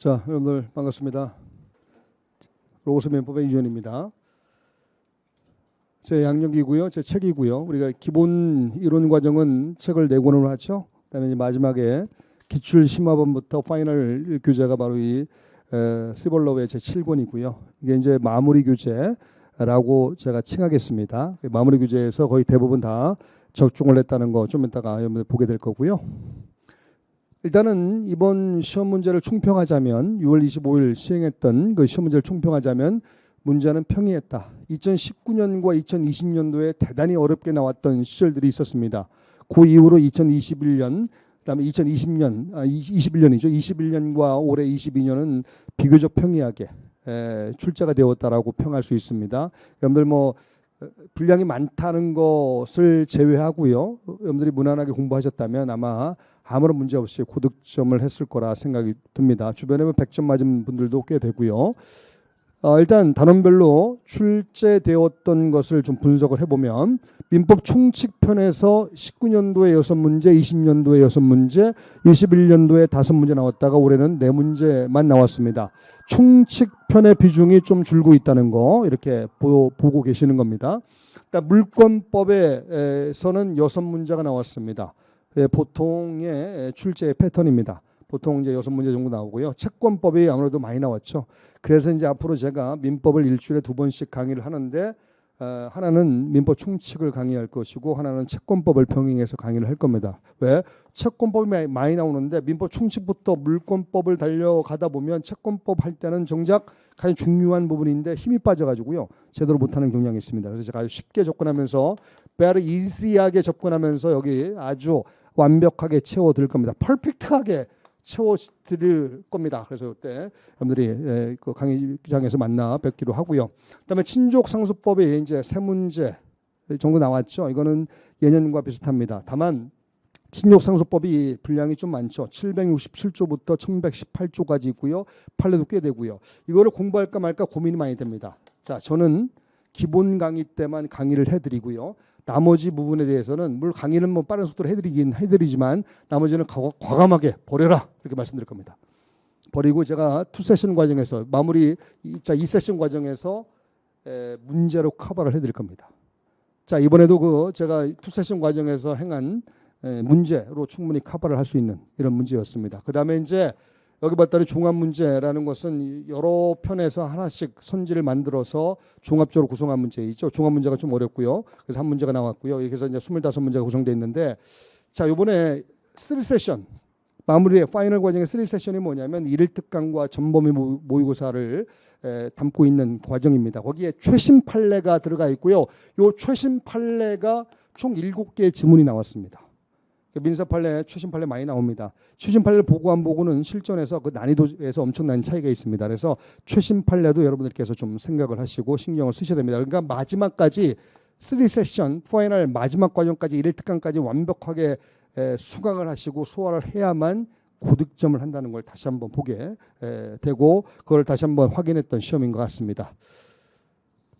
자, 여러분들 반갑습니다. 로고스 민법의 이준입니다. 제 양력이고요, 제 책이고요. 우리가 기본 이론 과정은 책을 4권으로 하죠. 그다음에 이제 마지막에 기출 심화본부터 파이널 교재가 바로 이 시벌러의 제 7권이고요. 이게 이제 마무리 교재라고 제가 칭하겠습니다. 마무리 교재에서 거의 대부분 다 적중을 했다는 거 좀 이따가 여러분들 보게 될 거고요. 일단은 이번 시험 문제를 총평하자면 6월 25일 시행했던 그 시험 문제를 총평하자면 문제는 평이했다. 2019년과 2020년도에 대단히 어렵게 나왔던 시절들이 있었습니다. 그 이후로 2021년, 그다음에 2020년, 21년이죠. 21년과 올해 22년은 비교적 평이하게 출제가 되었다라고 평할 수 있습니다. 여러분들 뭐 분량이 많다는 것을 제외하고요. 여러분들이 무난하게 공부하셨다면 아마 아무런 문제 없이 고득점을 했을 거라 생각이 듭니다. 주변에 100점 맞은 분들도 꽤 되고요. 일단 단원별로 출제되었던 것을 좀 분석을 해보면 민법 총칙편에서 19년도에 6문제, 20년도에 6문제, 21년도에 5문제 나왔다가 올해는 4문제만 나왔습니다. 총칙편의 비중이 좀 줄고 있다는 거 이렇게 보고 계시는 겁니다. 물권법에서는 6문제가 나왔습니다. 보통의 출제 패턴입니다. 보통 이제 6문제 정도 나오고요. 채권법이 아무래도 많이 나왔죠. 그래서 이제 앞으로 제가 민법을 일주일에 2번씩 강의를 하는데 하나는 민법 총칙을 강의할 것이고 하나는 채권법을 병행해서 강의를 할 겁니다. 왜? 채권법이 많이 나오는데 민법 총칙부터 물권법을 달려가다 보면 채권법 할 때는 정작 가장 중요한 부분인데 힘이 빠져가지고요. 제대로 못하는 경향이 있습니다. 그래서 제가 아주 쉽게 접근하면서 very easy하게 접근하면서 여기 아주 완벽하게 채워드릴 겁니다. 퍼펙트하게 채워드릴 겁니다. 그래서 이때 여러분들이 그 강의장에서 만나 뵙기로 하고요. 그다음에 친족상수법이 이제 3문제 정도 나왔죠. 이거는 예년과 비슷합니다. 다만 친족상수법이 분량이 좀 많죠. 767조부터 1118조까지 있고요. 판례도 꽤 되고요. 이거를 공부할까 말까 고민이 많이 됩니다. 자, 저는 기본 강의 때만 강의를 해드리고요. 나머지 부분에 대해서는 물론 강의는 뭐 빠른 속도로 해드리지만 나머지는 과감하게 버려라 이렇게 말씀드릴 겁니다. 버리고 제가 2세션 과정에서 마무리 2세션 과정에서 문제로 커버를 해드릴 겁니다. 자, 이번에도 그 제가 2세션 과정에서 행한 문제로 충분히 커버를 할 수 있는 이런 문제였습니다. 그 다음에 이제 여기 봤더니 종합문제라는 것은 여러 편에서 하나씩 선지를 만들어서 종합적으로 구성한 문제이죠. 종합문제가 좀 어렵고요. 그래서 한 문제가 나왔고요. 여기서 이제 25문제가 구성되어 있는데 자, 이번에 3세션 마무리의 파이널 과정의 3세션이 뭐냐면 일일특강과 전범위 모의고사를 담고 있는 과정입니다. 거기에 최신 판례가 들어가 있고요. 이 최신 판례가 총 7개의 지문이 나왔습니다. 민사 판례, 최신 판례 많이 나옵니다. 최신 판례를 보고 안 보고는 실전에서 그 난이도에서 엄청난 차이가 있습니다. 그래서 최신 판례도 여러분들께서 좀 생각을 하시고 신경을 쓰셔야 됩니다. 그러니까 마지막까지 3세션, 파이널 마지막 과정까지 일일특강까지 완벽하게 수강을 하시고 소화를 해야만 고득점을 한다는 걸 다시 한번 보게 되고 그걸 다시 한번 확인했던 시험인 것 같습니다.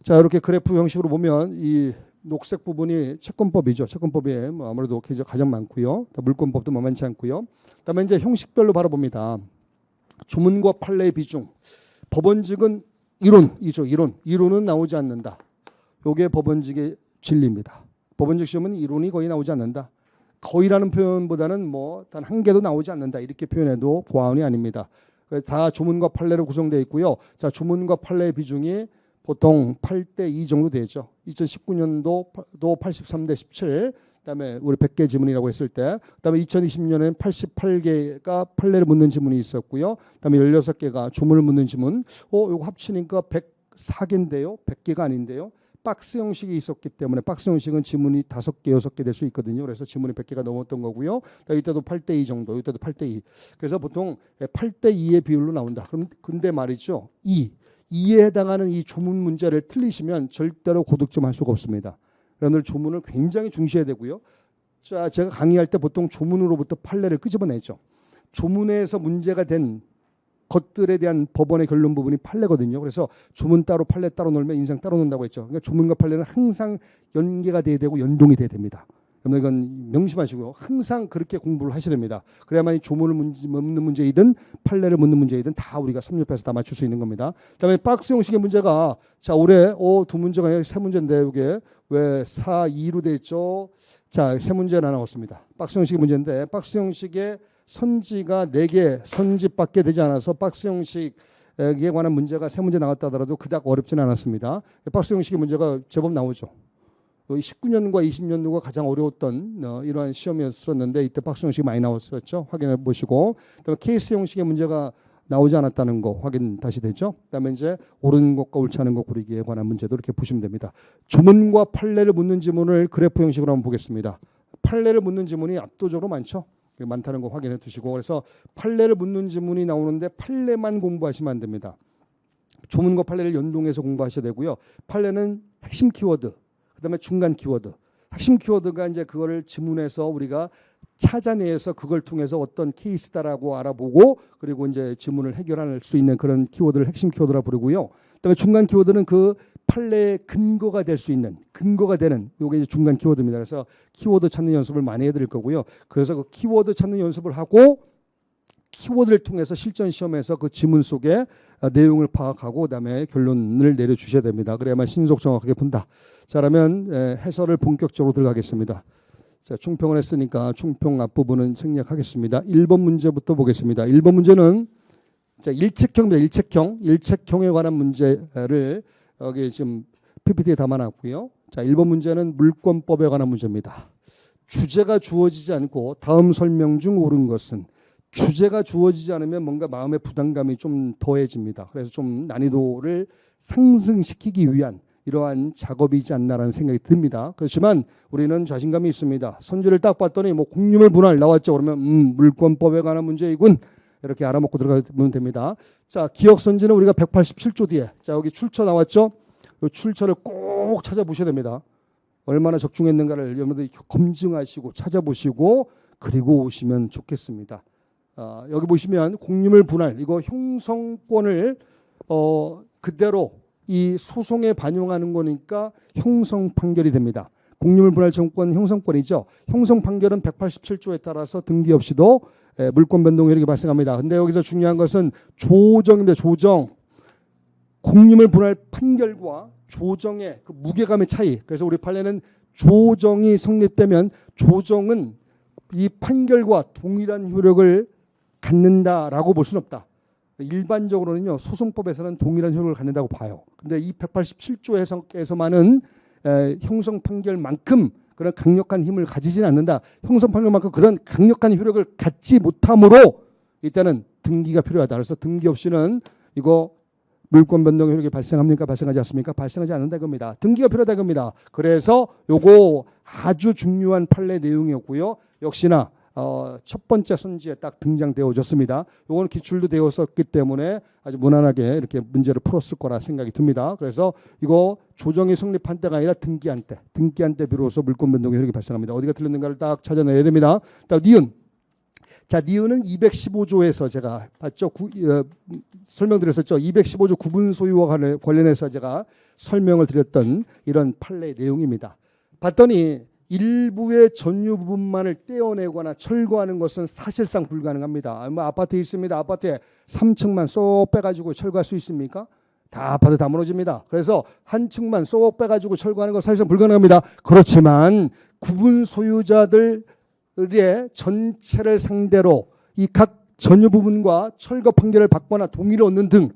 자, 이렇게 그래프 형식으로 보면 이 녹색 부분이 채권법이죠. 채권법이 아무래도 가장 많고요. 물권법도 만만치 않고요. 그다음에 이제 형식별로 바라봅니다. 조문과 판례의 비중. 법원직은 이론이죠. 이론은 나오지 않는다. 이게 법원직의 진리입니다. 법원직 시험은 이론이 거의 나오지 않는다. 거의라는 표현보다는 뭐 단 한 개도 나오지 않는다. 이렇게 표현해도 과언이 아닙니다. 다 조문과 판례로 구성되어 있고요. 자, 조문과 판례의 비중이 보통 8대2 정도 되죠. 2019년도 83대 17, 그다음에 우리 100개 지문이라고 했을 때, 그다음에 2020년에는 88개가 판례를 묻는 지문이 있었고요. 그다음에 16개가 조문을 묻는 지문. 이거 합치니까 104개인데요. 100개가 아닌데요. 박스 형식이 있었기 때문에 박스 형식은 지문이 5개, 6개 될 수 있거든요. 그래서 지문이 100개가 넘었던 거고요. 이때도 8대2 정도, 이때도 8대2. 그래서 보통 8대2의 비율로 나온다. 근데 말이죠. 2에 해당하는 이 조문 문제를 틀리시면 절대로 고득점 할 수가 없습니다. 여러분들 조문을 굉장히 중시해야 되고요. 자, 제가 강의할 때 보통 조문으로부터 판례를 끄집어내죠. 조문에서 문제가 된 것들에 대한 법원의 결론 부분이 판례거든요. 그래서 조문 따로 판례 따로 놀면 인상 따로 논다고 했죠. 그러니까 조문과 판례는 항상 연계가 돼야 되고 연동이 돼야 됩니다. 여러분 이건 명심하시고요. 항상 그렇게 공부를 하셔야 됩니다. 그래야만 이 조문을 묻는 문제이든 판례를 묻는 문제이든 다 우리가 섭렵해서 다 맞출 수 있는 겁니다. 그다음에 박스 형식의 문제가 자 올해 두 문제가 아니라 세 문제인데 이게 왜 4, 2로 돼 있죠? 자, 세 문제나 나왔습니다. 박스 형식의 문제인데 박스 형식의 선지가 4개 선지밖에 되지 않아서 박스 형식에 관한 문제가 세 문제 나왔다 하더라도 그닥 어렵지는 않았습니다. 박스 형식의 문제가 제법 나오죠. 19년과 20년도가 가장 어려웠던 이러한 시험이었었는데 이때 박스 형식이 많이 나왔었죠. 확인해 보시고 그다음에 케이스 형식의 문제가 나오지 않았다는 거 확인 다시 되죠. 그다음에 이제 옳은 것과 옳지 않은 것 고르기에 관한 문제도 이렇게 보시면 됩니다. 조문과 판례를 묻는 지문을 그래프 형식으로 한번 보겠습니다. 판례를 묻는 지문이 압도적으로 많죠. 많다는 거 확인해 두시고 그래서 판례를 묻는 지문이 나오는데 판례만 공부하시면 안 됩니다. 조문과 판례를 연동해서 공부하셔야 되고요. 판례는 핵심 키워드, 그다음에 중간 키워드. 핵심 키워드가 이제 그거를 지문에서 우리가 찾아내서 그걸 통해서 어떤 케이스다라고 알아보고 그리고 이제 지문을 해결할 수 있는 그런 키워드를 핵심 키워드라 부르고요. 그다음에 중간 키워드는 그 판례의 근거가 될 수 있는 근거가 되는 요게 이제 중간 키워드입니다. 그래서 키워드 찾는 연습을 많이 해드릴 거고요. 그래서 그 키워드 찾는 연습을 하고 키워드를 통해서 실전 시험에서 그 지문 속에 내용을 파악하고 그다음에 결론을 내려주셔야 됩니다. 그래야만 신속 정확하게 푼다. 자, 그러면 해설을 본격적으로 들어가겠습니다. 자, 충평을 했으니까 충평 앞부분은 생략하겠습니다. 1번 문제부터 보겠습니다. 1번 문제는 자, 일책형입니다. 일책형에 관한 문제를 여기 지금 PPT에 담아놨고요. 자, 1번 문제는 물권법에 관한 문제입니다. 주제가 주어지지 않고 다음 설명 중 옳은 것은 주제가 주어지지 않으면 뭔가 마음의 부담감이 좀 더해집니다. 그래서 좀 난이도를 상승시키기 위한 이러한 작업이지 않나라는 생각이 듭니다. 그렇지만 우리는 자신감이 있습니다. 선지를 딱 봤더니 뭐 공유물 분할 나왔죠. 그러면 물권법에 관한 문제이군. 이렇게 알아먹고 들어가면 됩니다. 자, 기억선지는 우리가 187조 뒤에 자 여기 출처 나왔죠. 이 출처를 꼭 찾아보셔야 됩니다. 얼마나 적중했는가를 여러분들이 검증하시고 찾아보시고 그리고 오시면 좋겠습니다. 여기 보시면 공유물 분할 이거 형성권을 그대로 이 소송에 반영하는 거니까 형성 판결이 됩니다. 공유물 분할 정권 형성권이죠. 형성 판결은 187조에 따라서 등기 없이도 물권 변동 이렇게 발생합니다. 근데 여기서 중요한 것은 조정입니다. 조정. 공유물 분할 판결과 조정의 그 무게감의 차이. 그래서 우리 판례는 조정이 성립되면 조정은 이 판결과 동일한 효력을 갖는다라고 볼 수는 없다. 일반적으로는요 소송법에서는 동일한 효력을 갖는다고 봐요. 근데 이 187조에서만은 형성 판결만큼 그런 강력한 힘을 가지지는 않는다. 형성 판결만큼 그런 강력한 효력을 갖지 못하므로 이때는 등기가 필요하다. 그래서 등기 없이는 이거 물권 변동 효력이 발생합니까? 발생하지 않습니까? 발생하지 않는다 이겁니다. 등기가 필요하다 이겁니다. 그래서 요거 아주 중요한 판례 내용이었고요. 역시나 첫 번째 선지에 딱 등장되어졌습니다. 요거는 기출도 되었었기 때문에 아주 무난하게 이렇게 문제를 풀었을 거라 생각이 듭니다. 그래서 이거 조정이 성립한 때가 아니라 등기한 때 비로소 물권 변동 효력이 발생합니다. 어디가 틀렸는가를 딱 찾아내야 됩니다. 니은. 자, 니은은 215조에서 제가 봤죠? 설명드렸었죠. 215조 구분 소유와 관련해서 제가 설명을 드렸던 이런 판례 내용입니다. 봤더니 일부의 전유 부분만을 떼어내거나 철거하는 것은 사실상 불가능합니다. 뭐 아파트에 있습니다. 아파트에 3층만 쏙 빼가지고 철거할 수 있습니까? 다 아파트 다 무너집니다. 그래서 한 층만 쏙 빼가지고 철거하는 건 사실상 불가능합니다. 그렇지만 구분 소유자들의 전체를 상대로 이 각 전유 부분과 철거 판결을 받거나 동의를 얻는 등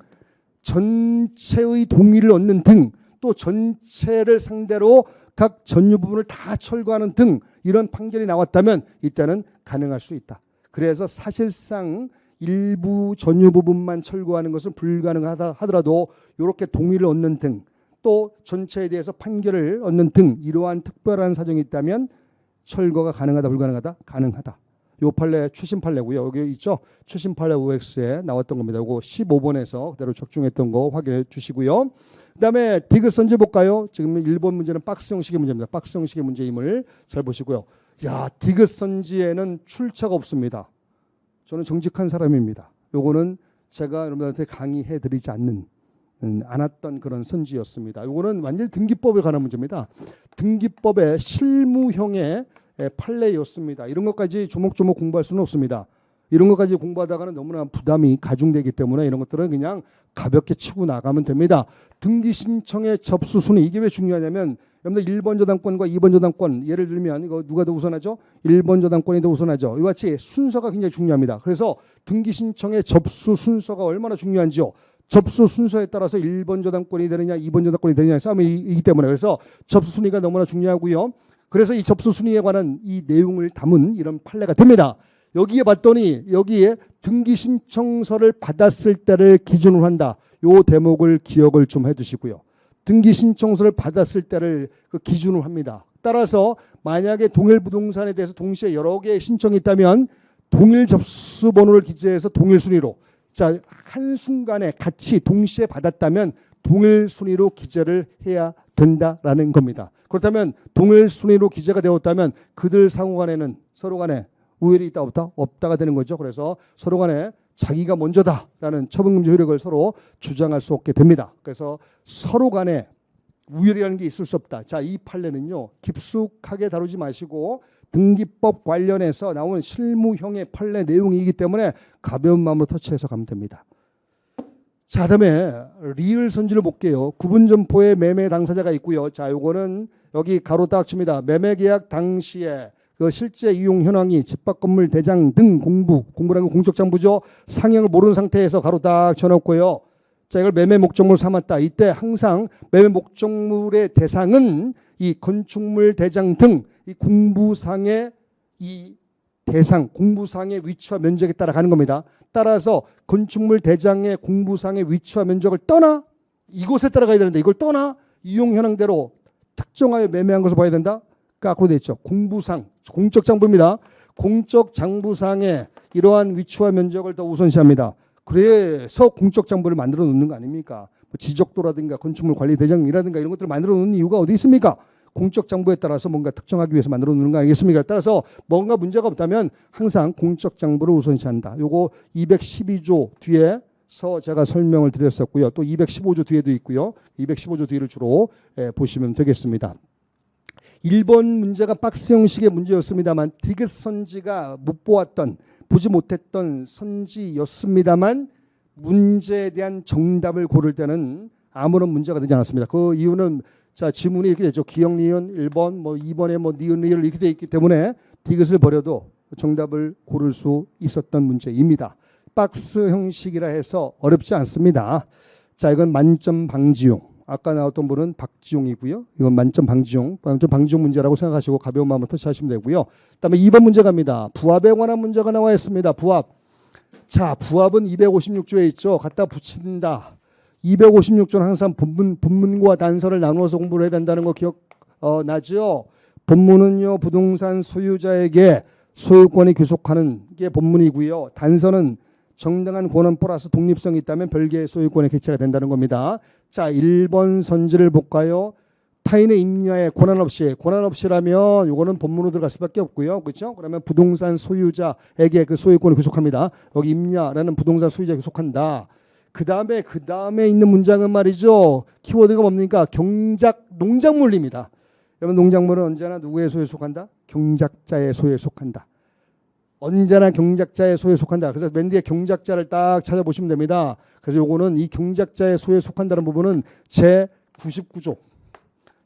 전체의 동의를 얻는 등 또 전체를 상대로 각 전유 부분을 다 철거하는 등 이런 판결이 나왔다면 이때는 가능할 수 있다. 그래서 사실상 일부 전유 부분만 철거하는 것은 불가능하다 하더라도 이렇게 동의를 얻는 등 또 전체에 대해서 판결을 얻는 등 이러한 특별한 사정이 있다면 철거가 가능하다 불가능하다? 가능하다. 요 판례 최신 판례고요. 여기 있죠. 최신 판례 OX에 나왔던 겁니다. 이거 15번에서 그대로 적중했던 거 확인해 주시고요. 그다음에 디귿 선지 볼까요? 지금 1번 문제는 박스 형식의 문제입니다. 박스 형식의 문제임을 잘 보시고요. 야, 디귿 선지에는 출처가 없습니다. 저는 정직한 사람입니다. 요거는 제가 여러분들한테 강의해 드리지 않았던 그런 선지였습니다. 요거는 완전히 등기법에 관한 문제입니다. 등기법의 실무형의 판례였습니다. 이런 것까지 조목조목 공부할 수는 없습니다. 이런 것까지 공부하다가는 너무나 부담이 가중되기 때문에 이런 것들은 그냥 가볍게 치고 나가면 됩니다. 등기 신청의 접수 순위, 이게 왜 중요하냐면 여러분들 1번 저당권과 2번 저당권, 예를 들면 이거 누가 더 우선하죠? 1번 저당권이 더 우선하죠. 이와 같이 순서가 굉장히 중요합니다. 그래서 등기 신청의 접수 순서가 얼마나 중요한지요. 접수 순서에 따라서 1번 저당권이 되느냐 2번 저당권이 되느냐 싸움이기 때문에, 그래서 접수 순위가 너무나 중요하고요. 그래서 이 접수 순위에 관한 이 내용을 담은 이런 판례가 됩니다. 여기에 봤더니 여기에 등기 신청서를 받았을 때를 기준으로 한다. 요 대목을 기억을 좀 해두시고요. 등기 신청서를 받았을 때를 그 기준으로 합니다. 따라서 만약에 동일 부동산에 대해서 동시에 여러 개의 신청이 있다면 동일 접수 번호를 기재해서 동일 순위로, 자, 한순간에 같이 동시에 받았다면 동일 순위로 기재를 해야 된다라는 겁니다. 그렇다면 동일 순위로 기재가 되었다면 그들 상호 간에는 서로 간에 우열이 있다 없다? 없다가 되는 거죠. 그래서 서로 간에 자기가 먼저다라는 처분금지 효력을 서로 주장할 수 없게 됩니다. 그래서 서로 간에 우열이라는 게 있을 수 없다. 자, 이 판례는요, 깊숙하게 다루지 마시고 등기법 관련해서 나온 실무형의 판례 내용이기 때문에 가벼운 마음으로 터치해서 가면 됩니다. 자, 그다음에 리을 선지를 볼게요. 구분점포의 매매 당사자가 있고요. 자, 요거는 여기 가로 딱 칩니다. 매매 계약 당시에 그 실제 이용 현황이 집합 건물 대장 등 공부라는 건 공적 장부죠. 상형을 모르는 상태에서 가로 딱 쳐놓고요. 자, 이걸 매매 목적물 삼았다. 이때 항상 매매 목적물의 대상은 이 건축물 대장 등 이 공부상의 이 대상, 공부상의 위치와 면적에 따라 가는 겁니다. 따라서 건축물 대장의 공부상의 위치와 면적을 떠나 이곳에 따라가야 되는데 이걸 떠나 이용 현황대로 특정하여 매매한 것을 봐야 된다. 거꾸로 되어 있죠. 공부상, 공적 장부입니다. 공적 장부상의 이러한 위치와 면적을 더 우선시합니다. 그래서 공적 장부를 만들어 놓는 거 아닙니까? 뭐 지적도라든가 건축물 관리 대장이라든가 이런 것들을 만들어 놓는 이유가 어디 있습니까? 공적 장부에 따라서 뭔가 특정하기 위해서 만들어 놓는 거 아니겠습니까? 따라서 뭔가 문제가 없다면 항상 공적 장부를 우선시한다. 요거 212조 뒤에서 제가 설명을 드렸었고요. 또 215조 뒤에도 있고요. 215조 뒤를 주로 보시면 되겠습니다. 1번 문제가 박스 형식의 문제였습니다만 디귿 선지가 못 보았던, 보지 못했던 선지였습니다만 문제에 대한 정답을 고를 때는 아무런 문제가 되지 않았습니다. 그 이유는 자, 지문이 이렇게 되죠. 기역 니은 1번, 뭐 2번에 뭐 니은 리을 이렇게 되어 있기 때문에 디귿을 버려도 정답을 고를 수 있었던 문제입니다. 박스 형식이라 해서 어렵지 않습니다. 자, 이건 만점 방지용. 아까 나왔던 분은 박지용이고요. 이건 만점 방지용. 만점 방지용 문제라고 생각하시고 가벼운 마음으로 터치하시면 되고요. 그다음에 2번 문제 갑니다. 부합에 관한 문제가 나와 있습니다. 부합. 자, 부합은 256조에 있죠. 갖다 붙인다. 256조는 항상 본문과 단서를 나누어서 공부를 해야 된다는 거 기억 나죠? 본문은요, 부동산 소유자에게 소유권이 귀속하는 게 본문이고요. 단서는 정당한 권한 플러스 독립성이 있다면 별개의 소유권의 개체가 된다는 겁니다. 자, 1번 선지를 볼까요? 타인의 임야에 권한 없이라면 이거는 본문으로 들어갈 수밖에 없고요. 그렇죠? 그러면 부동산 소유자에게 그 소유권을 귀속합니다. 여기 임야라는 부동산 소유자에게 속한다. 그 다음에 있는 문장은 말이죠. 키워드가 뭡니까? 경작, 농작물입니다. 여러분, 농작물은 언제나 누구의 소유에 속한다? 경작자의 소유에 속한다. 언제나 경작자의 소유에 속한다. 그래서 맨 뒤에 경작자를 딱 찾아보시면 됩니다. 그래서 요거는 이 경작자의 소유에 속한다는 부분은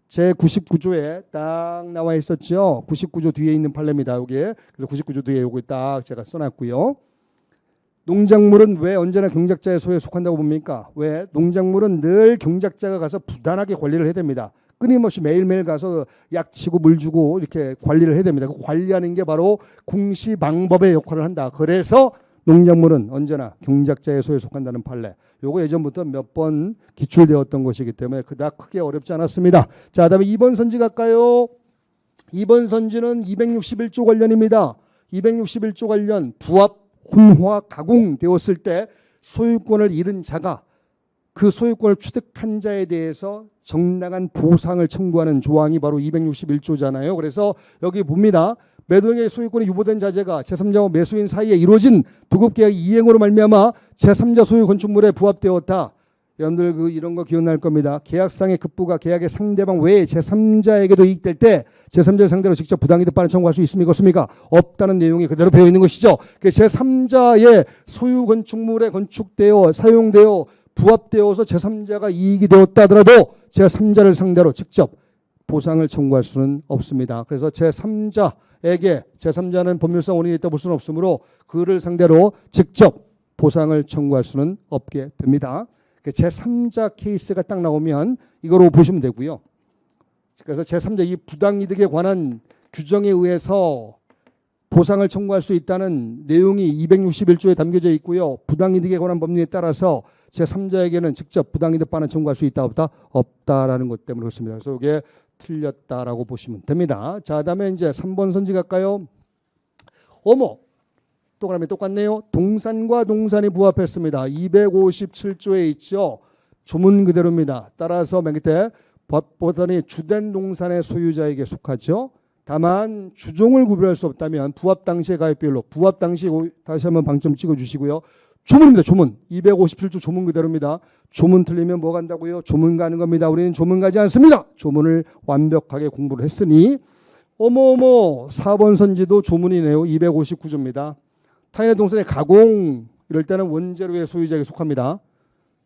제99조에 딱 나와 있었죠. 99조 뒤에 있는 판례입니다. 여기에. 그래서 99조 뒤에 요거 딱 제가 써놨고요. 농작물은 왜 언제나 경작자의 소유에 속한다고 봅니까? 왜? 농작물은 늘 경작자가 가서 부단하게 관리를 해야 됩니다. 끊임없이 매일매일 가서 약 치고 물 주고 이렇게 관리를 해야 됩니다. 그 관리하는 게 바로 공시방법의 역할을 한다. 그래서 농작물은 언제나 경작자의 소유에 속한다는 판례. 요거 예전부터 몇 번 기출되었던 것이기 때문에 그닥 크게 어렵지 않았습니다. 자, 그다음에 2번 선지 갈까요? 2번 선지는 261조 관련입니다. 261조 관련 부합 혼화 가공되었을 때 소유권을 잃은 자가 그 소유권을 취득한 자에 대해서 정당한 보상을 청구하는 조항이 바로 261조잖아요. 그래서 여기 봅니다. 매도인의 소유권이 유보된 자재가 제3자와 매수인 사이에 이루어진 도급계약 이행으로 말미암아 제3자 소유 건축물에 부합되었다. 여러분들 이런 거 기억날 겁니다. 계약상의 급부가 계약의 상대방 외에 제3자에게도 이익될 때 제3자를 상대로 직접 부당이득 반환 청구할 수 있습니까? 없습니까? 없다는 내용이 그대로 배어 있는 것이죠. 제3자의 소유 건축물에 건축되어 사용되어 부합되어서 제3자가 이익이 되었다 하더라도 제3자를 상대로 직접 보상을 청구할 수는 없습니다. 그래서 제3자에게 제3자는 법률상 원인이 있다고 볼 수는 없으므로 그를 상대로 직접 보상을 청구할 수는 없게 됩니다. 제3자 케이스가 딱 나오면 이거로 보시면 되고요. 그래서 제3자 이 부당이득에 관한 규정에 의해서 보상을 청구할 수 있다는 내용이 261조에 담겨져 있고요. 부당이득에 관한 법률에 따라서 제3자에게는 직접 부당이득 반환 청구할 수 있다 없다? 없다라는 것 때문에 그렇습니다. 그래서 이게 틀렸다라고 보시면 됩니다. 자, 다음에 이제 3번 선지 갈까요? 어머, 또 그러면 똑같네요. 동산과 동산이 부합했습니다. 257조에 있죠. 조문 그대로입니다. 따라서 맨 끝에 보더니 주된 동산의 소유자에게 속하죠. 다만 주종을 구별할 수 없다면 부합 당시의 가입비율로 부합 당시 다시 한번 방점 찍어주시고요. 조문입니다. 조문. 257조 조문 그대로입니다. 조문 틀리면 뭐 간다고요? 조문 가는 겁니다. 우리는 조문 가지 않습니다. 조문을 완벽하게 공부를 했으니 어머어머 4번 선지도 조문이네요. 259조입니다. 타인의 동산의 가공 이럴 때는 원재료의 소유자에게 속합니다.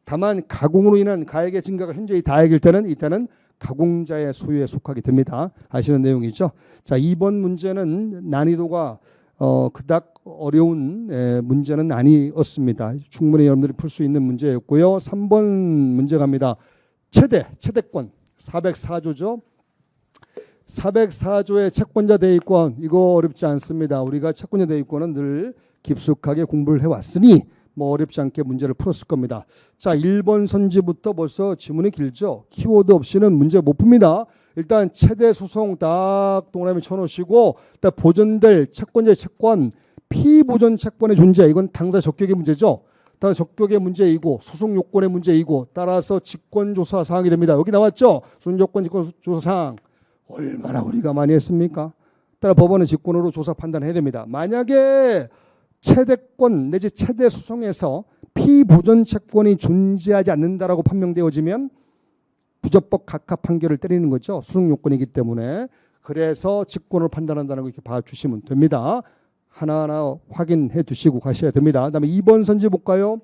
다만 가공으로 인한 가액의 증가가 현재의 다액일 때는 이때는 가공자의 소유에 속하게 됩니다. 아시는 내용이죠. 자, 2번 문제는 난이도가 그닥 어려운 문제는 아니었습니다. 충분히 여러분들이 풀 수 있는 문제였고요. 3번 문제 갑니다. 채대권 404조죠. 404조의 채권자 대위권 이거 어렵지 않습니다. 우리가 채권자 대위권은 늘 깊숙하게 공부를 해왔으니 뭐 어렵지 않게 문제를 풀었을 겁니다. 자, 1번 선지부터 벌써 지문이 길죠. 키워드 없이는 문제 못 풉니다. 일단 최대 소송 딱 동그라미 쳐놓으시고 일단 보존될 채권자의 채권 피보존 채권의 존재 이건 당사 적격의 문제죠. 당사 적격의 문제이고 소송 요건의 문제이고 따라서 직권조사 사항이 됩니다. 여기 나왔죠. 순조건 직권조사 사항 얼마나 우리가 많이 했습니까? 따라 법원은 직권으로 조사 판단해야 됩니다. 만약에 최대권 내지 최대 소송에서 피보존 채권이 존재하지 않는다라고 판명되어지면 부적법 각하 판결을 때리는 거죠. 수능 요건이기 때문에. 그래서 직권을 판단한다는 거 이렇게 봐주시면 됩니다. 하나하나 확인해 두시고 가셔야 됩니다. 그다음에 2번 선지 볼까요?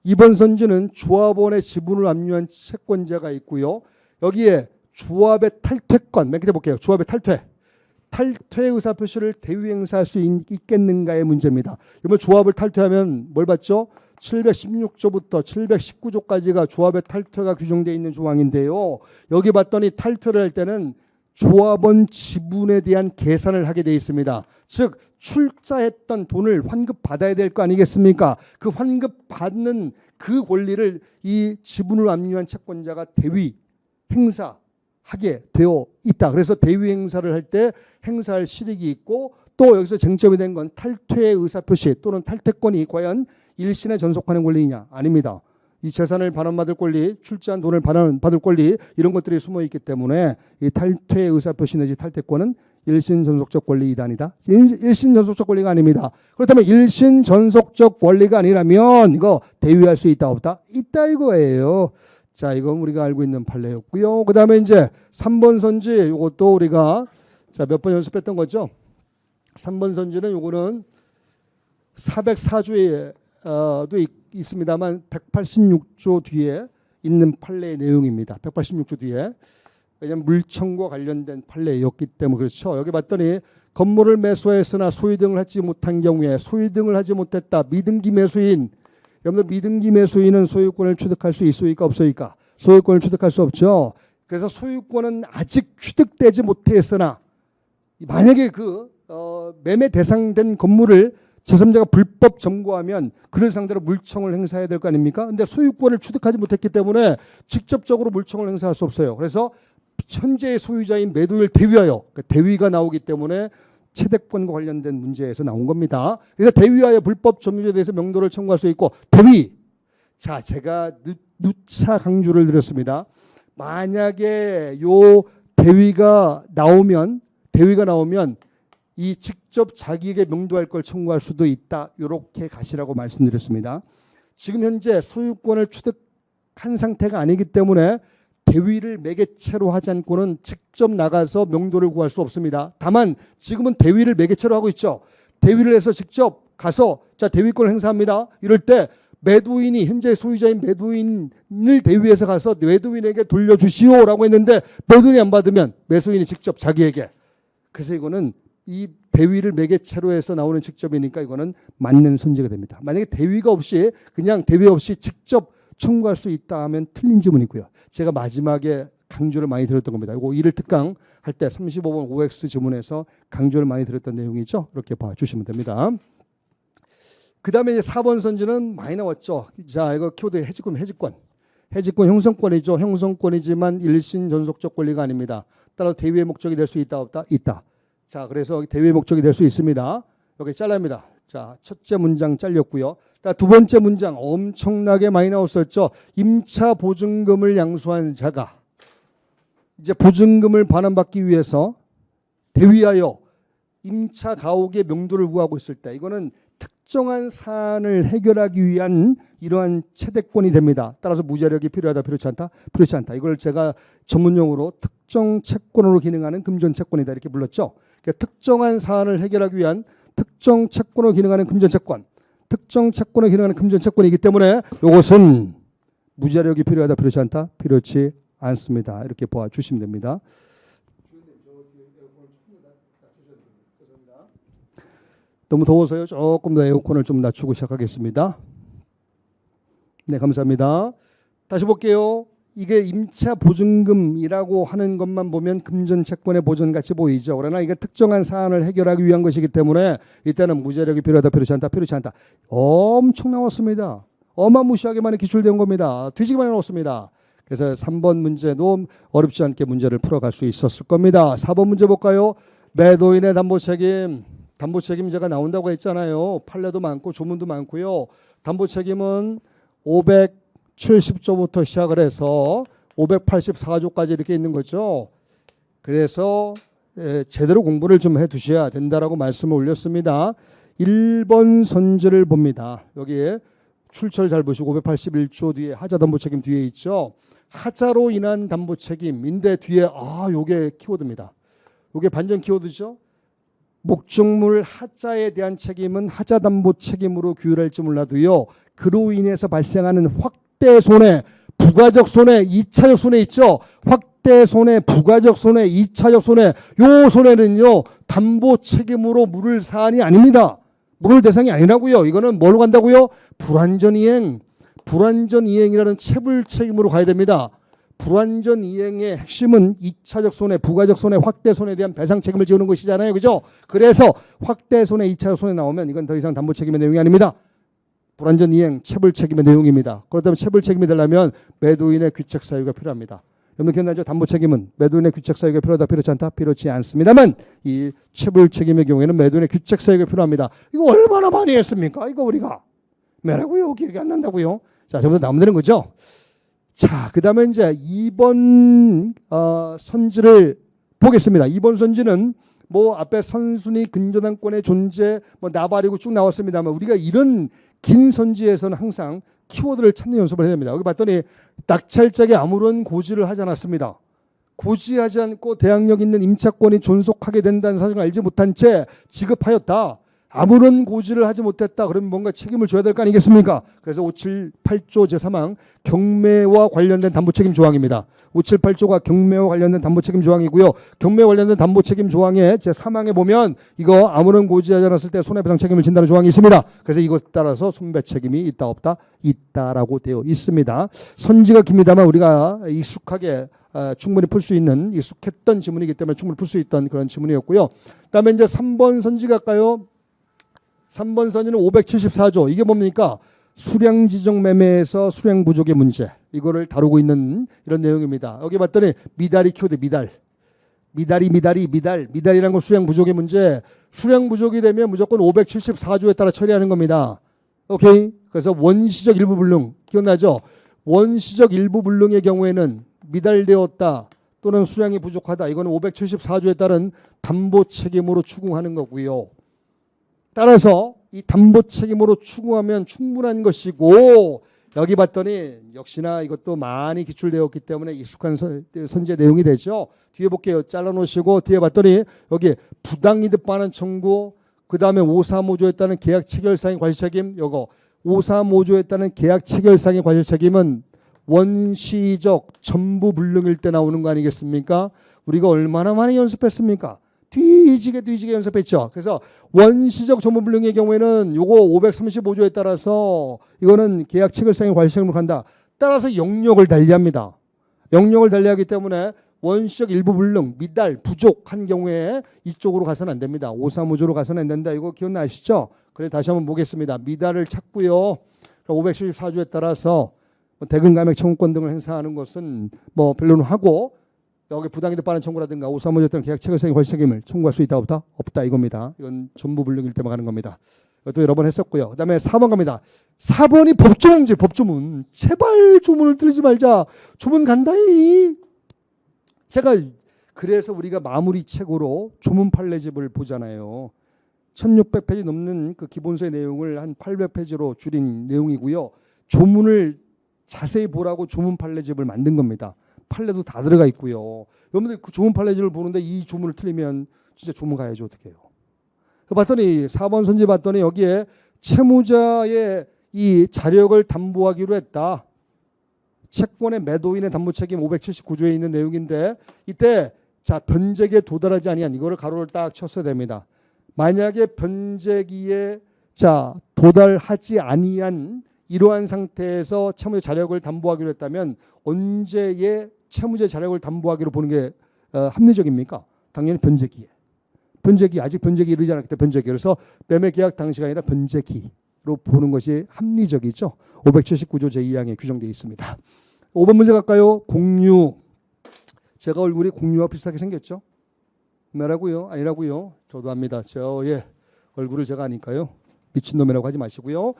2번 선지는 조합원의 지분을 압류한 채권자가 있고요. 여기에 조합의 탈퇴권, 맨 끝에 볼게요. 조합의 탈퇴 의사 표시를 대위 행사할 수 있겠는가의 문제입니다. 이번 조합을 탈퇴하면 뭘 받죠? 716조부터 719조까지가 조합의 탈퇴가 규정되어 있는 조항인데요. 여기 봤더니 탈퇴를 할 때는 조합원 지분에 대한 계산을 하게 되어 있습니다. 즉 출자했던 돈을 환급받아야 될 거 아니겠습니까? 그 환급받는 그 권리를 이 지분을 압류한 채권자가 대위 행사하게 되어 있다. 그래서 대위 행사를 할 때 행사할 실익이 있고 또 여기서 쟁점이 된 건 탈퇴의 의사표시 또는 탈퇴권이 과연 일신에 전속하는 권리이냐? 아닙니다. 이 재산을 반환받을 권리, 출자한 돈을 반환받을 권리 이런 것들이 숨어 있기 때문에 이 탈퇴의 의사표시 내지 탈퇴권은 일신 전속적 권리이다 아니다. 일신 전속적 권리가 아닙니다. 그렇다면 일신 전속적 권리가 아니라면 이거 대위할 수 있다 없다? 있다 이거예요. 자, 이건 우리가 알고 있는 판례였고요. 그 다음에 이제 3번 선지 이것도 우리가 자, 몇 번 연습했던 거죠. 3번 선지는 요거는 404조에 도 있습니다만 186조 뒤에 있는 판례의 내용입니다. 186조 뒤에. 왜냐하면 물청과 관련된 판례였기 때문에 그렇죠. 여기 봤더니 건물을 매수했으나 소유등을 하지 못한 경우에 소유등을 하지 못했다. 미등기 매수인. 여러분들 미등기 매수인은 소유권을 취득할 수 있으니까 없으니까 소유권을 취득할 수 없죠. 그래서 소유권은 아직 취득되지 못했으나 만약에 그 매매 대상된 건물을 제3자가 불법 점거하면 그를 상대로 물청을 행사해야 될 거 아닙니까? 근데 소유권을 취득하지 못했기 때문에 직접적으로 물청을 행사할 수 없어요. 그래서 현재의 소유자인 매도인을 대위하여 그러니까 대위가 나오기 때문에 채대권과 관련된 문제에서 나온 겁니다. 그래서 대위하여 불법 점유죄에 대해서 명도를 청구할 수 있고 대위. 자, 제가 누차 강조를 드렸습니다. 만약에 요 대위가 나오면 이 직접 자기에게 명도할 걸 청구할 수도 있다. 이렇게 가시라고 말씀드렸습니다. 지금 현재 소유권을 한 상태가 아니기 때문에 대위를 매개체로 하지 않고는 직접 나가서 명도를 구할 수 없습니다. 다만 지금은 대위를 매개체로 하고 있죠. 대위를 해서 직접 가서 자 대위권을 행사합니다. 이럴 때 매도인이 현재 소유자인 매도인을 대위해서 가서 매도인에게 돌려주시오라고 했는데 매도인이 안 받으면 매수인이 직접 자기에게. 그래서 이거는 이 대위를 매개체로 해서 나오는 직접이니까 이거는 맞는 선지가 됩니다. 만약에 대위가 없이 그냥 대위 없이 직접 청구할 수 있다 하면 틀린 지문이고요. 제가 마지막에 강조를 많이 드렸던 겁니다. 이거 1일 특강 할 때 35번 OX 지문에서 강조를 많이 드렸던 내용이죠. 이렇게 봐주시면 됩니다. 그 다음에 이제 4번 선지는 많이 나왔죠. 자, 이거 키워드 해지권. 해지권 형성권이죠. 형성권이지만 일신 전속적 권리가 아닙니다. 따라서 대위의 목적이 될 수 있다 없다? 있다. 자, 그래서 대위의 목적이 될 수 있습니다. 여기 잘랍니다. 자, 첫째 문장 잘렸고요. 두 번째 문장 엄청나게 많이 나왔었죠. 임차 보증금을 양수한 자가 이제 보증금을 반환받기 위해서 대위하여 임차 가옥의 명도를 구하고 있을 때 이거는 특정한 사안을 해결하기 위한 이러한 채대권이 됩니다. 따라서 무자력이 필요하다, 필요치 않다, 필요치 않다. 이걸 제가 전문용어로 특정 채권으로 기능하는 금전 채권이다 이렇게 불렀죠. 그러니까 특정한 사안을 해결하기 위한 특정 채권으로 기능하는 금전 채권, 특정 채권으로 기능하는 금전 채권이기 때문에 이것은 무자력이 필요하다, 필요치 않다, 필요치 않습니다. 이렇게 보아주시면 됩니다. 너무 더워서요. 조금 더 에어컨을 좀 낮추고 시작하겠습니다. 네, 감사합니다. 다시 볼게요. 이게 임차 보증금이라고 하는 것만 보면 금전 채권의 보전같이 보이죠. 그러나 이게 특정한 사안을 해결하기 위한 것이기 때문에 이때는 무자력이 필요하다, 필요치 않다, 필요치 않다. 엄청 나왔습니다. 어마무시하게 많이 기출된 겁니다. 뒤지게 많이 나왔습니다. 그래서 3번 문제도 어렵지 않게 문제를 풀어갈 수 있었을 겁니다. 4번 문제 볼까요? 매도인의 담보책임. 담보책임제가 나온다고 했잖아요. 판례도 많고 조문도 많고요. 담보책임은 570조부터 시작을 해서 584조까지 이렇게 있는 거죠. 그래서 제대로 공부를 좀 해두셔야 된다라고 말씀을 올렸습니다. 1번 선지를 봅니다. 여기에 출처를 잘 보시고 581조 뒤에 하자담보책임 뒤에 있죠. 하자로 인한 담보책임인데 뒤에 요게 키워드입니다. 요게 반전 키워드죠. 목적물 하자에 대한 책임은 하자담보 책임으로 규율할지 몰라도요. 그로 인해서 발생하는 확대 손해, 부가적 손해, 2차적 손해 있죠. 확대 손해, 부가적 손해, 2차적 손해. 요 손해는요. 담보 책임으로 물을 사안이 아닙니다. 물을 대상이 아니라고요. 이거는 뭘로 간다고요? 불완전 이행. 불완전 이행이라는 체불 책임으로 가야 됩니다. 불완전 이행의 핵심은 2차적 손해, 부가적 손해, 확대 손해에 대한 배상 책임을 지우는 것이잖아요. 그죠? 그래서 확대 손해, 2차적 손해 나오면 이건 더 이상 담보 책임의 내용이 아닙니다. 불완전 이행, 체불 책임의 내용입니다. 그렇다면 체불 책임이 되려면 매도인의 귀책 사유가 필요합니다. 여러분 기억나죠? 담보 책임은 매도인의 귀책 사유가 필요하다, 필요치 않다, 필요치 않습니다만 이 체불 책임의 경우에는 매도인의 귀책 사유가 필요합니다. 이거 얼마나 많이 했습니까? 이거 우리가 뭐라고요? 기억이 안 난다고요? 자, 전부 다 나오면 되는 거죠. 자, 그 다음에 이제 2번 선지를 보겠습니다. 2번 선지는 뭐 앞에 선순위 근저당권의 존재, 뭐 나발이고 쭉 나왔습니다만 우리가 이런 긴 선지에서는 항상 키워드를 찾는 연습을 해야 됩니다. 여기 봤더니 낙찰자에게 아무런 고지를 하지 않았습니다. 고지하지 않고 대항력 있는 임차권이 존속하게 된다는 사실을 알지 못한 채 지급하였다. 아무런 고지를 하지 못했다. 그러면 뭔가 책임을 져야 될 거 아니겠습니까? 그래서 578조 제3항 경매와 관련된 담보책임 조항입니다. 578조가 경매와 관련된 담보책임 조항이고요. 경매와 관련된 담보책임 조항의 제3항에 보면 이거 아무런 고지하지 않았을 때 손해배상 책임을 진다는 조항이 있습니다. 그래서 이것 따라서 손배 책임이 있다 없다? 있다라고 되어 있습니다. 선지가 깁니다만 우리가 익숙하게 충분히 풀 수 있는 익숙했던 지문이기 때문에 충분히 풀 수 있던 그런 지문이었고요. 그다음에 이제 3번 선지 갈까요? 3번 선지는 574조. 이게 뭡니까? 수량 지정 매매에서 수량 부족의 문제. 이거를 다루고 있는 이런 내용입니다. 여기 봤더니 미달이 키워드 미달이라는 건 수량 부족의 문제. 수량 부족이 되면 무조건 574조에 따라 처리하는 겁니다. 오케이? 그래서 원시적 일부 불능 기억나죠? 원시적 일부 불능의 경우에는 미달되었다 또는 수량이 부족하다. 이거는 574조에 따른 담보 책임으로 추궁하는 거고요. 따라서 이 담보 책임으로 추궁하면 충분한 것이고 여기 봤더니 역시나 이것도 많이 기출되었기 때문에 익숙한 선제 내용이 되죠. 뒤에 볼게요. 잘라놓으시고 뒤에 봤더니 여기 부당이득 반환 청구, 그 다음에 535조에 따른 계약 체결상의 과실책임. 요거 535조에 따른 계약 체결상의 과실책임은 원시적 전부 불능일 때 나오는 거 아니겠습니까? 우리가 얼마나 많이 연습했습니까? 뒤지게 연습했죠. 그래서 원시적 전부불능의 경우에는 요거 535조에 따라서 이거는 계약 체결상의 과실책임을 간다. 따라서 영역을 달리합니다. 영역을 달리하기 때문에 원시적 일부 불능, 미달, 부족한 경우에 이쪽으로 가서는 안 됩니다. 535조로 가서는 안 된다. 이거 기억나시죠? 그래 다시 한번 보겠습니다. 미달을 찾고요. 574조에 따라서 대금 감액 청구권 등을 행사하는 것은 뭐 별로는 하고 여기 부당이득 반환 청구라든가 535조 때는 계약 체결상의 과실책임을 청구할 수 있다 없다 이겁니다. 이건 전부 불능일 때만 가는 겁니다. 이것도 여러 번 했었고요. 그다음에 4번 갑니다. 4번이 법조문제, 법조문. 제발 조문을 들지 말자. 조문 간다이. 제가 그래서 우리가 마무리 책으로 조문 판례집을 보잖아요. 1600페이지 넘는 그 기본서의 내용을 한 800페이지로 줄인 내용이고요. 조문을 자세히 보라고 조문 판례집을 만든 겁니다. 판례도 다 들어가 있고요. 여러분들 그 조문 판례집을 보는데 이 조문을 틀리면 진짜 조문 가야죠. 어떻게 해요? 봤더니 4번 선지 봤더니 여기에 채무자의 이 자력을 담보하기로 했다. 채권의 매도인의 담보 책임 579조에 있는 내용인데 이때 자 변제기에 도달하지 아니한 이거를 가로를 딱 쳤어야 됩니다. 만약에 변제기에 자 도달하지 아니한 이러한 상태에서 채무자 자력을 담보하기로 했다면 언제의 채무자 자력을 담보하기로 보는 게 합리적입니까? 당연히 변제기에. 변제기 아직 변제기 이르지 않았기 때문에 변제기. 그래서 매매 계약 당시가 아니라 변제기로 보는 것이 합리적이죠. 579조 제2항에 규정되어 있습니다. 5번 문제 갈까요? 공유. 제가 얼굴이 공유와 비슷하게 생겼죠? 뭐라고요? 아니라고요? 저도 압니다. 저의 얼굴을 제가 아니까요. 미친놈이라고 하지 마시고요.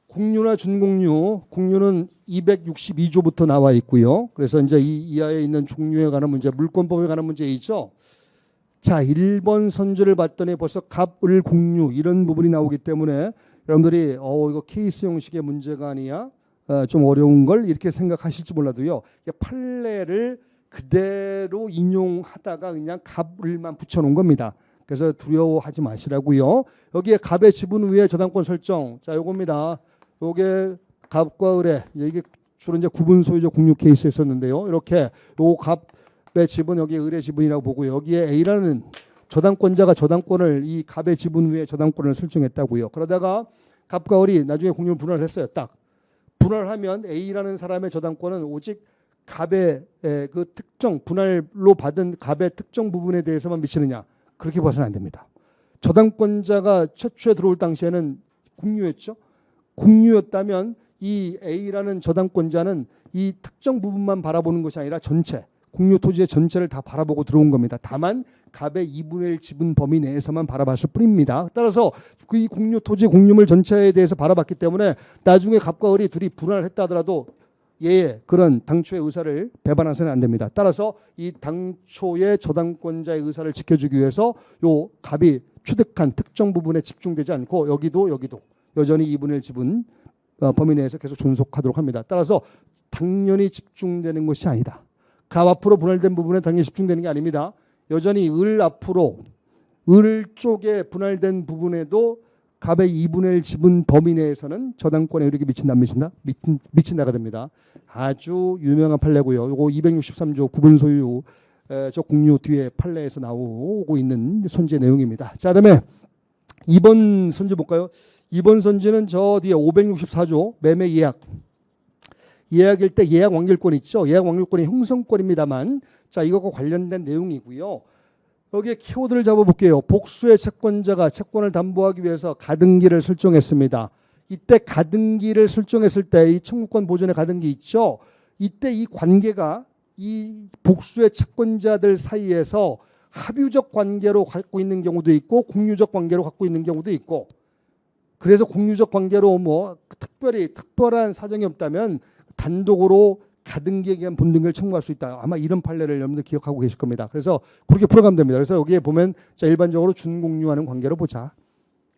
공유나 준공유, 공유는 262조부터 나와 있고요. 그래서 이제 이 이하에 있는 종류에 관한 문제, 물권법에 관한 문제 있죠. 자, 1번 선지를 봤더니 벌써 갑을 공유 이런 부분이 나오기 때문에 여러분들이 이거 케이스 형식의 문제가 아니야? 좀 어려운 걸 이렇게 생각하실지 몰라도요. 판례를 그대로 인용하다가 그냥 갑을만 붙여놓은 겁니다. 그래서 두려워하지 마시라고요. 여기에 갑의 지분 위에 저당권 설정. 자, 요겁니다. 요게 갑과 을의 이게 주로 이제 구분 소유적 공유 케이스였었는데요. 이렇게 요 갑의 지분 여기 을의 지분이라고 보고 여기에 A라는 저당권자가 저당권을 이 갑의 지분 위에 저당권을 설정했다고요. 그러다가 갑과 을이 나중에 공유를 분할을 했어요. 딱 분할하면 A라는 사람의 저당권은 오직 갑의 그 특정 분할로 받은 갑의 특정 부분에 대해서만 미치느냐? 그렇게 봐서는 안 됩니다. 저당권자가 최초에 들어올 당시에는 공유였죠. 공유였다면 이 A라는 저당권자는 이 특정 부분만 바라보는 것이 아니라 전체 공유 토지의 전체를 다 바라보고 들어온 겁니다. 다만 갑의 2분의 1 지분 범위 내에서만 바라봤을 뿐입니다. 따라서 이 공유 토지 공유물 전체에 대해서 바라봤기 때문에 나중에 갑과 을이 둘이 분할을 했다 하더라도 얘의 그런 당초의 의사를 배반해서는 안 됩니다. 따라서 이 당초의 저당권자의 의사를 지켜주기 위해서 요 갑이 취득한 특정 부분에 집중되지 않고 여기도 여전히 2분의 1 지분 범위 내에서 계속 존속하도록 합니다. 따라서 당연히 집중되는 것이 아니다. 갑 앞으로 분할된 부분에 당연히 집중되는 게 아닙니다. 여전히 을 앞으로 을 쪽에 분할된 부분에도 갑의 2분의 1 지분 범위 내에서는 저당권의 이렇게 미친다가 됩니다. 아주 유명한 판례고요. 요거 263조 구분 소유 저 공유 뒤에 판례에서 나오고 있는 선지의 내용입니다. 자, 그다음에 2번 선지 볼까요? 2번 선지는 저 뒤에 564조 매매 예약. 예약일 때 예약 완결권 있죠. 예약 완결권이 형성권입니다만 자, 이것과 관련된 내용이고요. 여기에 키워드를 잡아볼게요. 복수의 채권자가 채권을 담보하기 위해서 가등기를 설정했습니다. 이때 가등기를 설정했을 때 이 청구권 보존의 가등기 있죠. 이때 이 관계가 이 복수의 채권자들 사이에서 합유적 관계로 갖고 있는 경우도 있고 공유적 관계로 갖고 있는 경우도 있고 그래서 공유적 관계로 뭐 특별한 사정이 없다면 단독으로 가등기에 대한 본등기를 청구할 수 있다. 아마 이런 판례를 여러분들 기억하고 계실 겁니다. 그래서 그렇게 풀어가면 됩니다. 그래서 여기에 보면 자, 일반적으로 준공유하는 관계로 보자.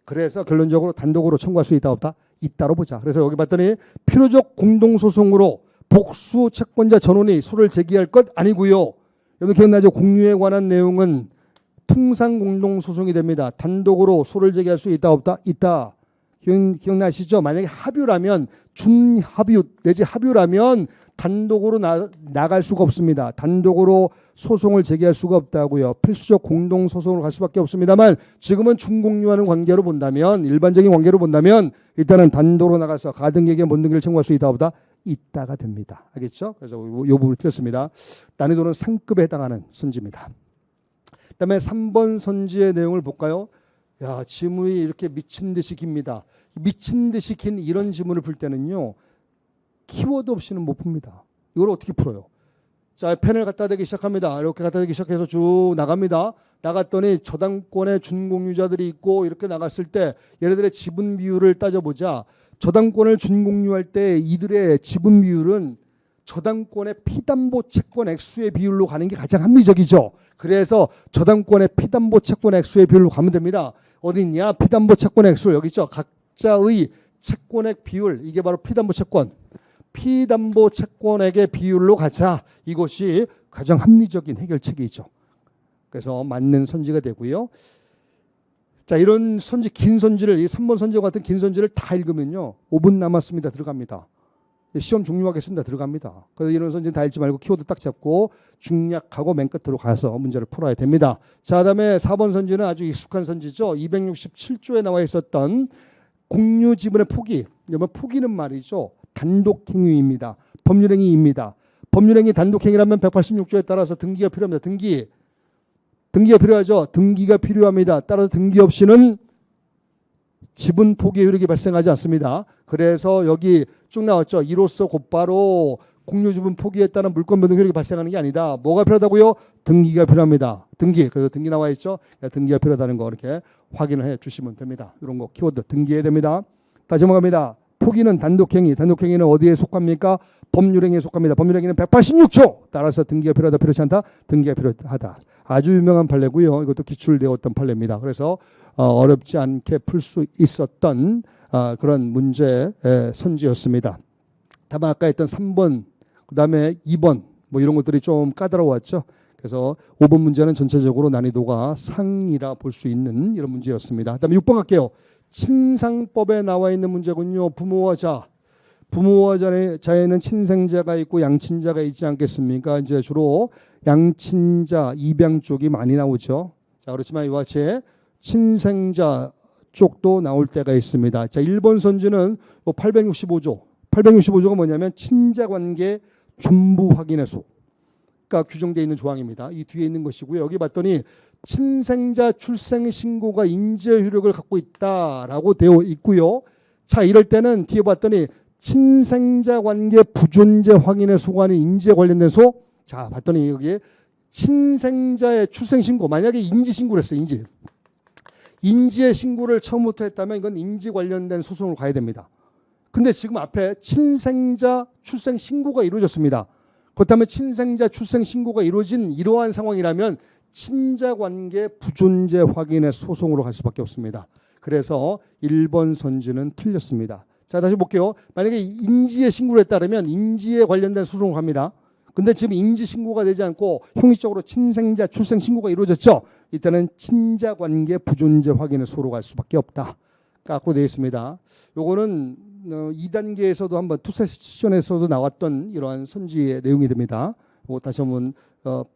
그래서 결론적으로 단독으로 청구할 수 있다 없다? 있다로 보자. 그래서 여기 봤더니 필요적 공동소송으로 복수 채권자 전원이 소를 제기할 것 아니고요. 여러분 기억나죠? 공유에 관한 내용은 통상 공동소송이 됩니다. 단독으로 소를 제기할 수 있다 없다? 있다. 기억나시죠? 만약에 합유라면 준합유 내지 합유라면 단독으로 나갈 수가 없습니다. 단독으로 소송을 제기할 수가 없다고요. 필수적 공동소송으로 갈 수밖에 없습니다만 지금은 준공유하는 관계로 본다면 일반적인 관계로 본다면 일단은 단독으로 나가서 가등기에게 모든 걸 청구할 수 있다 없다? 있다가 됩니다. 알겠죠? 그래서 이 부분을 틀렸습니다. 난이도는 상급에 해당하는 선지입니다. 그다음에 3번 선지의 내용을 볼까요? 야, 지문이 이렇게 미친 듯이 깁니다. 미친 듯이 긴 이런 지문을 풀 때는요. 키워드 없이는 못 풉니다. 이걸 어떻게 풀어요? 자, 펜을 갖다 대기 시작합니다. 이렇게 갖다 대기 시작해서 쭉 나갑니다. 나갔더니 저당권의 준공유자들이 있고 이렇게 나갔을 때 얘네들의 지분 비율을 따져보자. 저당권을 준공유할 때 이들의 지분 비율은 저당권의 피담보 채권 액수의 비율로 가는 게 가장 합리적이죠. 그래서 저당권의 피담보 채권 액수의 비율로 가면 됩니다. 어디 있냐? 피담보 채권 액수 여기 있죠. 각자의 채권액 비율 이게 바로 피담보 채권. 피담보 채권액의 비율로 가자. 이것이 가장 합리적인 해결책이죠. 그래서 맞는 선지가 되고요. 자, 이런 선지 긴 선지를 이 3번 선지와 같은 긴 선지를 다 읽으면요. 5분 남았습니다. 들어갑니다. 시험 종료하겠습니다. 들어갑니다. 그래서 이런 선지는 다 읽지 말고 키워드 딱 잡고 중략하고 맨 끝으로 가서 문제를 풀어야 됩니다. 자, 그다음에 4번 선지는 아주 익숙한 선지죠. 267조에 나와 있었던 공유 지분의 포기. 여러분 포기는 말이죠. 단독행위입니다. 법률행위입니다. 법률행위 단독행위라면 186조에 따라서 등기가 필요합니다. 등기가 필요하죠. 등기가 필요합니다. 따라서 등기 없이는 지분 포기의 효력이 발생하지 않습니다. 그래서 여기 쭉 나왔죠. 이로써 곧바로 공유지분 포기에 따른 물권 변동 효력이 발생하는 게 아니다. 뭐가 필요하다고요? 등기가 필요합니다. 등기. 그래서 등기 나와 있죠. 등기가 필요하다는 거 이렇게 확인을 해 주시면 됩니다. 이런 거 키워드 등기해야 됩니다. 다시 넘어갑니다. 포기는 단독행위. 단독행위는 어디에 속합니까? 법률행위에 속합니다. 법률행위는 186조. 따라서 등기가 필요하다, 필요하지 않다? 등기가 필요하다. 아주 유명한 판례고요. 이것도 기출되었던 판례입니다. 그래서 어렵지 않게 풀 수 있었던 그런 문제 선지였습니다. 다만 아까 했던 3번, 그 다음에 2번 뭐 이런 것들이 좀 까다로웠죠. 그래서 5번 문제는 전체적으로 난이도가 상이라 볼 수 있는 이런 문제였습니다. 그 다음에 6번 갈게요. 친상법에 나와 있는 문제군요. 부모와 자. 부모와 자에는 친생자가 있고 양친자가 있지 않겠습니까? 이제 주로 양친자, 입양 쪽이 많이 나오죠. 자, 그렇지만 이와 같이 친생자 쪽도 나올 때가 있습니다. 자, 1번 선지는 865조. 865조가 뭐냐면 친자관계 존부 확인의 소가 규정되어 있는 조항입니다. 이 뒤에 있는 것이고요. 여기 봤더니 친생자 출생 신고가 인지 효력을 갖고 있다라고 되어 있고요. 자, 이럴 때는 뒤에 봤더니 친생자 관계 부존재 확인의 소가 아닌 인지에 관련된 소. 자, 봤더니 여기 친생자의 출생 신고 만약에 인지 신고를 했어요. 인지의 신고를 처음부터 했다면 이건 인지 관련된 소송으로 가야 됩니다. 근데 지금 앞에 친생자 출생 신고가 이루어졌습니다. 그렇다면 친생자 출생 신고가 이루어진 이러한 상황이라면 친자관계 부존재 확인의 소송으로 갈 수밖에 없습니다. 그래서 1번 선지는 틀렸습니다. 자, 다시 볼게요. 만약에 인지의 신고를 했다면 인지에 관련된 소송을 갑니다. 근데 지금 인지 신고가 되지 않고 형식적으로 친생자 출생 신고가 이루어졌죠. 이때는 친자관계 부존재 확인의 소로 갈 수밖에 없다. 깎고 되어 있습니다. 요거는 2단계에서도 한번 투세션에서도 나왔던 이러한 선지의 내용이 됩니다. 다시 한번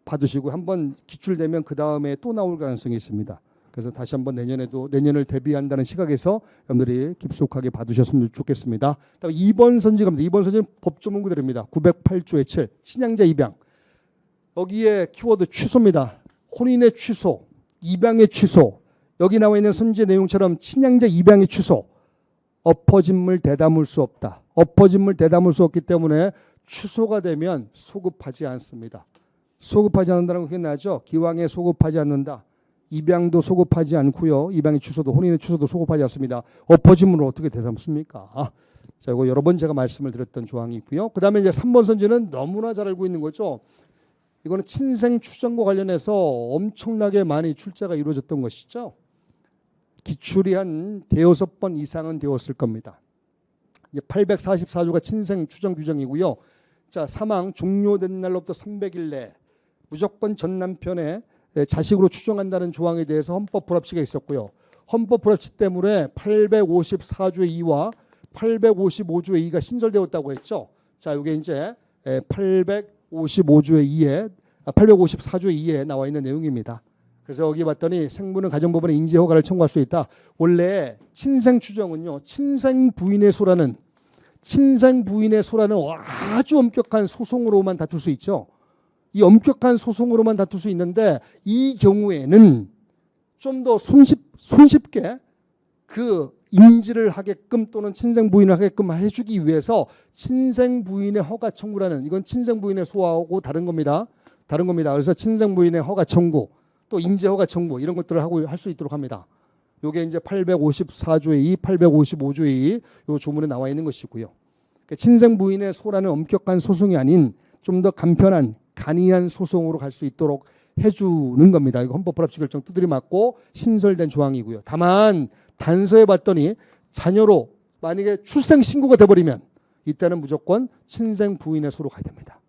봐두시고 한번 기출되면 그 다음에 또 나올 가능성이 있습니다. 그래서 다시 한번 내년을 대비한다는 시각에서 여러분들이 깊숙하게 봐두셨으면 좋겠습니다. 다음 2번 선지 갑니다. 2번 선지는 법조문 구절입니다. 908조의 7 친양자 입양. 여기에 키워드 취소입니다. 혼인의 취소, 입양의 취소. 여기 나와 있는 선지의 내용처럼 친양자 입양의 취소. 엎어진 물 대담을 수 없다. 엎어진 물 대담을 수 없기 때문에 취소가 되면 소급하지 않습니다. 소급하지 않는다는 거 기억나죠? 기왕에 소급하지 않는다. 입양도 소급하지 않고요. 입양의 취소도 혼인의 취소도 소급하지 않습니다. 엎어진 물을 어떻게 대담습니까? 자, 이거 여러 번 제가 말씀을 드렸던 조항이 있고요. 그 다음에 이제 3번 선지는 너무나 잘 알고 있는 거죠. 이거는 친생 추정과 관련해서 엄청나게 많이 출제가 이루어졌던 것이죠. 기출이 한 5번 이상은 되었을 겁니다. 이제 844조가 친생 추정 규정이고요. 자, 사망 종료된 날로부터 300일 내 무조건 전 남편의 자식으로 추정한다는 조항에 대해서 헌법 불합치가 있었고요. 헌법 불합치 때문에 854조의 2와 855조의 2가 신설되었다고 했죠. 자, 이게 이제 855조의 2에 854조의 2에 나와 있는 내용입니다. 그래서 여기 봤더니 생부는 가정법원에 인지 허가를 청구할 수 있다. 원래 친생 추정은요, 친생 부인의 소라는 아주 엄격한 소송으로만 다툴 수 있죠. 이 엄격한 소송으로만 다툴 수 있는데 이 경우에는 좀 더 손쉽게 그 인지를 하게끔 또는 친생 부인을 하게끔 해주기 위해서 친생 부인의 허가 청구라는, 이건 친생 부인의 소하고 다른 겁니다. 그래서 친생 부인의 허가 청구, 또 인지 허가 청구 이런 것들을 하고 할 수 있도록 합니다. 요게 이제 854조의 2, 855조의 2, 요 조문에 나와 있는 것이고요. 그러니까 친생 부인의 소라는 엄격한 소송이 아닌 좀 더 간편한 간이한 소송으로 갈 수 있도록 해주는 겁니다. 이거 헌법 불합치 결정 두드려 맞고 신설된 조항이고요. 다만 단서에 봤더니 자녀로 만약에 출생 신고가 돼버리면 이때는 무조건 친생 부인의 소로 가야 됩니다.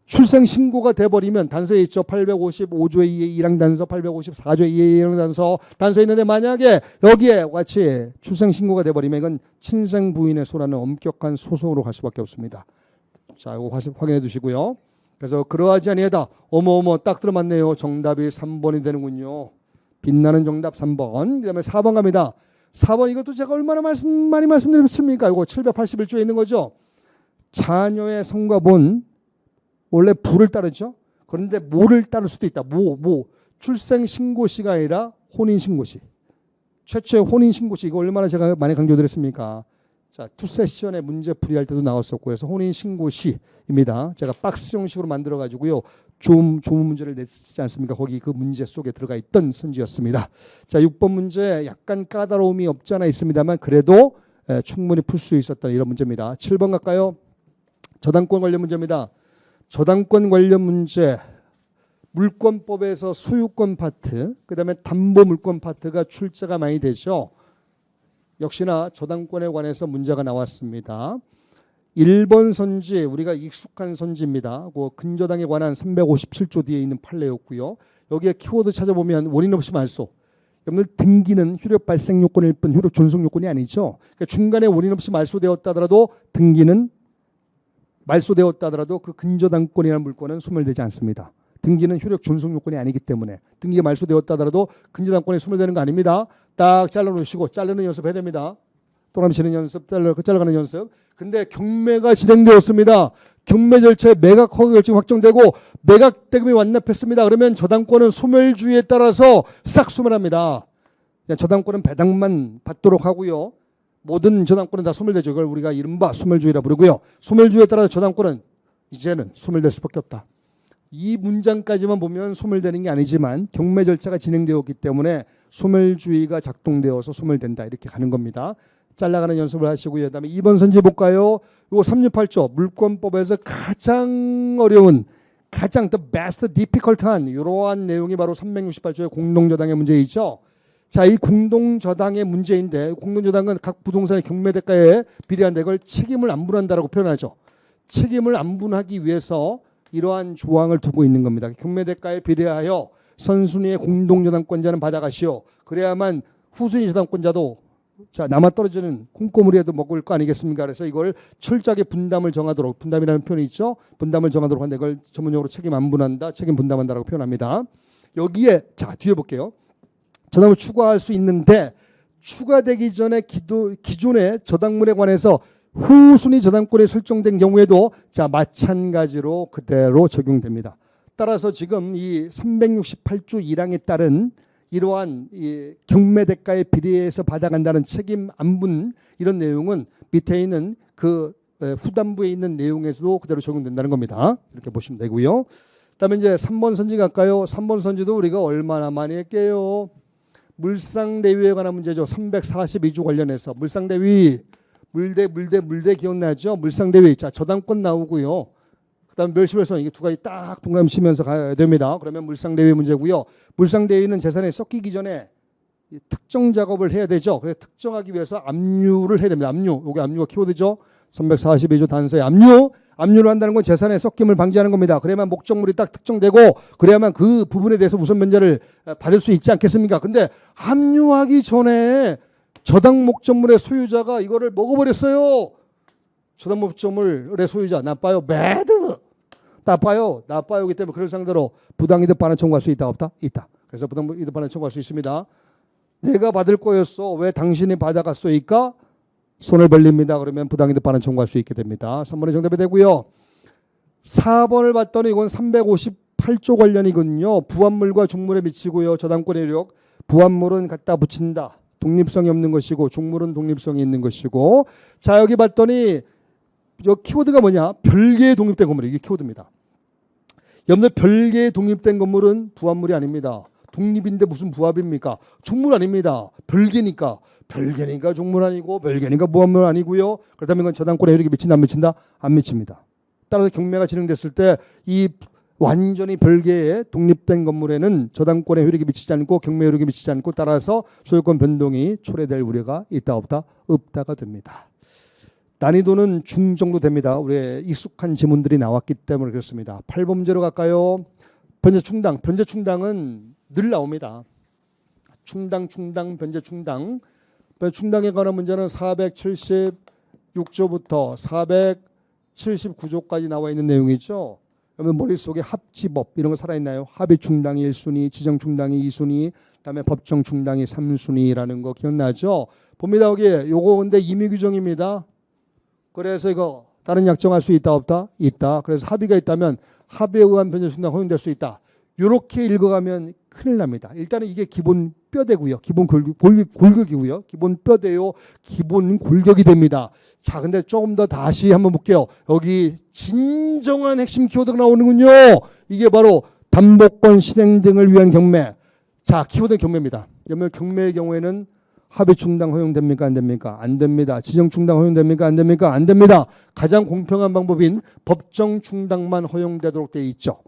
출생 신고가 돼버리면 단서에 있죠. 855조의 2의 1항 단서, 854조의 2의 1항 단서에 있는데 만약에 여기에 같이 출생 신고가 돼버리면 이건 친생 부인의 소라는 엄격한 소송으로 갈 수밖에 없습니다. 자, 이거 확인해 두시고요. 그래서 그러하지 아니하다. 어머 딱 들어맞네요. 정답이 3번이 되는군요. 빛나는 정답 3번. 그다음에 4번 갑니다. 4번 이것도 제가 얼마나 많이 말씀드렸습니까? 이거 781조에 있는 거죠. 자녀의 성과 본 원래 부를 따르죠. 그런데 모를 따를 수도 있다. 출생 신고시가 아니라 혼인 신고시. 최초의 혼인 신고시 이거 얼마나 제가 많이 강조드렸습니까? 자, 투세션의 문제 풀이할 때도 나왔었고 그래서 혼인 신고시입니다. 제가 박스 형식으로 만들어 가지고요. 조문 문제를 냈지 않습니까? 거기 그 문제 속에 들어가 있던 선지였습니다. 자, 6번 문제 약간 까다로움이 없지 않아 있습니다만 그래도 충분히 풀 수 있었던 이런 문제입니다. 7번 갈까요? 저당권 관련 문제입니다. 저당권 관련 문제, 물권법에서 소유권 파트, 그 다음에 담보 물권 파트가 출제가 많이 되죠. 역시나 저당권에 관해서 문제가 나왔습니다. 1번 선지, 우리가 익숙한 선지입니다. 그 근저당에 관한 357조 뒤에 있는 판례였고요. 여기에 키워드 찾아보면 원인 없이 말소. 여러분들 등기는 효력 발생 요건일 뿐 효력 존속 요건이 아니죠. 그러니까 중간에 원인 없이 말소되었다 하더라도 등기는 말소되었다 하더라도 그 근저당권이라는 물권은 소멸되지 않습니다. 등기는 효력 존속 요건이 아니기 때문에 등기가 말소되었다 하더라도 근저당권이 소멸되는 거 아닙니다. 딱 잘라놓으시고 자르는 연습 해야 됩니다. 또람치는 연습, 잘라가는 연습. 근데 경매가 진행되었습니다. 경매 절차에 매각 허가 결정 확정되고 매각 대금이 완납했습니다. 그러면 저당권은 소멸주의에 따라서 싹 소멸합니다. 저당권은 배당만 받도록 하고요. 모든 저당권은 다 소멸되죠. 그걸 우리가 이른바 소멸주의라 부르고요. 소멸주의에 따라서 저당권은 이제는 소멸될 수밖에 없다. 이 문장까지만 보면 소멸되는 게 아니지만 경매 절차가 진행되었기 때문에 소멸주의가 작동되어서 소멸된다. 이렇게 가는 겁니다. 잘라가는 연습을 하시고요. 그다음에 2번 선지 볼까요? 이거 368조 물권법에서 가장 어려운 가장 the best difficult한 이러한 내용이 바로 368조의 공동저당의 문제이죠. 자, 이 공동저당의 문제인데 공동저당은 각 부동산의 경매대가에 비례한데 이걸 책임을 안분한다라고 표현하죠. 책임을 안분하기 위해서 이러한 조항을 두고 있는 겁니다. 경매대가에 비례하여 선순위의 공동저당권자는 받아가시오. 그래야만 후순위 저당권자도 자 남아떨어지는 콩고물이라도 먹을 거 아니겠습니까? 그래서 이걸 철저하게 분담을 정하도록 분담이라는 표현이 있죠. 분담을 정하도록 하는데 이걸 전문용어로 책임 안분한다, 책임 분담한다라고 표현합니다. 여기에 자 뒤에 볼게요. 저당을 추가할 수 있는데 추가되기 전에 기존의 저당물에 관해서 후순위 저당권이 설정된 경우에도 자 마찬가지로 그대로 적용됩니다. 따라서 지금 이 368조 1항에 따른 이러한 이 경매 대가에 비례해서 받아간다는 책임 안분 이런 내용은 밑에 있는 그 후단부에 있는 내용에서도 그대로 적용된다는 겁니다. 이렇게 보시면 되고요. 그다음에 이제 3번 선지 갈까요? 3번 선지도 우리가 얼마나 많이 했게요? 물상대위에 관한 문제죠. 342조 관련해서 물상대위 물대 기억나죠? 물상대위 자 저당권 나오고요. 그다음 멸시멸손 이게 두 가지 딱 동그라미 치면서 가야 됩니다. 그러면 물상대위 문제고요. 물상대위는 재산이 섞이기 전에 이 특정 작업을 해야 되죠. 그래서 특정하기 위해서 압류를 해야 됩니다. 압류. 이게 압류가 키워드죠. 342조 단서의 압류. 압류를 한다는 건 재산의 섞임을 방지하는 겁니다. 그래야만 목적물이 딱 특정되고 그래야만 그 부분에 대해서 우선 면제를 받을 수 있지 않겠습니까? 근데 압류하기 전에 저당 목적물의 소유자가 이거를 먹어버렸어요. 저당 목적물의 소유자 나빠요. 배드. 나빠요. 나빠요기 때문에 그럴 상대로 부당이득 반환 청구할 수 있다 없다? 있다. 그래서 부당이득 반환 청구할 수 있습니다. 내가 받을 거였어. 왜 당신이 받아갔소이까? 손을 벌립니다. 그러면 부당이득 반환 청구할 수 있게 됩니다. 3번이 정답이 되고요. 4번을 봤더니 이건 358조 관련이거든요. 부합물과 종물에 미치고요. 저당권의 효력. 부합물은 갖다 붙인다. 독립성이 없는 것이고 종물은 독립성이 있는 것이고. 자, 여기 봤더니 이 키워드가 뭐냐? 별개의 독립된 건물. 이게 키워드입니다. 여러분들 별개의 독립된 건물은 부합물이 아닙니다. 독립인데 무슨 부합입니까? 종물 아닙니다. 별개니까. 별개니까 종물 아니고 별개니까 부합물 아니고요. 그렇다면 이건 저당권의 효력이 미친다 안 미친다? 안 미칩니다. 따라서 경매가 진행됐을 때 이 완전히 별개의 독립된 건물에는 저당권의 효력이 미치지 않고 경매 효력이 미치지 않고 따라서 소유권 변동이 초래될 우려가 있다 없다? 없다가 됩니다. 난이도는 중 정도 됩니다. 우리 익숙한 지문들이 나왔기 때문에 그렇습니다. 8번 문제로 갈까요? 변제 충당. 변제 충당은 늘 나옵니다. 충당, 변제 충당. 변제 충당에 관한 문제는 476조부터 479조까지 나와 있는 내용이죠. 그러면 머릿속에 합지법 이런 거 살아있나요? 합의 충당이 1순위, 지정 충당이 2순위, 그다음에 법정 충당이 3순위라는 거 기억나죠? 봅니다. 여기 요거 근데 임의 규정입니다. 그래서 이거 다른 약정할 수 있다 없다? 있다. 그래서 합의가 있다면 합의에 의한 변제 충당 허용될 수 있다. 이렇게 읽어가면 큰일 납니다. 일단은 이게 기본 뼈대고요. 기본 골격이고요. 기본 뼈대요. 기본 골격이 됩니다. 자, 근데 조금 더 다시 한번 볼게요. 여기 진정한 핵심 키워드가 나오는군요. 이게 바로 담보권 실행 등을 위한 경매. 자, 키워드는 경매입니다. 그러면 경매의 경우에는 합의 충당 허용됩니까? 안 됩니까? 안 됩니다. 지정 충당 허용됩니까? 안 됩니까? 안 됩니다. 가장 공평한 방법인 법정 충당만 허용되도록 되어 있죠.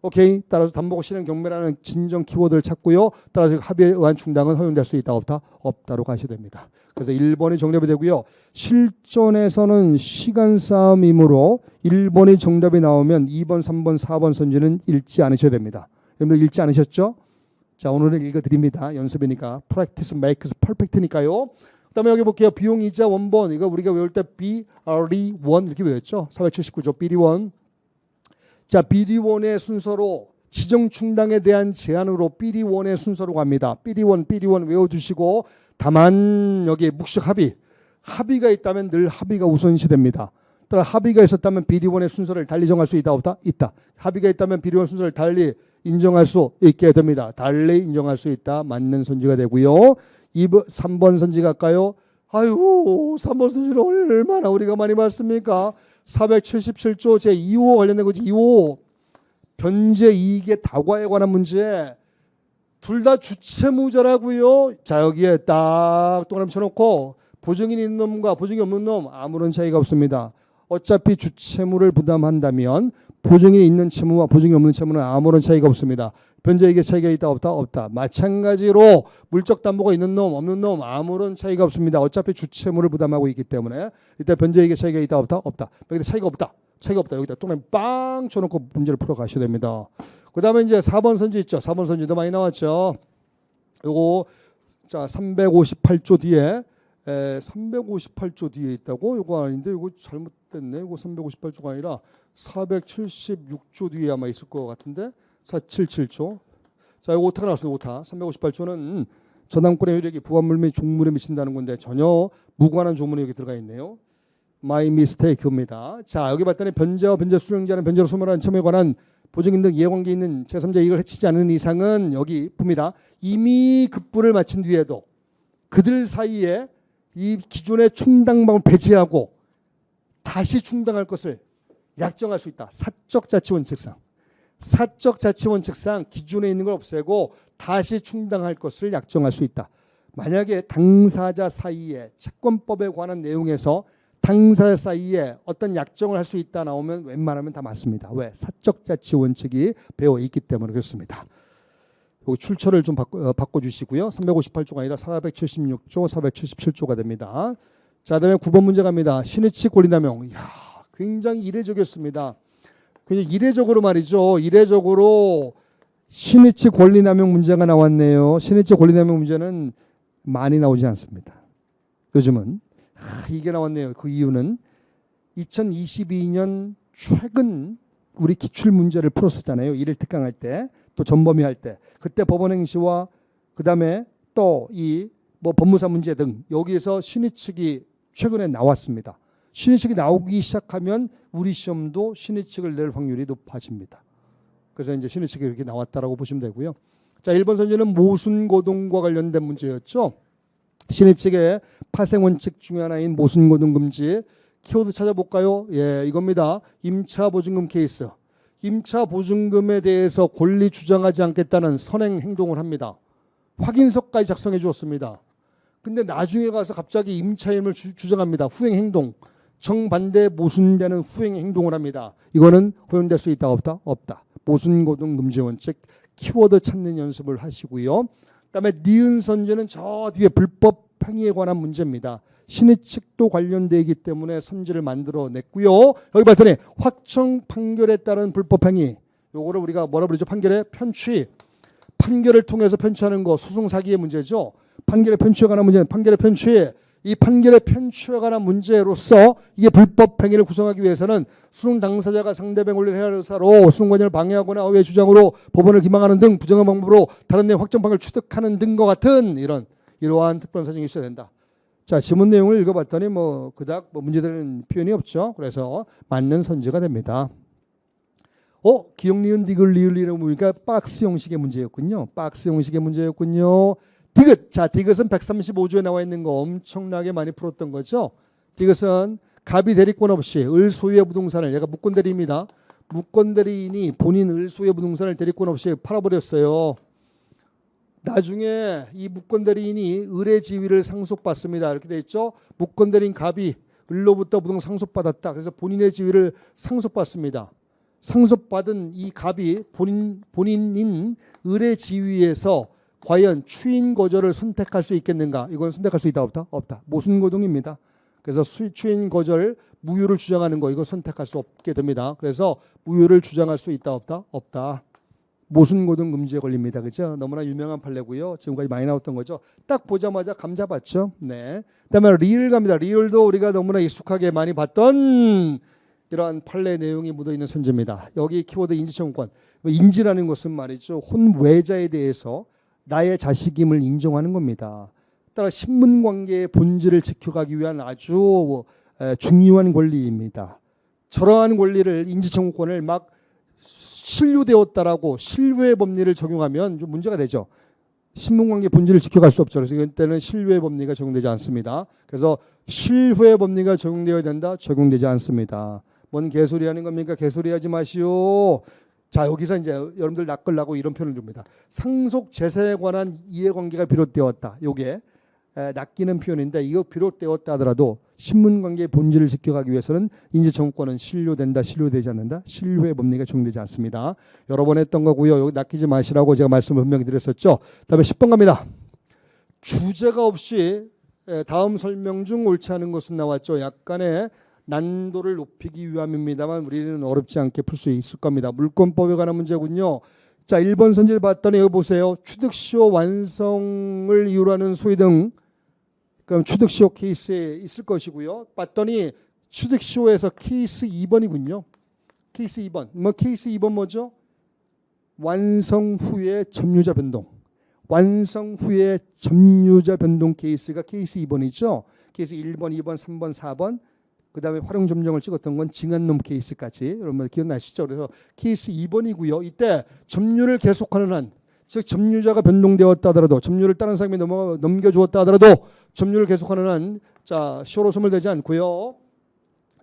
오케이. 따라서 담보권 실행 경매라는 진정 키워드를 찾고요. 따라서 합의에 의한 충당은 허용될 수 있다 없다? 없다로 가셔야 됩니다. 그래서 1번이 정답이 되고요. 실전에서는 시간 싸움이므로 1번이 정답이 나오면 2번, 3번, 4번 선지는 읽지 않으셔야 됩니다. 여러분들 읽지 않으셨죠? 자, 오늘은 읽어드립니다. 연습이니까. Practice makes perfect니까요. 그 다음에 여기 볼게요. 비용이자 원본. 이거 우리가 외울 때 BRE1 이렇게 외웠죠. 479조 BD1. 자, BD1의 순서로 지정 충당에 대한 제한으로 BD1의 순서로 갑니다. BD1 외워두시고 다만 여기 묵식 합의가 있다면 늘 합의가 우선시됩니다. 따라 합의가 있었다면 BD1의 순서를 달리 정할 수 있다 없다? 있다. 합의가 있다면 BD1 순서를 달리 인정할 수 있게 됩니다. 달리 인정할 수 있다. 맞는 선지가 되고요. 3번 선지 갈까요? 아유, 3번 선지를 얼마나 우리가 많이 봤습니까? 477조 제2호 관련된 거지. 2호 변제 이익의 다과에 관한 문제. 둘 다 주채무자라고요. 자, 여기에 딱 동그라미 쳐놓고 보증인 있는 놈과 보증이 없는 놈 아무런 차이가 없습니다. 어차피 주채무를 부담한다면 보증이 있는 채무와 보증이 없는 채무는 아무런 차이가 없습니다. 변제이익의 차이가 있다 없다? 없다. 마찬가지로 물적 담보가 있는 놈 없는 놈 아무런 차이가 없습니다. 어차피 주채무를 부담하고 있기 때문에 이때 변제이익의 차이가 있다 없다? 없다. 여기다 차이가 없다. 여기다 동그라미 빵 쳐놓고 문제를 풀어 가셔야 됩니다. 그 다음에 이제 4번 선지 있죠. 4번 선지도 많이 나왔죠. 요거 자 358조 뒤에 358조 뒤에 있다고? 요거 아닌데 요거 잘못됐네. 요거 358조가 아니라 476조 뒤에 아마 있을 것 같은데 477조. 자, 이거 오타가 나왔어요. 오타. 358조는 저당권의 효력이 부합물 및 종물에 미친다는 건데 전혀 무관한 조문이 여기 들어가 있네요. My mistake입니다. 자, 여기 봤더니 변제와 변제 수령자는 변제로 소멸한 채무에 관한 보증인 등 이해관계 있는 제3자 이익을 해치지 않는 이상은 여기 봅니다. 이미 급부를 마친 뒤에도 그들 사이에 이 기존의 충당방을 배제하고 다시 충당할 것을 약정할 수 있다. 사적 자치 원칙상 기존에 있는 걸 없애고 다시 충당할 것을 약정할 수 있다. 만약에 당사자 사이에 채권법에 관한 내용에서 당사자 사이에 어떤 약정을 할 수 있다 나오면 웬만하면 다 맞습니다. 왜? 사적 자치 원칙이 배어 있기 때문에 그렇습니다. 요 출처를 좀 바꿔주시고요. 358조가 아니라 476조, 477조가 됩니다. 자, 그다음에 9번 문제 갑니다. 신의칙 권리남용. 이야, 굉장히 이례적이었습니다. 그냥 이례적으로 말이죠. 이례적으로 신의칙 권리남용 문제가 나왔네요. 신의칙 권리남용 문제는 많이 나오지 않습니다. 요즘은 이게 나왔네요. 그 이유는 2022년 최근 우리 기출 문제를 풀었었잖아요. 1일 특강할 때, 또 전범위 할 때, 그때 법원행시와 그 다음에 또 이 뭐 법무사 문제 등 여기에서 신의칙이 최근에 나왔습니다. 신의칙이 나오기 시작하면 우리 시험도 신의칙을 낼 확률이 높아집니다. 그래서 이제 신의칙이 이렇게 나왔다라고 보시면 되고요. 자, 1번 선지는 모순고등과 관련된 문제였죠. 신의칙의 파생원칙 중에 하나인 모순고등 금지. 키워드 찾아볼까요? 예, 이겁니다. 임차보증금 케이스. 임차보증금에 대해서 권리 주장하지 않겠다는 선행 행동을 합니다. 확인서까지 작성해 주었습니다. 근데 나중에 가서 갑자기 임차임을 주장합니다. 후행 행동. 정반대 모순되는 후행 행동을 합니다. 이거는 허용될 수 있다 없다? 없다. 모순고등 금지 원칙 키워드 찾는 연습을 하시고요. 그다음에 니은 선제는 저 뒤에 불법 행위에 관한 문제입니다. 신의칙도 관련되기 때문에 선지를 만들어냈고요. 여기 봤더니 확정 판결에 따른 불법 행위. 요거를 우리가 뭐라 그러죠? 판결의 편취. 판결을 통해서 편취하는 거 소송 사기의 문제죠. 판결의 편취에 관한 문제는 판결의 편취. 이 판결의 편취에 관한 문제로서 이게 불법 행위를 구성하기 위해서는 수능 당사자가 상대방 권리를 해할 의사로 수능 관여를 방해하거나 의외 주장으로 법원을 기망하는 등 부정한 방법으로 다른 내용 확정 판결을 취득하는 등과 같은 이러한 특별한 사정이 있어야 된다. 자, 지문 내용을 읽어봤더니 뭐 그닥 뭐 문제되는 표현이 없죠. 그래서 맞는 선지가 됩니다. 기역 니은 디귿 리을 리을 보니까 박스 형식의 문제였군요. 박스 형식의 문제였군요. 디귿. 자, 디귿은 135조에 나와 있는 거 엄청나게 많이 풀었던 거죠. 디귿은 갑이 대리권 없이 을 소유의 부동산을, 얘가 무권 대리입니다. 무권 대리인이 본인 을 소유의 부동산을 대리권 없이 팔아버렸어요. 나중에 이 무권 대리인이 을의 지위를 상속받습니다. 이렇게 돼 있죠. 무권 대리인 갑이 을로부터 부동산 상속받았다. 그래서 본인의 지위를 상속받습니다. 상속받은 이 갑이 본인인 을의 지위에서 과연 추인 거절을 선택할 수 있겠는가? 이건 선택할 수 있다 없다? 없다. 모순고등입니다. 그래서 추인 거절 무효를 주장하는 거 이거 선택할 수 없게 됩니다. 그래서 무효를 주장할 수 있다 없다? 없다. 모순고등 금지에 걸립니다. 그죠? 너무나 유명한 판례고요. 지금까지 많이 나왔던 거죠. 딱 보자마자 감 잡았죠. 네. 그다음에 리을 갑니다. 리을도 우리가 너무나 익숙하게 많이 봤던 이러한 판례 내용이 묻어있는 선지입니다. 여기 키워드 인지청구권. 인지라는 것은 말이죠. 혼외자에 대해서 나의 자식임을 인정하는 겁니다. 따라 신분관계의 본질을 지켜가기 위한 아주 중요한 권리입니다. 저러한 권리를 인지청구권을 막 신류되었다라고 신뢰의 법리를 적용하면 좀 문제가 되죠. 신분관계 본질을 지켜갈 수 없죠. 그래서 이때는 신뢰의 법리가 적용되지 않습니다. 그래서 실효의 법리가 적용되어야 된다. 적용되지 않습니다. 뭔 개소리 하는 겁니까? 개소리 하지 마시오. 자, 여기서 이제 여러분들 낚으려고 이런 표현을 줍니다. 상속 재산에 관한 이해관계가 비롯되었다. 요게 낚이는 표현인데 이거 비롯되었다 하더라도 신분관계의 본질을 지켜가기 위해서는 인지청구권은 신료된다, 신료되지 않는다. 신료의 법리가 적용되지 않습니다. 여러 번 했던 거고요. 여기 낚이지 마시라고 제가 말씀을 분명히 드렸었죠. 다음에 10번 갑니다. 주제가 없이 다음 설명 중 옳지 않은 것은 나왔죠. 약간의 난도를 높이기 위함입니다만 우리는 어렵지 않게 풀 수 있을 겁니다. 물권법에 관한 문제군요. 자, 1번 선지를 봤더니 여기 보세요. 취득시효 완성을 이유로 하는 소위 등 그럼 취득시효 케이스에 있을 것이고요. 봤더니 취득시효에서 케이스 2번이군요. 케이스 2번. 케이스 2번 뭐죠? 완성 후에 점유자 변동. 완성 후에 점유자 변동 케이스가 케이스 2번이죠. 케이스 1번, 2번, 3번, 4번. 그 다음에 활용 점정을 찍었던 건 징한놈 케이스까지 여러분 기억나시죠? 그래서 케이스 2번이고요. 이때 점유를 계속하는 한, 즉 점유자가 변동되었다 하더라도 점유를 다른 사람이 넘겨주었다 하더라도 점유를 계속하는 한, 자, 시효로 소멸되지 않고요.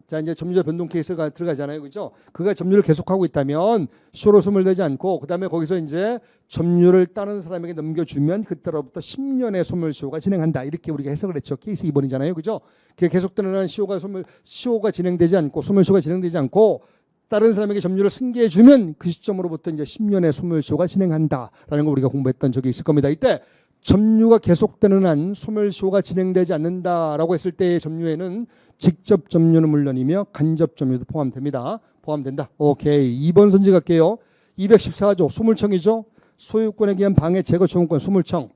자, 이제 점유자 변동 케이스가 들어가잖아요. 그죠? 그가 점유를 계속하고 있다면 시효로 소멸되지 않고 그 다음에 거기서 이제 점유를 다른 사람에게 넘겨주면 그때로부터 10년의 소멸시효가 진행한다. 이렇게 우리가 해석을 했죠. 케이스 2번이잖아요. 그죠? 그게 계속되는 한 시효가 진행되지 않고 소멸시효가 진행되지 않고 다른 사람에게 점유를 승계해 주면 그 시점으로부터 이제 10년의 소멸시효가 진행한다라는 걸 우리가 공부했던 적이 있을 겁니다. 이때 점유가 계속되는 한 소멸시효가 진행되지 않는다라고 했을 때의 점유에는 직접 점유는 물론이며 간접 점유도 포함됩니다. 포함된다. 오케이. 2번 선지 갈게요. 214조 소물청이죠. 소유권에 의한 방해 제거 청구권 소물청.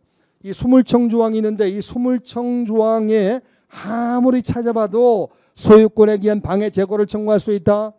이 소물청 조항이 있는데 이 소물청 조항에 아무리 찾아봐도 소유권에 의한 방해 제거를 청구할 수 있다.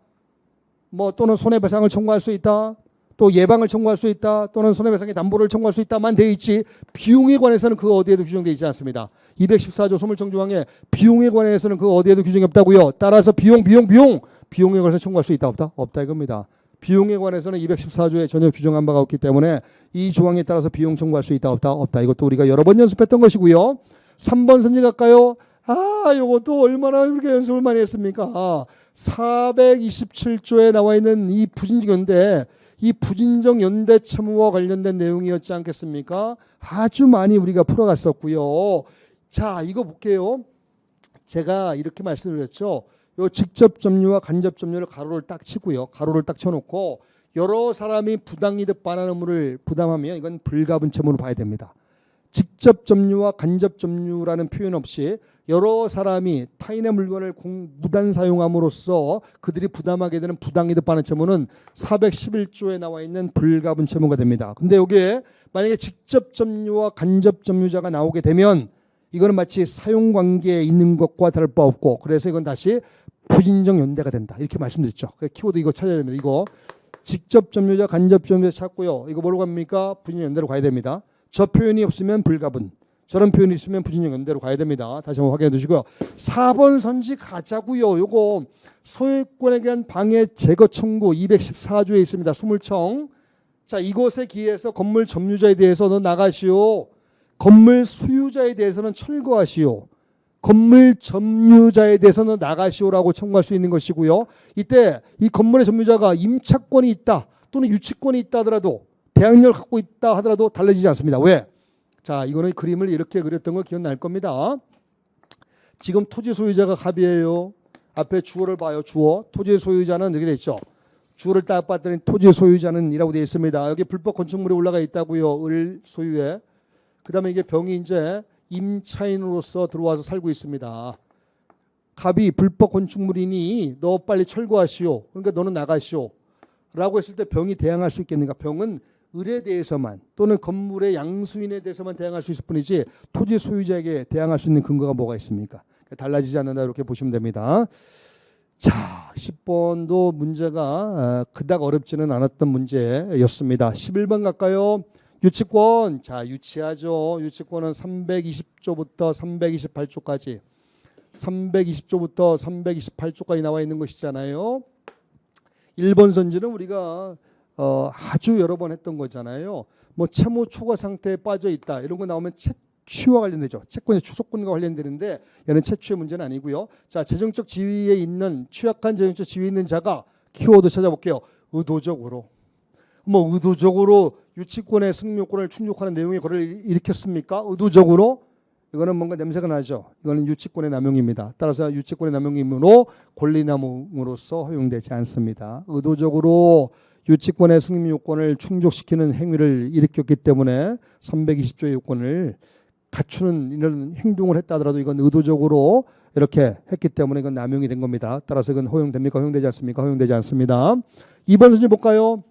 뭐 또는 손해배상을 청구할 수 있다. 또 예방을 청구할 수 있다. 또는 손해배상의 담보를 청구할 수 있다만 돼 있지 비용에 관해서는 그 어디에도 규정되어 있지 않습니다. 214조 소물청 조항에 비용에 관해서는 그 어디에도 규정이 없다고요. 따라서 비용에 관해서 청구할 수 있다 없다? 없다 이겁니다. 비용에 관해서는 214조에 전혀 규정한 바가 없기 때문에 이 조항에 따라서 비용 청구할 수 있다 없다? 없다. 이것도 우리가 여러 번 연습했던 것이고요. 3번 선지 갈까요? 이것도 얼마나 그렇게 연습을 많이 했습니까? 427조에 나와 있는 이 부진적 연대, 이 부진적 연대 채무와 관련된 내용이었지 않겠습니까? 아주 많이 우리가 풀어갔었고요. 자, 이거 볼게요. 제가 이렇게 말씀드렸죠. 요 직접 점유와 간접 점유를 가로를 딱 치고요. 가로를 딱 쳐놓고 여러 사람이 부당이득 반환 의무를 부담하면 이건 불가분 채무로 봐야 됩니다. 직접 점유와 간접 점유라는 표현 없이 여러 사람이 타인의 물건을 무단 사용함으로써 그들이 부담하게 되는 부당이득 반환 채무는 411조에 나와 있는 불가분 채무가 됩니다. 근데 여기에 만약에 직접 점유와 간접 점유자가 나오게 되면 이거는 마치 사용관계에 있는 것과 다를 바 없고 그래서 이건 다시 부진적 연대가 된다. 이렇게 말씀드렸죠. 키워드 이거 찾아야 됩니다. 이거 직접 점유자, 간접 점유자 찾고요. 이거 뭐로 갑니까? 부진적 연대로 가야 됩니다. 저 표현이 없으면 불가분, 저런 표현이 있으면 부진적 연대로 가야 됩니다. 다시 한번 확인해 두시고요. 4번 선지 가자고요. 요거 소유권에 대한 방해 제거 청구 214조에 있습니다. 소물청. 자, 이것에 기해서 건물 점유자에 대해서는 나가시오. 건물 소유자에 대해서는 철거하시오. 건물 점유자에 대해서는 나가시오라고 청구할 수 있는 것이고요. 이때 이 건물의 점유자가 임차권이 있다 또는 유치권이 있다 하더라도 대항력을 갖고 있다 하더라도 달라지지 않습니다. 왜? 자, 이거는 그림을 이렇게 그렸던 거 기억날 겁니다. 지금 토지 소유자가 갑이에요. 앞에 주어를 봐요. 주어. 토지 소유자는 이렇게 돼 있죠. 주어를 딱 봤더니 토지 소유자는 이라고 되어 있습니다. 여기 불법 건축물이 올라가 있다고요. 을 소유에. 그 다음에 이게 병이 이제 임차인으로서 들어와서 살고 있습니다. 갑이 불법 건축물이니 너 빨리 철거하시오. 그러니까 너는 나가시오. 라고 했을 때 병이 대항할 수 있겠는가? 병은 을에 대해서만 또는 건물의 양수인에 대해서만 대항할 수 있을 뿐이지 토지 소유자에게 대항할 수 있는 근거가 뭐가 있습니까? 달라지지 않는다 이렇게 보시면 됩니다. 자, 10번도 문제가 그닥 어렵지는 않았던 문제였습니다. 11번 갈까요? 유치권. 자, 유치하죠. 유치권은 320조부터 328조까지 320조부터 328조까지 나와 있는 것이잖아요. 1번 선지는 우리가 아주 여러 번 했던 거잖아요. 뭐 채무 초과 상태에 빠져 있다 이런 거 나오면 채취와 관련되죠. 채권의 추속권과 관련되는데 얘는 채취의 문제는 아니고요. 자, 재정적 지위에 있는 취약한 재정적 지위에 있는 자가 키워드 찾아볼게요. 의도적으로 유치권의 승용권을 충족하는 내용의 거래를 일으켰습니까? 의도적으로? 이거는 뭔가 냄새가 나죠. 이거는 유치권의 남용입니다. 따라서 유치권의 남용이므로 권리남용으로서 허용되지 않습니다. 의도적으로 유치권의 승용권을 충족시키는 행위를 일으켰기 때문에 320조의 요건을 갖추는 이런 행동을 했다 하더라도 이건 의도적으로 이렇게 했기 때문에 이건 남용이 된 겁니다. 따라서 이건 허용됩니까? 허용되지 않습니까? 허용되지 않습니다. 2번 선지 볼까요?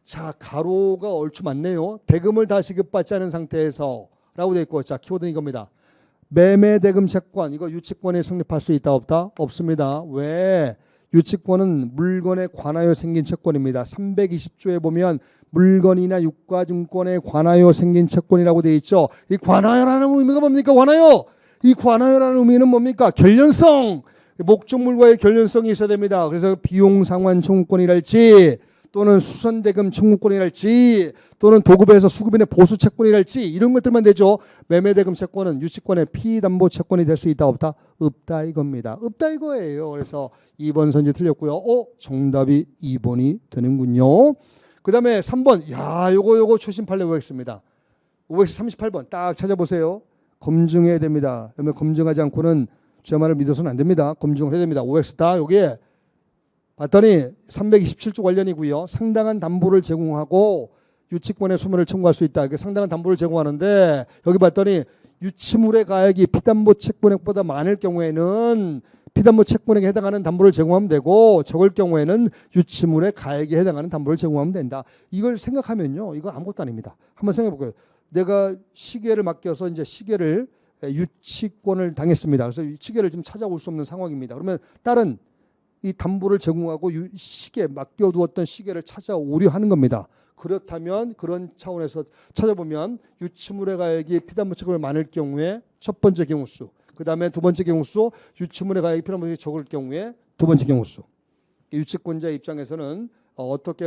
자, 가로가 얼추 맞네요. 대금을 다 지급받지 않은 상태에서 라고 되어 있고, 자, 키워드는 이겁니다. 매매 대금 채권, 이거 유치권에 성립할 수 있다 없다? 없습니다. 왜? 유치권은 물건에 관하여 생긴 채권입니다. 320조에 보면 물건이나 유가증권에 관하여 생긴 채권이라고 되어 있죠. 이 관하여라는 의미가 뭡니까? 관하여. 이 관하여라는 의미는 뭡니까? 결련성. 목적물과의 결련성이 있어야 됩니다. 그래서 비용상환 청구권이랄지 또는 수선대금 청구권이랄지 또는 도급에서 수급인의 보수 채권이랄지 이런 것들만 되죠. 매매대금 채권은 유치권의 피담보 채권이 될 수 있다 없다? 없다 이겁니다. 없다 이거예요. 그래서 2번 선지 틀렸고요. 정답이 2번이 되는군요. 그 다음에 3번. 야, 요거 초심팔레 오겠습니다. 538번 딱 찾아보세요. 검증해야 됩니다. 검증하지 않고는 제 말을 믿어서는 안 됩니다. 검증을 해야 됩니다. OX다 여기에 봤더니 327조 관련이고요. 상당한 담보를 제공하고 유치권의 소멸을 청구할 수 있다. 상당한 담보를 제공하는데 여기 봤더니 유치물의 가액이 피담보 채권액보다 많을 경우에는 피담보 채권액에 해당하는 담보를 제공하면 되고 적을 경우에는 유치물의 가액에 해당하는 담보를 제공하면 된다. 이걸 생각하면요. 이거 아무것도 아닙니다. 한번 생각해 볼까요? 내가 시계를 맡겨서 이제 시계를 유치권을 당했습니다. 그래서 시계를 좀 찾아올 수 없는 상황입니다. 그러면 딸은 이 담보를 제공하고 시계 맡겨두었던 시계를 찾아오려 하는 겁니다. 그렇다면 그런 차원에서 찾아보면 유치물의 가액이 피담보 채권을 많을 경우에 첫 번째 경우수, 그 다음에 두 번째 경우수, 유치물의 가액이 피담보 채권이 적을 경우에 두 번째 경우수. 유치권자 입장에서는 어떻게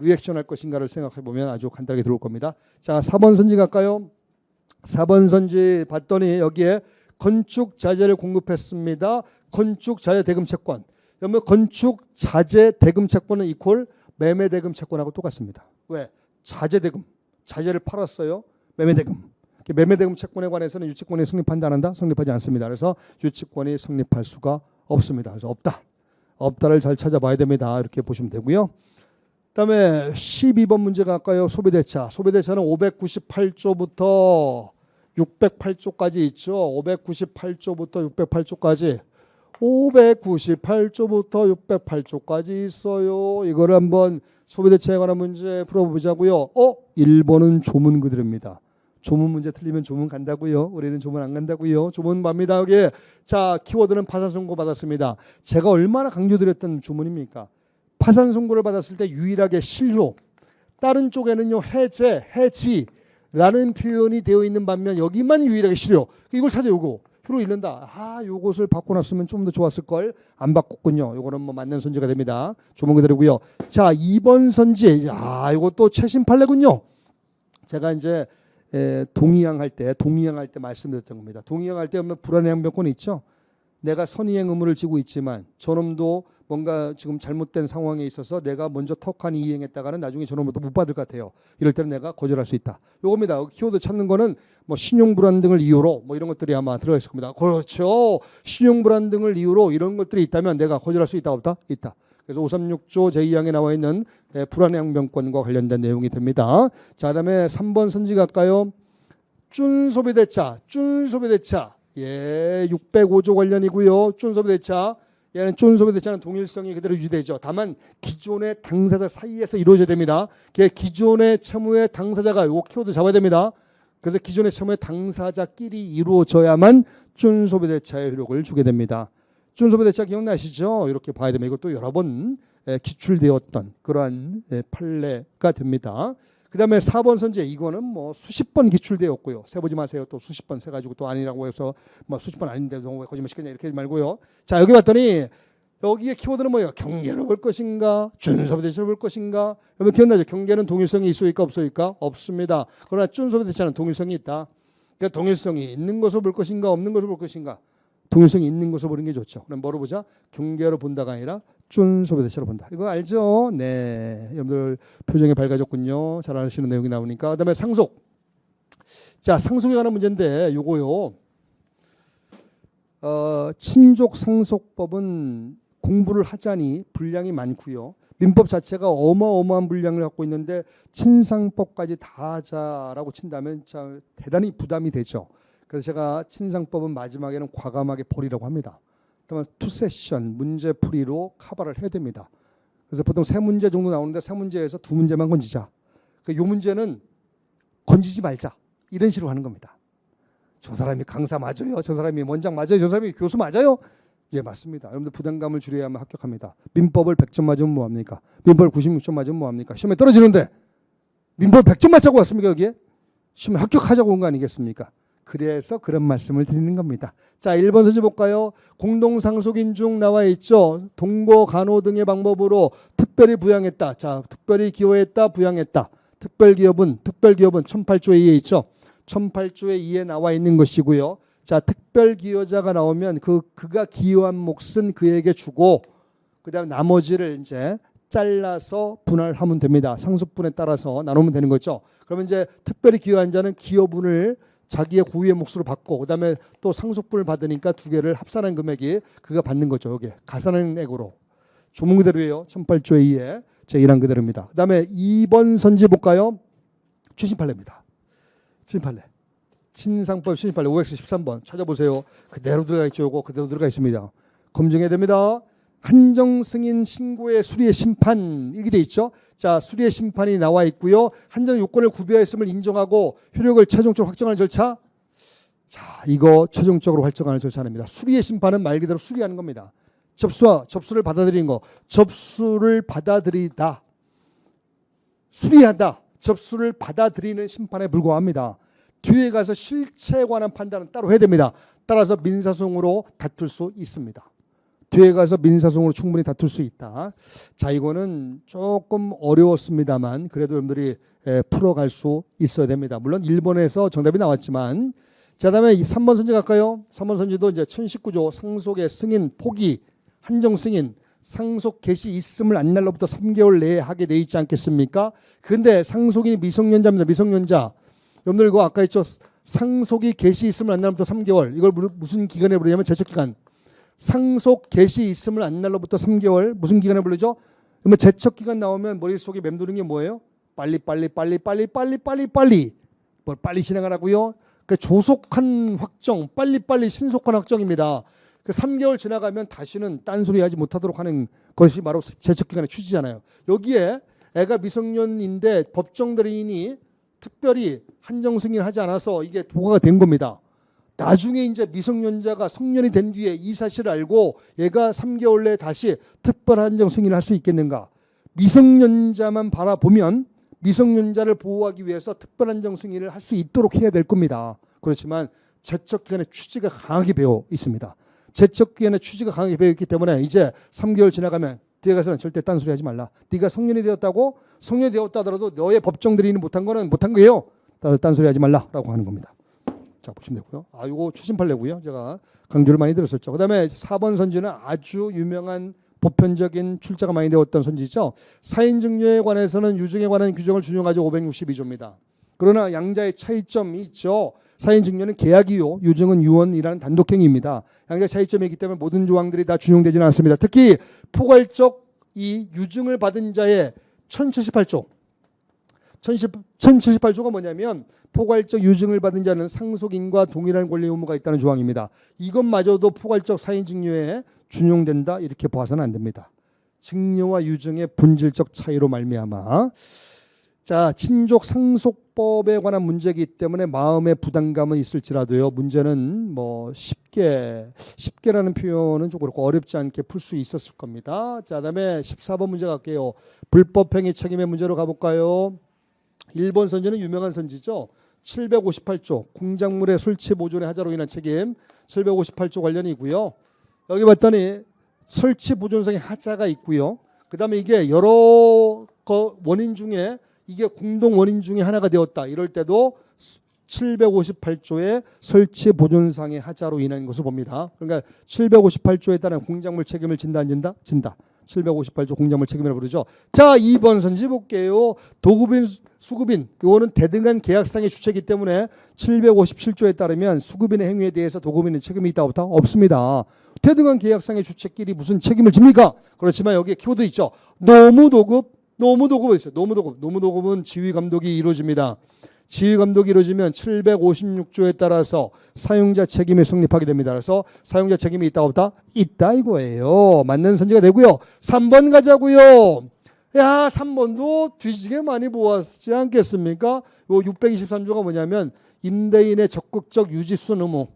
리액션할 것인가를 생각해 보면 아주 간단하게 들어올 겁니다. 자, 4번 선지 갈까요? 4번 선지 봤더니 여기에 건축 자재를 공급했습니다. 건축 자재 대금 채권. 그러면 건축 자재 대금 채권은 이퀄 매매 대금 채권하고 똑같습니다. 왜? 자재 대금. 자재를 팔았어요. 매매 대금. 매매 대금 채권에 관해서는 유치권이 성립한다 안 한다? 성립하지 않습니다. 그래서 유치권이 성립할 수가 없습니다. 그래서 없다. 없다를 잘 찾아봐야 됩니다. 이렇게 보시면 되고요. 그다음에 12번 문제 갈까요? 소비대차. 소비대차는 598조부터 608조까지 있죠. 598조부터 608조까지. 598조부터 608조까지 있어요. 이거를 한번 소비대차에 관한 문제 풀어보자고요. 1번은 조문 그대로입니다. 조문 문제 틀리면 조문 간다고요. 우리는 조문 안 간다고요. 조문 맙니다. 여기 자, 키워드는 파산 선고 받았습니다. 제가 얼마나 강조드렸던 조문입니까? 파산 선고를 받았을 때 유일하게 실효. 다른 쪽에는요 해지라는 표현이 되어 있는 반면 여기만 유일하게 실효. 이걸 찾아오고 표로 잃는다. 요것을 바꿔놨으면 좀 더 좋았을 걸. 안 바꿨군요. 요거는 뭐 맞는 선지가 됩니다. 조문 그대로고요. 자, 2번 선지. 이것도 최신 판례군요. 제가 이제 동의양 할 때 말씀드렸던 겁니다. 동의양 할 때 보면 불안해 항변권이 있죠. 내가 선의행 의무를 지고 있지만 저놈도 뭔가 지금 잘못된 상황에 있어서 내가 먼저 턱하니 이행했다가는 나중에 저놈도 못 받을 것 같아요. 이럴 때는 내가 거절할 수 있다. 요겁니다. 키워드 찾는 거는 뭐 신용불안 등을 이유로 뭐 이런 것들이 아마 들어가 있을 겁니다. 그렇죠. 신용불안 등을 이유로 이런 것들이 있다면 내가 거절할 수 있다 없다? 있다. 그래서 536조 제2항에 나와 있는 불안해 항변권과 관련된 내용이 됩니다. 자, 그다음에 3번 선지 갈까요? 준소비대차. 605조 관련이고요. 준소비대차. 얘는 준소비대차는 동일성이 그대로 유지되죠. 다만 기존의 당사자 사이에서 이루어져야 됩니다. 기존의 채무의 당사자가 요 키워드 잡아야 됩니다. 그래서 기존의 채무의 당사자끼리 이루어져야만 준소비대차의 효력을 주게 됩니다. 준소비대차 기억나시죠? 이렇게 봐야 됩니다. 이것도 여러 번 기출되었던 그러한 판례가 됩니다. 그 다음에 4번 선제. 이거는 뭐 수십 번 기출되었고요. 세보지 마세요. 또 수십 번 세가지고 또 아니라고 해서 뭐 수십 번 아닌데 너무 거짓말 시켰냐 이렇게 하지 말고요. 자, 여기 봤더니 여기에 키워드는 뭐예요? 경계로 볼 것인가? 준소비대차로 볼 것인가? 여러분 기억나죠? 경계는 동일성이 있으니까 없으니까? 없습니다. 그러나 준소비대차는 동일성이 있다. 그러니까 동일성이 있는 것으로 볼 것인가? 없는 것으로 볼 것인가? 동일성이 있는 것으로 보는 게 좋죠. 그럼 뭐로 보자? 경계로 본다가 아니라 준소비대차로 본다. 이거 알죠? 네, 여러분들 표정이 밝아졌군요. 잘 아시는 내용이 나오니까. 그다음에 상속. 자, 상속에 관한 문제인데 요거요. 친족 상속법은 공부를 하자니 분량이 많고요. 민법 자체가 어마어마한 분량을 갖고 있는데 친상법까지 다 하자라고 친다면 참 대단히 부담이 되죠. 그래서 제가 친상법은 마지막에는 과감하게 버리라고 합니다. 그러면 투 세션 문제풀이로 커버를 해야 됩니다. 그래서 보통 3문제 정도 나오는데 3문제에서 2문제만 건지자. 이 문제는 건지지 말자. 이런 식으로 하는 겁니다. 저 사람이 강사 맞아요? 저 사람이 원장 맞아요? 저 사람이 교수 맞아요? 예, 맞습니다. 여러분들 부담감을 줄여야만 합격합니다. 민법을 100점 맞으면 뭐합니까? 민법을 96점 맞으면 뭐합니까? 시험에 떨어지는데 민법 100점 맞자고 왔습니까? 여기에? 시험에 합격하자고 온 거 아니겠습니까? 그래서 그런 말씀을 드리는 겁니다. 자, 1번 선지 볼까요? 공동상속인 중 나와 있죠. 동거, 간호 등의 방법으로 특별히 부양했다. 자, 특별히 기여했다, 부양했다. 특별기업은 1008조에 2에 있죠. 1008조에 2에 나와 있는 것이고요. 자, 특별기여자가 나오면 그가 기여한 몫은 그에게 주고 그다음 나머지를 이제 잘라서 분할하면 됩니다. 상속분에 따라서 나누면 되는 거죠. 그러면 이제 특별히 기여한 자는 기여분을 자기의 고유의 몫으로 받고 그다음에 또 상속분을 받으니까 두 개를 합산한 금액이 그가 받는 거죠. 여기 가산액으로. 조문 그대로예요. 1008조 A2의 제1항 그대로입니다. 그 다음에 2번 선지 볼까요? 최신판례입니다. 최신판례. 신상법 최신판례 513번 찾아보세요. 그대로 들어가 있죠. 요거 그대로 들어가 있습니다. 검증해야 됩니다. 한정승인 신고의 수리의 심판 이렇게 돼 있죠. 자, 수리의 심판이 나와 있고요. 한정 요건을 구비하였음을 인정하고 효력을 최종적으로 확정하는 절차. 자, 이거 최종적으로 확정하는 절차입니다. 수리의 심판은 말 그대로 수리하는 겁니다. 접수를 받아들이는 거. 접수를 받아들이다. 수리하다. 접수를 받아들이는 심판에 불과합니다. 뒤에 가서 실체에 관한 판단은 따로 해야 됩니다. 따라서 민사소송으로 다툴 수 있습니다. 뒤에 가서 민사소송으로 충분히 다툴 수 있다. 자, 이거는 조금 어려웠습니다만 그래도 여러분들이 풀어갈 수 있어야 됩니다. 물론 1번에서 정답이 나왔지만 자, 다음에 3번 선지 갈까요? 3번 선지도 이제 1019조 상속의 승인 포기 한정 승인 상속 개시 있음을 안 날로부터 3개월 내에 하게 돼 있지 않겠습니까? 근데 상속인이 미성년자입니다. 미성년자. 여러분들 이거 아까 했죠? 상속이 개시 있음을 안 날로부터 3개월. 이걸 무슨 기간에 부르냐면 제척기간. 상속 개시 있음을 안 날로부터 3개월. 무슨 기간에 부르죠? 그러면 제척기간 나오면 머릿속에 맴도는 게 뭐예요? 빨리. 뭘 빨리 진행하라고요? 그 조속한 확정, 빨리 신속한 확정입니다. 그 3개월 지나가면 다시는 딴소리 하지 못하도록 하는 것이 바로 제척기간의 취지잖아요. 여기에 애가 미성년인데 법정 대리인이 특별히 한정 승인하지 않아서 이게 도과가 된 겁니다. 나중에 이제 미성년자가 성년이 된 뒤에 이 사실을 알고 얘가 3개월 내에 다시 특별 한정 승인을 할 수 있겠는가? 미성년자만 바라보면 미성년자를 보호하기 위해서 특별 한정 승인을 할 수 있도록 해야 될 겁니다. 그렇지만 제척기간의 취지가 강하게 배어 있습니다. 제척기간의 취지가 강하게 배어 있기 때문에 이제 3개월 지나가면 뒤에 가서는 절대 딴소리 하지 말라. 네가 성년이 되었다고? 성년이 되었다 하더라도 너의 법정 대리인이 못한 거는 못한 거예요. 딴소리 하지 말라라고 하는 겁니다. 자, 보시면 되고요. 이거 최신 판례고요. 제가 강조를 많이 들었었죠. 그다음에 4번 선지는 아주 유명한 보편적인 출제가 많이 되었던 선지죠. 사인 증여에 관해서는 유증에 관한 규정을 준용하죠. 562조입니다. 그러나 양자의 차이점이 있죠. 사인 증여는 계약이요, 유증은 유언이라는 단독행위입니다. 양자 차이점이 있기 때문에 모든 조항들이 다 준용되지는 않습니다. 특히 포괄적 이 유증을 받은 자의 1078조. 1078조가 뭐냐면 포괄적 유증을 받은 자는 상속인과 동일한 권리 의무가 있다는 조항입니다. 이것마저도 포괄적 사인 증여에 준용된다 이렇게 봐서는 안 됩니다. 증여와 유증의 본질적 차이로 말미암아 자, 친족 상속법에 관한 문제이기 때문에 마음의 부담감은 있을지라도요. 문제는 뭐 쉽게라는 표현은 좀 그렇고 어렵지 않게 풀 수 있었을 겁니다. 자, 그다음에 14번 문제 갈게요. 불법행위 책임의 문제로 가볼까요? 1번 선지는 유명한 선지죠. 758조 공작물의 설치 보존의 하자로 인한 책임 758조 관련이고요. 여기 봤더니 설치 보존상의 하자가 있고요. 그 다음에 이게 여러 원인 중에 이게 공동 원인 중에 하나가 되었다. 이럴 때도 758조의 설치 보존상의 하자로 인한 것을 봅니다. 그러니까 758조에 따른 공작물 책임을 진다 안 진다? 진다. 758조 공작물 책임이라고 부르죠. 자, 2번 선지 볼게요. 도급인, 수급인, 이거는 대등한 계약상의 주체이기 때문에 757조에 따르면 수급인의 행위에 대해서 도급인의 책임이 있다 없다? 없습니다. 대등한 계약상의 주체끼리 무슨 책임을 집니까? 그렇지만 여기에 키워드 있죠. 노무도급 있어요. 노무도급은 지휘감독이 이루어집니다. 지휘감독이 이루어지면 756조에 따라서 사용자 책임이 성립하게 됩니다. 그래서 사용자 책임이 있다 없다? 있다 이거예요. 맞는 선지가 되고요. 3번 가자고요. 야, 3번도 뒤지게 많이 보았지 않겠습니까? 요 623조가 뭐냐면 임대인의 적극적 유지수선 의무.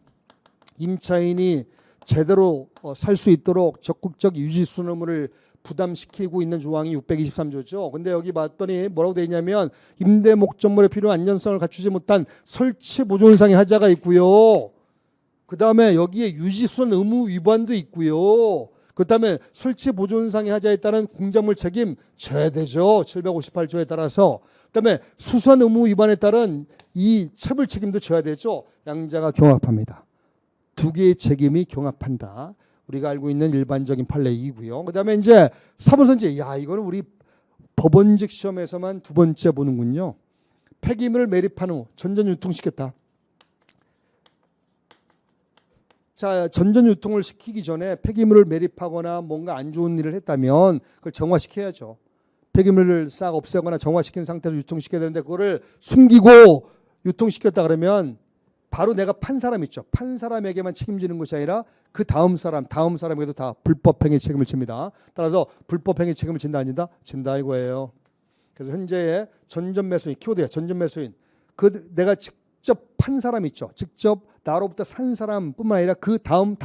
임차인이 제대로 살 수 있도록 적극적 유지수선 의무를 부담시키고 있는 조항이 623조죠. 근데 여기 봤더니 뭐라고 되어 있냐면 임대 목적물에 필요한 안전성을 갖추지 못한 설치 보존상의 하자가 있고요. 그 다음에 여기에 유지수선 의무 위반도 있고요. 그 다음에 설치 보존상의 하자에 따른 공작물 책임 져야 되죠. 758조에 따라서. 그 다음에 수선 의무 위반에 따른 이 처벌 책임도 져야 되죠. 양자가 경합합니다. 두 개의 책임이 경합한다. 우리가 알고 있는 일반적인 판례이고요. 그 다음에 이제 4번 선지. 야, 이거는 우리 법원직 시험에서만 두 번째 보는군요. 폐기물을 매립한 후 전전 유통시켰다. 자, 전전 유통을 시키기 전에 폐기물을 매립하거나 뭔가 안 좋은 일을 했다면 그걸 정화시켜야죠. 폐기물을 싹 없애거나 정화시킨 상태에서 유통시켜야 되는데 그거를 숨기고 유통시켰다 그러면 바로 내가 판 사람 있죠. 판 사람에게만 책임지는 것이 아니라 그 다음 사람에게도 다 불법행위 책임을 집니다. 따라서 불법행위 책임을 진다 안 진다? 진다 이거예요. 그래서 현재의 전전 매수인, 키워드야. 전전 매수인. 그 내가 직접 판 사람 있죠. 직접 나로부터 산 사람뿐만 아니라 그 다음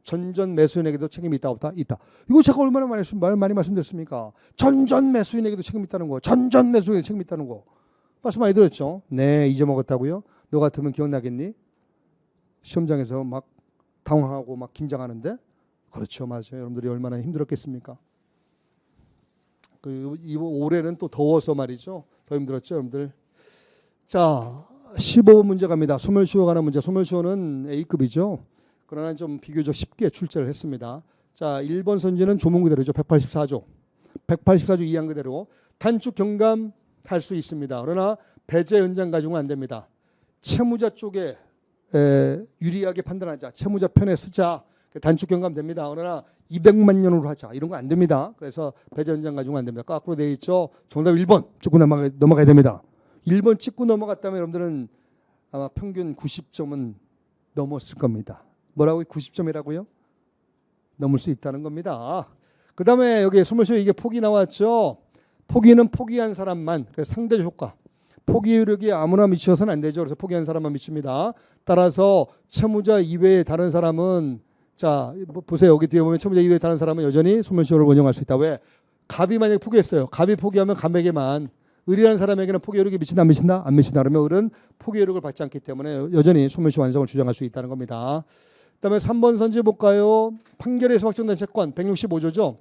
전전 매수인에게도 책임이 있다 없다? 있다. 이거 제가 얼마나 많이 말씀드렸습니까? 전전 매수인에게도 책임이 있다는 거. 전전 매수인에게 책임이 있다는 거. 말씀 많이 들었죠? 네, 잊어먹었다고요? 너 같으면 기억나겠니? 시험장에서 막 당황하고 막 긴장하는데? 그렇죠, 맞아요. 여러분들이 얼마나 힘들었겠습니까? 이번 올해는 또 더워서 말이죠. 더 힘들었죠, 여러분들. 자, 15번 문제 갑니다. 소멸시효 관한 문제. 소멸시효는 A급이죠. 그러나 좀 비교적 쉽게 출제를 했습니다. 자, 1번 선지는 조문 그대로죠. 184조. 184조 2항 그대로 단축 경감할 수 있습니다. 그러나 배제 연장 가지고는 안 됩니다. 채무자 쪽에 유리하게 판단하자. 채무자 편에 쓰자. 단축 경감됩니다. 그러나 200만 년으로 하자. 이런 거 안 됩니다. 그래서 배제 연장 가지고는 안 됩니다. 거꾸로 되어 있죠. 정답 1번 찍고 넘어가야 됩니다. 1번 찍고 넘어갔다면 여러분들은 아마 평균 90점은 넘었을 겁니다. 뭐라고요? 90점이라고요? 넘을 수 있다는 겁니다. 그 다음에 여기 소멸시효 이게 폭이 나왔죠. 포기는 포기한 사람만, 상대적 효과. 포기력이 아무나 미쳐서는 안 되죠. 그래서 포기한 사람만 미칩니다. 따라서 채무자 이외의 다른 사람은 자 보세요. 여기 뒤에 보면 채무자 이외의 다른 사람은 여전히 소멸시효를 원용할 수 있다. 왜? 갑이 만약에 포기했어요. 갑이 포기하면 갑에게만. 을이라는 사람에게는 포기력이 미친다 안 미친다? 안 미친다. 그러면 을은 포기력을 받지 않기 때문에 여전히 소멸시효 완성을 주장할 수 있다는 겁니다. 그다음에 3번 선지 볼까요? 판결에서 확정된 채권 165조죠.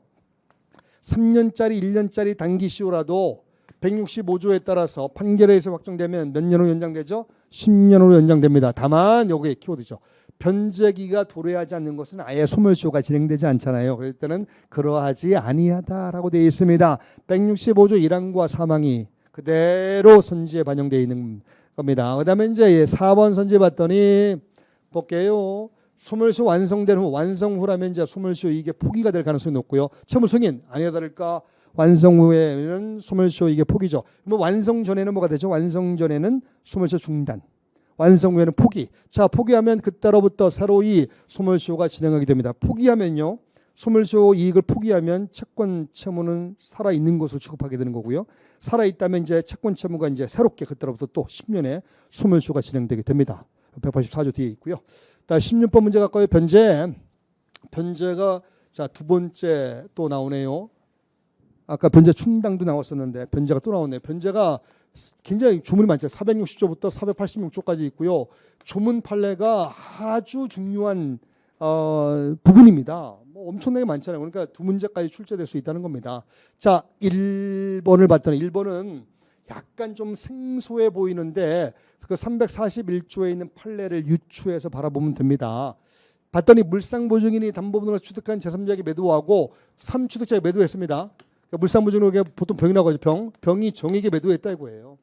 3년짜리 1년짜리 단기시효라도 165조에 따라서 판결에서 확정되면 몇 년으로 연장되죠? 10년으로 연장됩니다. 다만 여기 키워드죠. 변제기가 도래하지 않는 것은 아예 소멸시효가 진행되지 않잖아요. 그럴 때는 그러하지 아니하다라고 되어 있습니다. 165조 1항과 3항이 그대로 선지에 반영되어 있는 겁니다. 그 다음에 이제 4번 선지 봤더니 볼게요. 소멸시효 완성된 후, 완성 후라면 이제 소멸시효 이게 포기가 될 가능성이 높고요. 채무 승인 아니나 다를까 완성 후에는 소멸시효 이게 포기죠. 그럼 완성 전에는 뭐가 되죠? 완성 전에는 소멸시효 중단. 완성 후에는 포기. 자, 포기하면 그때로부터 새로이 소멸시효가 진행하게 됩니다. 포기하면요. 소멸시효 이익을 포기하면 채권 채무는 살아있는 것으로 취급하게 되는 거고요. 살아있다면 이제 채권 채무가 이제 새롭게 그때로부터 또 10년에 소멸시효가 진행되게 됩니다. 184조 뒤에 있고요. 16번 문제 갈까요? 변제. 변제가 자, 두 번째 또 나오네요. 아까 변제 충당도 나왔었는데 변제가 또 나오네요. 변제가 굉장히 조문이 많죠. 460조부터 486조까지 있고요. 조문 판례가 아주 중요한 부분입니다. 뭐 엄청나게 많잖아요. 그러니까 두 문제까지 출제될 수 있다는 겁니다. 자, 1번을 봤더니 1번은 약간 좀 생소해 보이는데 그 341조에 있는 판례를 유추해서 바라보면 됩니다. 봤더니 물상보증인이 담보분을 취득한 제3자에게 매도하고 3취득자에게 매도했습니다. 그러니까 물상보증인에게 보통 병이라고 하죠. 병이 정에게 매도했다 이거예요.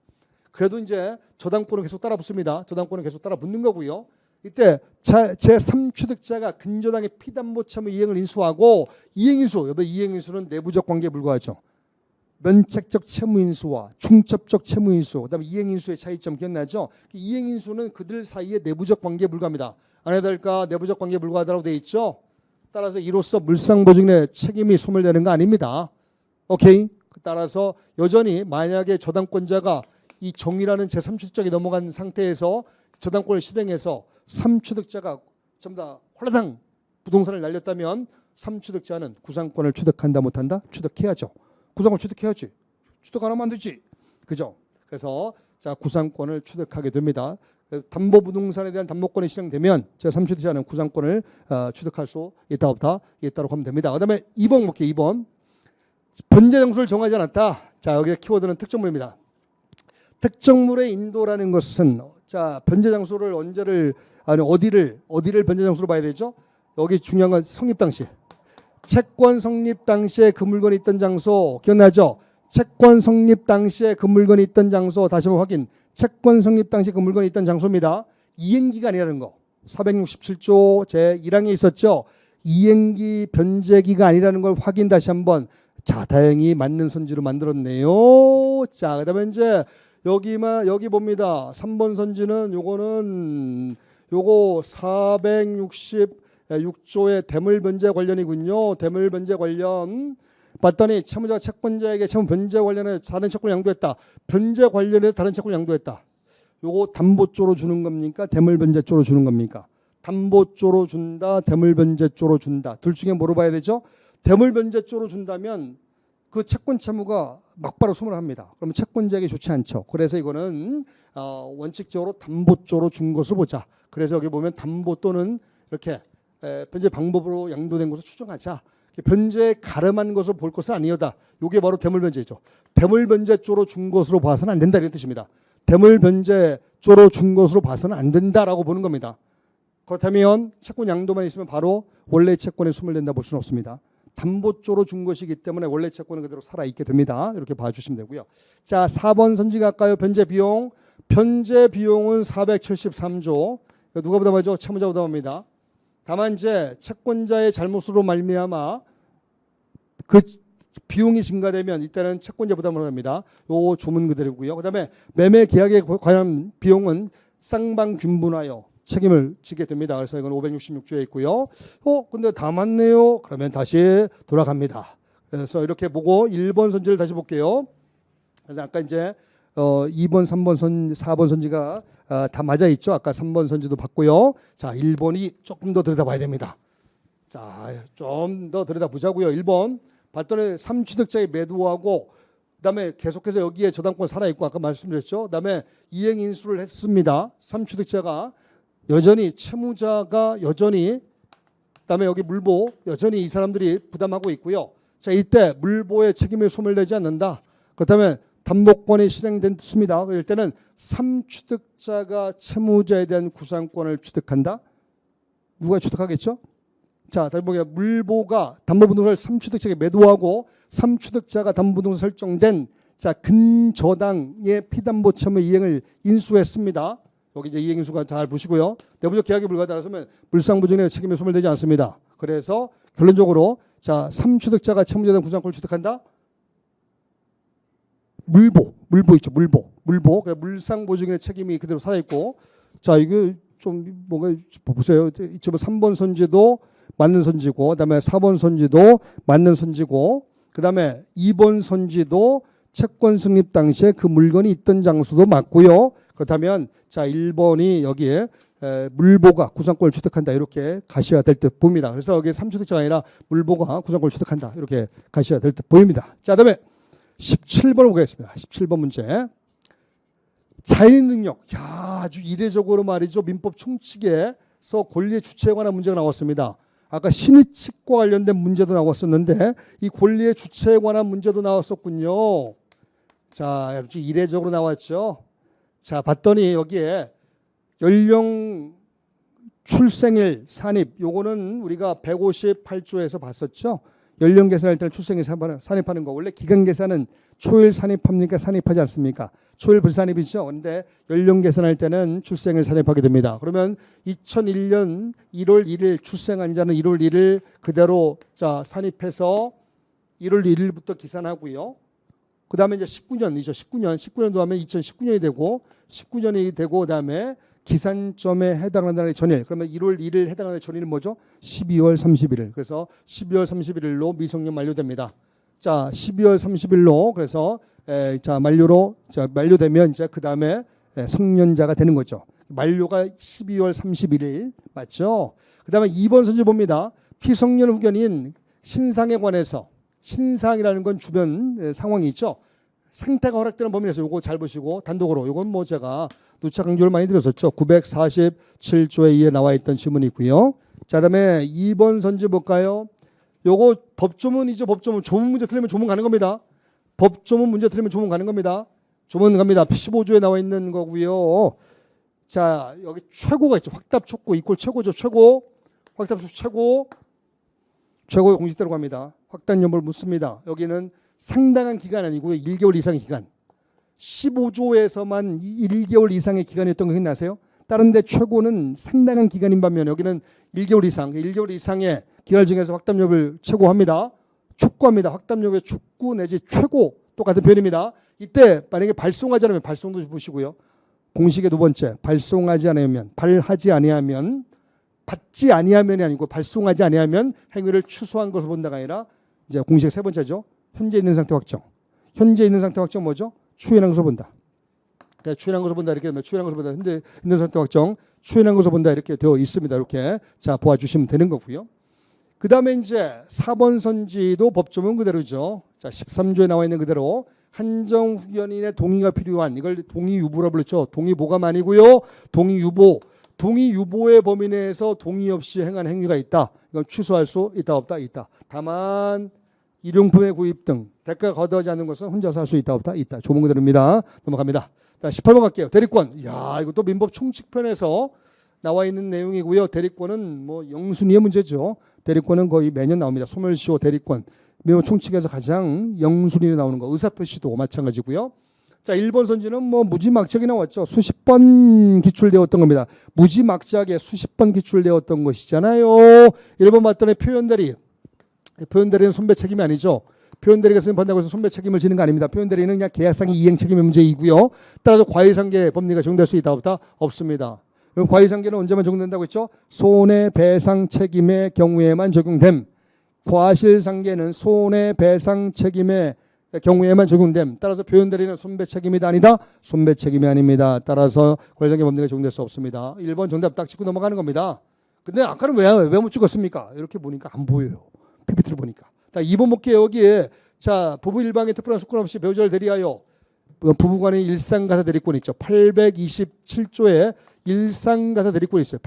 그래도 이제 저당권은 계속 따라 붙습니다. 저당권은 계속 따라 붙는 거고요. 이때 제3취득자가 근저당의 피담보 채무 이행을 인수하고 이행인수, 이행인수는 내부적 관계에 불과하죠. 면책적 채무인수와 중첩적 채무인수, 그다음에 이행인수의 차이점 기억나죠? 이행인수는 그들 사이의 내부적 관계에 불과합니다. 아니나 다를까 내부적 관계에 불과하다고 되어 있죠. 따라서 이로써 물상보증인의 책임이 소멸되는 거 아닙니다. 오케이? 따라서 여전히 만약에 저당권자가 이 정이라는 제3취득자에 넘어간 상태에서 저당권을 실행해서 3취득자가 전부 다 홀라당 부동산을 날렸다면 3취득자는 구상권을 취득한다 못한다? 취득해야죠. 구상권 취득해야지. 취득 안 하면 안 되지. 그죠? 그래서 자 구상권을 취득하게 됩니다. 담보부동산에 대한 담보권이 실행되면 제3취득자는 구상권을 취득할 수 있다 없다? 있다고 하면 됩니다. 그 다음에 2번 볼게요. 2번. 변제 장소를 정하지 않았다. 자 여기 키워드는 특정물입니다. 특정물의 인도라는 것은 자 변제 장소를 어디를 변제 장소로 봐야 되죠? 여기 중요한 건 성립 당시. 채권 성립 당시에 그 물건이 있던 장소 기억나죠? 채권 성립 당시에 그 물건이 있던 장소 다시 한번 확인. 채권 성립 당시 그 물건이 있던 장소입니다. 이행기간이라는 거. 467조 제1항에 있었죠. 이행기 변제기가 아니라는 걸 확인 다시 한번. 자, 다행히 맞는 선지로 만들었네요. 자, 그다음에 이제 여기 봅니다. 3번 선지는 요거 466조의 대물 변제 관련이군요. 대물 변제 관련. 봤더니 채무자가 채권자에게 채무 변제 관련해 다른 채권을 양도했다. 변제 관련해 다른 채권을 양도했다. 요거 담보조로 주는 겁니까? 대물 변제조로 주는 겁니까? 담보조로 준다, 대물 변제조로 준다. 둘 중에 뭐로 봐야 되죠? 대물 변제조로 준다면 그 채권 채무가 막바로 소멸을 합니다. 그러면 채권자에게 좋지 않죠. 그래서 이거는 원칙적으로 담보조로 준 것을 보자. 그래서 여기 보면 담보 또는 이렇게 변제 방법으로 양도된 것을 추정하자. 변제에 가름한 것을 볼 것은 아니오다. 이게 바로 대물 변제죠. 대물 변제조로 준 것으로 봐서는 안 된다 이런 뜻입니다. 대물 변제조로 준 것으로 봐서는 안 된다라고 보는 겁니다. 그렇다면 채권 양도만 있으면 바로 원래 채권에 소멸된다 볼 수는 없습니다. 담보조로 준 것이기 때문에 원래 채권은 그대로 살아있게 됩니다. 이렇게 봐주시면 되고요. 자, 4번 선지 갈까요? 변제 비용. 변제 비용은 473조. 누가 부담하죠? 채무자 부담합니다. 다만 이제 채권자의 잘못으로 말미암아 그 비용이 증가되면 이때는 채권자 부담을 합니다. 요 조문 그대로고요. 그다음에 매매 계약에 관한 비용은 쌍방균분하여 책임을 지게 됩니다. 그래서 이건 566조에 있고요. 근데 다 맞네요. 그러면 다시 돌아갑니다. 그래서 이렇게 보고 1번 선지를 다시 볼게요. 그래서 아까 이제 2번, 3번 4번 선지가 다 맞아 있죠. 아까 3번 선지도 봤고요. 자, 1번이 조금 더 들여다봐야 됩니다. 자, 좀 더 들여다보자고요. 1번 봤더니 3취득자의 매도하고 그다음에 계속해서 여기에 저당권 살아있고 아까 말씀드렸죠. 그다음에 이행 인수를 했습니다. 3취득자가 여전히 채무자가 여전히 그다음에 여기 물보 여전히 이 사람들이 부담하고 있고요. 자, 이때 물보의 책임이 소멸되지 않는다. 그렇다면 담보권이 실행됐습니다. 그럴 때는 3취득자가 채무자에 대한 구상권을 취득한다. 누가 취득하겠죠? 자, 다시 보면 물보가 담보부동산을 3취득자에게 매도하고 3취득자가 담보부동산 설정된 자 근저당의 피담보 채무 이행을 인수했습니다. 여기 이제 이행인수가 잘 보시고요. 내부적 계약에 불과하다면 물상부정의 책임이 소멸되지 않습니다. 그래서 결론적으로 자 3취득자가 채무자에 대한 구상권을 취득한다. 물보 있죠. 물보. 물상보증인의 책임이 그대로 살아있고 자 이거 좀 뭔가 보세요. 이쪽은 3번 선지도 맞는 선지고 그다음에 4번 선지도 맞는 선지고 그다음에 2번 선지도 채권 승립 당시에 그 물건이 있던 장소도 맞고요. 그렇다면 자 1번이 여기에 물보가 구상권을 취득한다 이렇게 가셔야 될 듯 보입니다. 그래서 여기 3취득자가 아니라 물보가 구상권을 취득한다 이렇게 가셔야 될 듯 보입니다. 자 그다음에 17번 보겠습니다. 17번 문제. 자인 능력. 야, 아주 이례적으로 말이죠. 민법 총칙에서 권리의 주체에 관한 문제가 나왔습니다. 아까 신의칙과 관련된 문제도 나왔었는데 이 권리의 주체에 관한 문제도 나왔었군요. 자, 아주 이례적으로 나왔죠. 자, 봤더니 여기에 연령 출생일 산입 요거는 우리가 158조에서 봤었죠. 연령 계산할 때는 출생일 산입하는 거. 원래 기간 계산은 초일 산입합니까? 산입하지 않습니까? 초일 불산입이죠. 그런데 연령 계산할 때는 출생을 산입하게 됩니다. 그러면 2001년 1월 1일 출생한 자는 1월 1일 그대로 자 산입해서 1월 1일부터 기산하고요. 그 다음에 이제 19년이죠. 19년도 하면 2019년이 되고 19년이 되고 그다음에 기산점에 해당하는 전일. 그러면 1월 1일 해당하는 전일은 뭐죠? 12월 31일. 그래서 12월 31일로 미성년 만료됩니다. 자, 12월 30일로 그래서 자 만료되면 이제 그 다음에 성년자가 되는 거죠. 만료가 12월 31일 맞죠? 그 다음에 2번 선지 봅니다. 피성년 후견인 신상에 관해서 신상이라는 건 주변 상황이 있죠. 상태가 허락되는 범위 내에서 요거 잘 보시고 단독으로 요건 뭐 제가 누차 강조를 많이 드렸었죠. 947조에 이에 나와 있던 지문이 있고요. 자, 그다음에 2번 선지 볼까요? 요거 법조문이죠. 법조문. 조문 문제 틀리면 조문 가는 겁니다. 법조문 문제 틀리면 조문 가는 겁니다. 조문 갑니다. 15조에 나와 있는 거고요. 자, 여기 최고가 있죠. 확답 촉구 이꼴 최고죠. 최고. 확답 촉구 최고의 공식대로 갑니다. 확단 여부를 묻습니다. 여기는 상당한 기간 아니고요. 1개월 이상의 기간. 15조에서만 1개월 이상의 기간이었던 거 기억나세요? 다른 데 최고는 상당한 기간인 반면 여기는 1개월 이상, 1개월 이상의 기간 중에서 확답력을 최고합니다. 촉구합니다. 확답력의 촉구 내지 최고 똑같은 표현입니다. 이때 만약에 발송하지 않으면 발송도 보시고요. 공식의 두 번째, 발송하지 않으면, 발하지 아니하면, 받지 아니하면이 아니고 발송하지 아니하면 행위를 취소한 것을 본다가 아니라 이제 공식의 세 번째죠. 현재 있는 상태 확정. 현재 있는 상태 확정 뭐죠? 추인한 것을 본다. 그러니까 추인한 것을 본다 이렇게 되면 추인한 것을 본다. 현재 있는 상태 확정, 추인한 것을 본다 이렇게 되어 있습니다. 이렇게 자 보아주시면 되는 거고요. 그 다음에 이제 4번 선지도 법조문 그대로죠. 자 13조에 나와 있는 그대로 한정후견인의 동의가 필요한 이걸 동의유보라 불렀죠. 동의보감 아니고요. 동의유보. 동의유보의 범위 내에서 동의 없이 행한 행위가 있다. 이건 취소할 수 있다 없다 있다. 다만 일용품의 구입 등 대가가 거두하지 않는 것은 혼자서 할 수 있다 없다 있다. 조문 그대로입니다. 넘어갑니다. 자 18번 갈게요. 대리권. 이야 이것도 민법 총칙편에서 나와 있는 내용이고요. 대리권은 뭐 영순위의 문제죠. 대리권은 거의 매년 나옵니다. 소멸시효 대리권. 민법 총칙에서 가장 영순위로 나오는 거. 의사표시도 마찬가지고요. 자 1번 선지는 뭐 무지막지하게 나왔죠. 수십 번 기출되었던 겁니다. 무지막지하게 수십 번 기출되었던 것이잖아요. 1번 봤더니 표현대리는 손배 책임이 아니죠. 표현대리가 선임한다고 해서 손배 책임을 지는 거 아닙니다. 표현대리는 그냥 계약상의 이행 책임의 문제이고요. 따라서 과실상계 법리가 적용될 수 있다 없다? 없습니다. 그럼 과실상계는 언제만 적용된다고 했죠? 손해배상 책임의 경우에만 적용됨. 과실상계는 손해배상 책임의 경우에만 적용됨. 따라서 표현대리는 손배 책임이다 아니다? 손배 책임이 아닙니다. 따라서 과실상계 법리가 적용될 수 없습니다. 1번 정답 딱 찍고 넘어가는 겁니다. 근데 아까는 왜 못 찍었습니까? 이렇게 보니까 안 보여요. PPT를 보니까. 자, 2번 볼게요. 여기에 자 부부 일방의 특별한 숙권 없이 배우자를 대리하여 부부간의 일상가사 대리권 있죠. 827조에 일상가사 대리권이 있어요.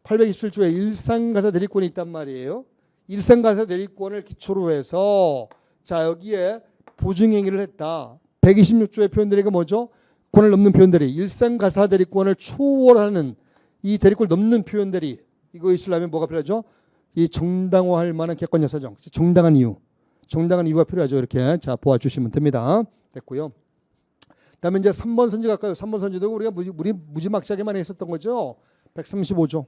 827조에 일상가사 대리권이 있단 말이에요. 일상가사 대리권을 기초로 해서 자 여기에 보증행위를 했다. 126조의 표현대리가 뭐죠? 권을 넘는 표현대리. 일상가사 대리권을 초월하는 이 대리권을 넘는 표현대리. 이거 있으려면 뭐가 필요하죠? 이 정당화할 만한 객관적 사정, 정당한 이유가 필요하죠. 이렇게 자 보아주시면 됩니다. 됐고요. 그다음에 이제 3번 선지 갈까요? 3번 선지도 우리가 무지막지하게만 했었던 거죠. 135조.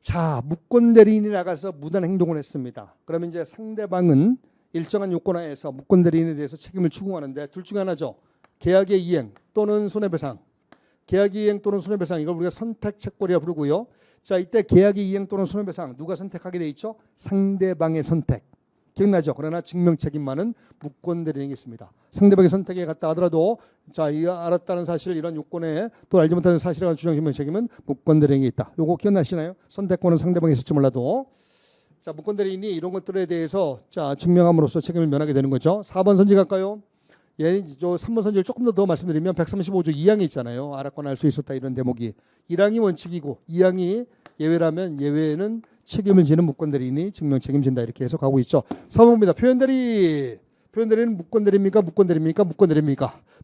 자 무권 대리인이 나가서 무단 행동을 했습니다. 그러면 이제 상대방은 일정한 요건 하에서 무권 대리인에 대해서 책임을 추궁하는데 둘 중에 하나죠. 계약의 이행 또는 손해배상. 계약의 이행 또는 손해배상 이걸 우리가 선택책벌이라 부르고요. 자 이때 계약의 이행 또는 손해배상 누가 선택하게 돼 있죠? 상대방의 선택. 기억나죠? 그러나 증명책임만은 무권대리인에게 있습니다. 상대방의 선택에 갔다 하더라도 자 이 알았다는 사실 이런 요건에 또 알지 못하는 사실에 관한 주장 증명책임은 무권대리인에게 있다. 요거 기억나시나요? 선택권은 상대방이 있을지 몰라도 자 무권대리인이 이런 것들에 대해서 자 증명함으로써 책임을 면하게 되는 거죠. 4번 선지 갈까요? 예, 저 3번 선지를 조금 더 말씀드리면 135조 2항이 있잖아요. 알았거나 알 수 있었다 이런 대목이. 1항이 원칙이고 2항이 예외라면 예외는 책임을 지는 무권대리인이 증명 책임진다 이렇게 해석하고 있죠. 3번입니다. 표현대리는 무권대리입니까? 무권대리입니까?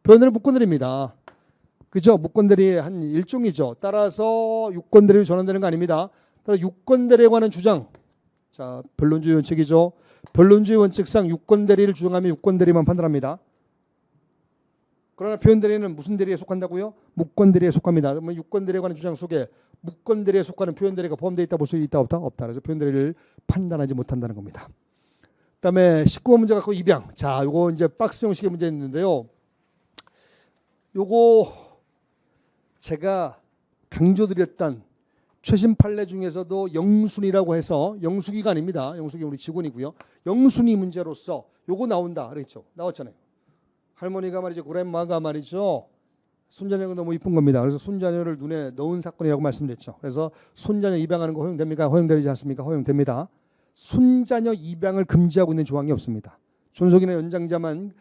표현대리는 무권대리입니다. 그죠? 무권대리의 한 일종이죠. 따라서 유권대리로 전환되는 거 아닙니다. 따라서 유권대리에 관한 주장. 자, 변론주의 원칙이죠. 변론주의 원칙상 유권대리를 주장하면 유권대리만 판단합니다. 그러나 표현대리는 무슨 대리에 속한다고요? 무권대리에 속합니다. 그러면 유권대리에 관한 주장 속에 무권대리에 속하는 표현대리가 포함되어 있다 볼 수 있다 없다? 없다. 그래서 표현대리를 판단하지 못한다는 겁니다. 그다음에 19번 문제 갖고 입양. 자, 요거 이제 박스 형식의 문제 있는데요. 요거 제가 강조드렸던 최신 판례 중에서도 영순이라고 해서 영숙이가 아닙니다. 영숙이 우리 직원이고요. 영순이 문제로서 요거 나온다 그랬죠. 나왔잖아요. 할머니가 말이죠. 그랜마가 말이죠. 손자녀가 너무 이쁜 겁니다. 그래서 손자녀를 눈에 넣은 사건이라고 말씀드렸죠. 그래서 손자녀 입양하는 거 허용됩니까? 허용되지 않습니까? 허용됩니다. 손자녀 입양을 금지하고 있는 조항이 없습니다. 존속이나 연장자만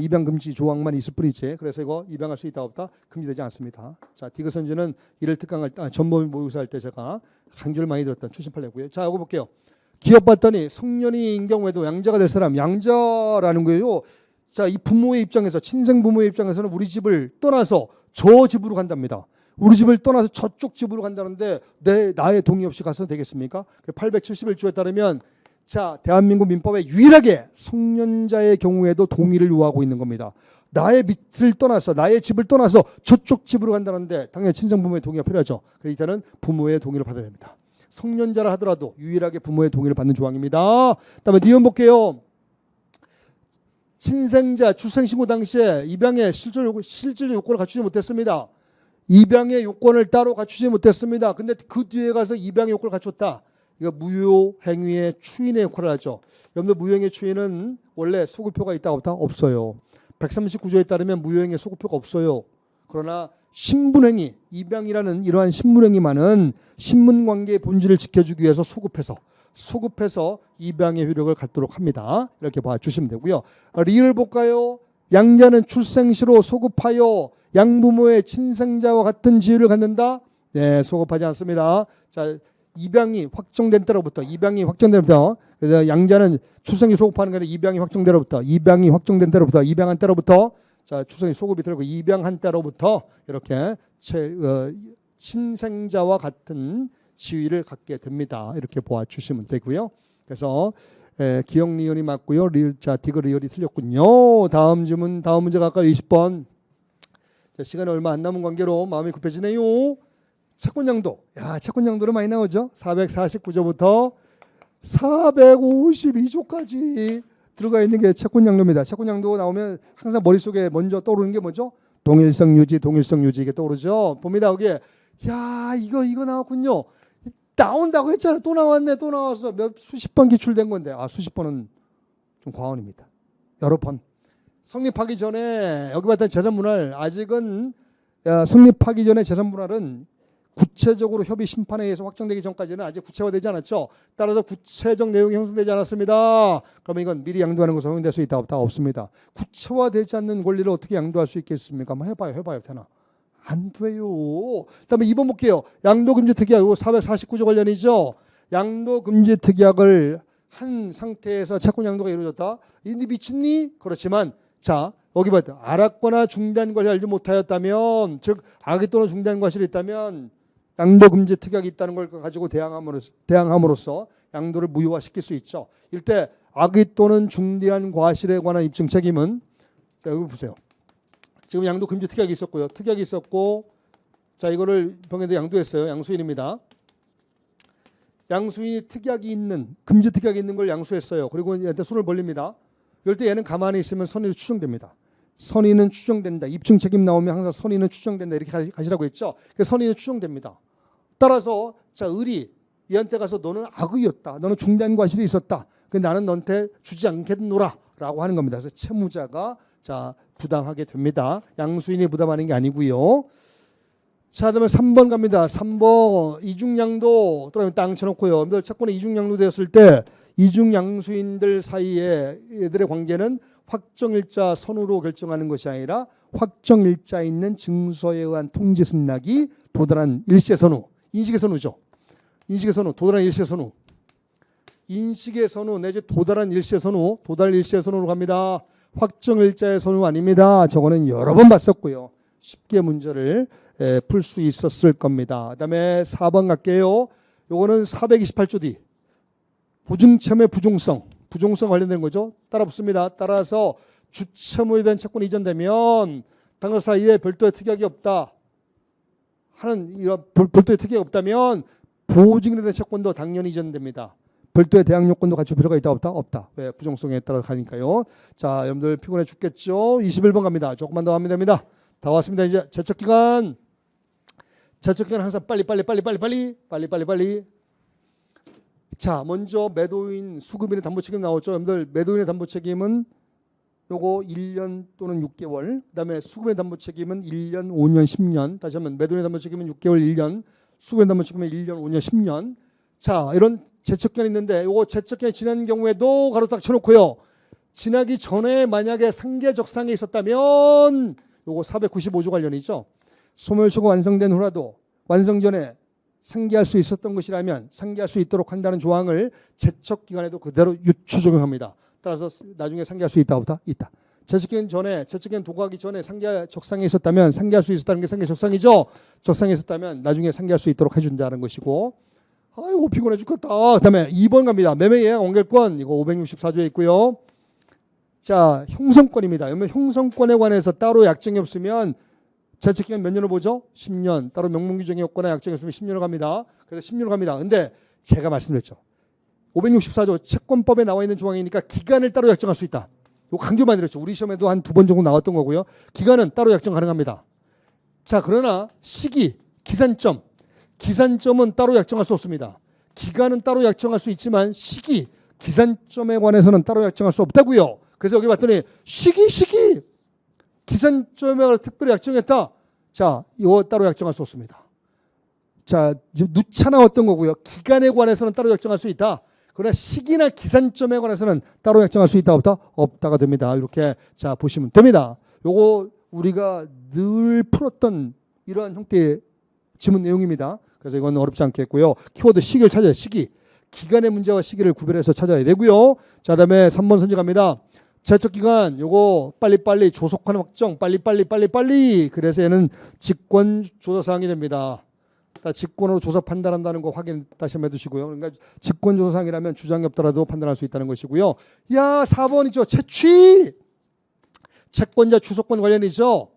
입양 금지 조항만 있을 뿐이지. 그래서 이거 입양할 수 있다 없다? 금지되지 않습니다. 자, 디귿선지는 이를 특강할 때 전범 모의고사 할 때 제가 강조를 많이 들었던 출신 판례고요. 자, 이거 볼게요. 기업 봤더니 성년이인 경우에도 양자가 될 사람, 양자라는 거예요. 자, 이 부모의 입장에서 친생 부모의 입장에서는 우리 집을 떠나서 저 집으로 간답니다. 우리 집을 떠나서 저쪽 집으로 간다는데 나의 동의 없이 가서 되겠습니까? 871조에 따르면 자, 대한민국 민법에 유일하게 성년자의 경우에도 동의를 요하고 있는 겁니다. 나의 밑을 떠나서 나의 집을 떠나서 저쪽 집으로 간다는데 당연히 친정부모의 동의가 필요하죠. 그래서 이때는 부모의 동의를 받아야 됩니다. 성년자라 하더라도 유일하게 부모의 동의를 받는 조항입니다. 그다음에 니은 볼게요. 친생자 출생신고 당시에 입양의 실질 요건을 갖추지 못했습니다. 입양의 요건을 따로 갖추지 못했습니다. 근데 그 뒤에 가서 입양의 요건을 갖췄다. 이거 무효행위의 추인의 역할을 하죠. 여러분들 무효행위의 추인은 원래 소급표가 있다 없다? 없어요. 139조에 따르면 무효행위의 소급표가 없어요. 그러나 신분행위, 입양이라는 이러한 신분행위만은 신분관계의 본질을 지켜주기 위해서 소급해서 입양의 효력을 갖도록 합니다. 이렇게 봐주시면 되고요. 리을 볼까요? 양자는 출생시로 소급하여 양부모의 친생자와 같은 지위를 갖는다? 네, 소급하지 않습니다. 자, 입양이 확정된 때로부터 그래서 양자는 출생시 소급하는 게 아니라 입양이 확정된 때로부터 입양한 때로부터 자, 출생시 소급이 들고 입양한 때로부터 이렇게 친생자와 같은 지위를 갖게 됩니다. 이렇게 보아주시면 되고요. 그래서 기억 리을이 맞고요. 디귿 리을이 틀렸군요. 다음 문제 갈까요? 20번. 자, 시간이 얼마 안 남은 관계로 마음이 급해지네요. 채권양도. 채권양도는 많이 나오죠. 449조부터 452조까지 들어가 있는 게 채권양도입니다. 채권양도 나오면 항상 머릿속에 먼저 떠오르는 게 뭐죠? 동일성 유지 이게 떠오르죠. 봅니다. 여기에 이거 나왔군요. 나온다고 했잖아요. 또 나왔어. 수십 번 기출된 건데 수십 번은 좀 과언입니다. 여러 번. 성립하기 전에 여기 봤던 재산분할 아직은 성립하기 전에 재산분할은 구체적으로 협의 심판에 의해서 확정되기 전까지는 아직 구체화되지 않았죠. 따라서 구체적 내용이 형성되지 않았습니다. 그러면 이건 미리 양도하는 것으로 허용될 수 있다 없다? 없습니다. 구체화되지 않는 권리를 어떻게 양도할 수 있겠습니까? 한번 해봐요. 되나? 안 돼요. 그다음에 2번 볼게요. 양도금지특약 449조 관련이죠. 양도금지특약을 한 상태에서 채권양도가 이루어졌다. 이 미친니? 그렇지만 자 여기 봐요. 알았거나 중단과실을 알지 못하였다면 즉 악의 또는 중단과실이 있다면 양도금지특약이 있다는 걸 가지고 대항함으로써 양도를 무효화시킬 수 있죠. 이때 악의 또는 중대한 과실에 관한 입증 책임은 자 여기 보세요. 지금 양도금지특약이 있었고요. 특약이 있었고 자 이거를 병에도 양도했어요. 양수인입니다. 양수인이 금지특약이 있는 걸 양수했어요. 그리고 얘한테 손을 벌립니다. 이럴 때 얘는 가만히 있으면 선의는 추정됩니다. 선의는 추정된다. 입증 책임 나오면 항상 선의는 추정된다. 이렇게 가시라고 했죠. 그래서 선의는 추정됩니다. 따라서 자 을이 얘한테 가서 너는 악의였다. 너는 중대한 과실이 있었다. 근데 나는 너한테 주지 않겠노라 라고 하는 겁니다. 그래서 채무자가 자 부당하게 됩니다. 양수인이 부담하는 게 아니고요. 자, 그다음에 3번 갑니다. 3번 이중양도 그다음에 땅 쳐놓고요. 여러분들 채권이 이중양도 되었을 때 이중양수인들 사이에 얘들의 관계는 확정일자 선우로 결정하는 것이 아니라 확정일자 있는 증서에 의한 통지승낙이 도달한 일시선우, 인식의 선우죠. 인식의 선우, 도달한 일시의 선우. 인식의 선우 내지 도달한 일시의 선우, 도달 일시의 선우로 갑니다. 확정일자의 선우 아닙니다. 저거는 여러 번 봤었고요. 쉽게 문제를 풀 수 있었을 겁니다. 그다음에 4번 갈게요. 요거는 428조 뒤. 보증채무의 부종성 관련된 거죠. 따라 붙습니다. 따라서 주채무에 대한 채권이 이전되면 당사 사이에 별도의 특약이 없다 하는 이런 별도의 특약이 없다면 보증에 대한 채권도 당연히 이전됩니다. 별도의 대항 요건도 갖출 필요가 있다 없다? 없다. 왜? 부정성에 따라 가니까요. 자, 여러분들 피곤해 죽겠죠. 21번 갑니다. 조금만 더 하면 됩니다. 다 왔습니다. 이제 제척기간 항상 빨리. 자, 먼저 매도인 수급인의 담보책임 나왔죠. 여러분들 매도인의 담보책임은 요거 1년 또는 6개월. 그다음에 수급인의 담보책임은 1년, 5년, 10년. 다시 한번 매도인의 담보책임은 6개월, 1년. 수급인의 담보책임은 1년, 5년, 10년. 자, 이런 제척기간이 있는데 요거 제척기간이 지난 경우에도 가로 딱 쳐놓고요. 지나기 전에 만약에 상계적상이 있었다면 요거 495조 관련이죠. 소멸시효가 완성된 후라도 완성 전에 상계할 수 있었던 것이라면 상계할 수 있도록 한다는 조항을 제척기간에도 그대로 유추 적용합니다. 따라서 나중에 상계할 수 있다 없다? 있다. 제척기간 도구하기 전에 상계적상이 있었다면 상계할 수 있었다는 게 상계적상이죠. 적상이 있었다면 나중에 상계할 수 있도록 해준다는 것이고 아이고 피곤해 죽겠다. 그다음에 2번 갑니다. 매매 예약 완결권 이거 564조에 있고요. 자, 형성권입니다. 그러면 형성권에 관해서 따로 약정이 없으면 제척기간 몇 년을 보죠? 10년. 따로 명문규정이 없거나 약정이 없으면 10년을 갑니다. 그래서 10년을 갑니다. 근데 제가 말씀드렸죠. 564조 채권법에 나와 있는 조항이니까 기간을 따로 약정할 수 있다. 이거 강조만 드렸죠. 우리 시험에도 한 2번 정도 나왔던 거고요. 기간은 따로 약정 가능합니다. 자, 그러나 시기, 기산점은 따로 약정할 수 없습니다. 기간은 따로 약정할 수 있지만 시기, 기산점에 관해서는 따로 약정할 수 없다고요. 그래서 여기 봤더니 시기, 기산점에 관해서 특별히 약정했다. 자, 이거 따로 약정할 수 없습니다. 자, 누차 나왔던 거고요. 기간에 관해서는 따로 약정할 수 있다. 그러나 시기나 기산점에 관해서는 따로 약정할 수 있다 없다? 없다가 됩니다. 이렇게 자 보시면 됩니다. 요거 우리가 늘 풀었던 이러한 형태의 지문 내용입니다. 그래서 이건 어렵지 않겠고요. 키워드 시기를 찾아야 시기. 기간의 문제와 시기를 구별해서 찾아야 되고요. 자, 그다음에 3번 선지 갑니다. 제척 기간 요거 빨리빨리 조속한 확정 빨리. 그래서 얘는 직권 조사 사항이 됩니다. 직권으로 조사 판단한다는 거 확인 다시 한번 해두시고요. 그러니까 직권 조사 사항이라면 주장이 없더라도 판단할 수 있다는 것이고요. 야, 4번이죠. 채취. 채권자 추소권 관련이죠.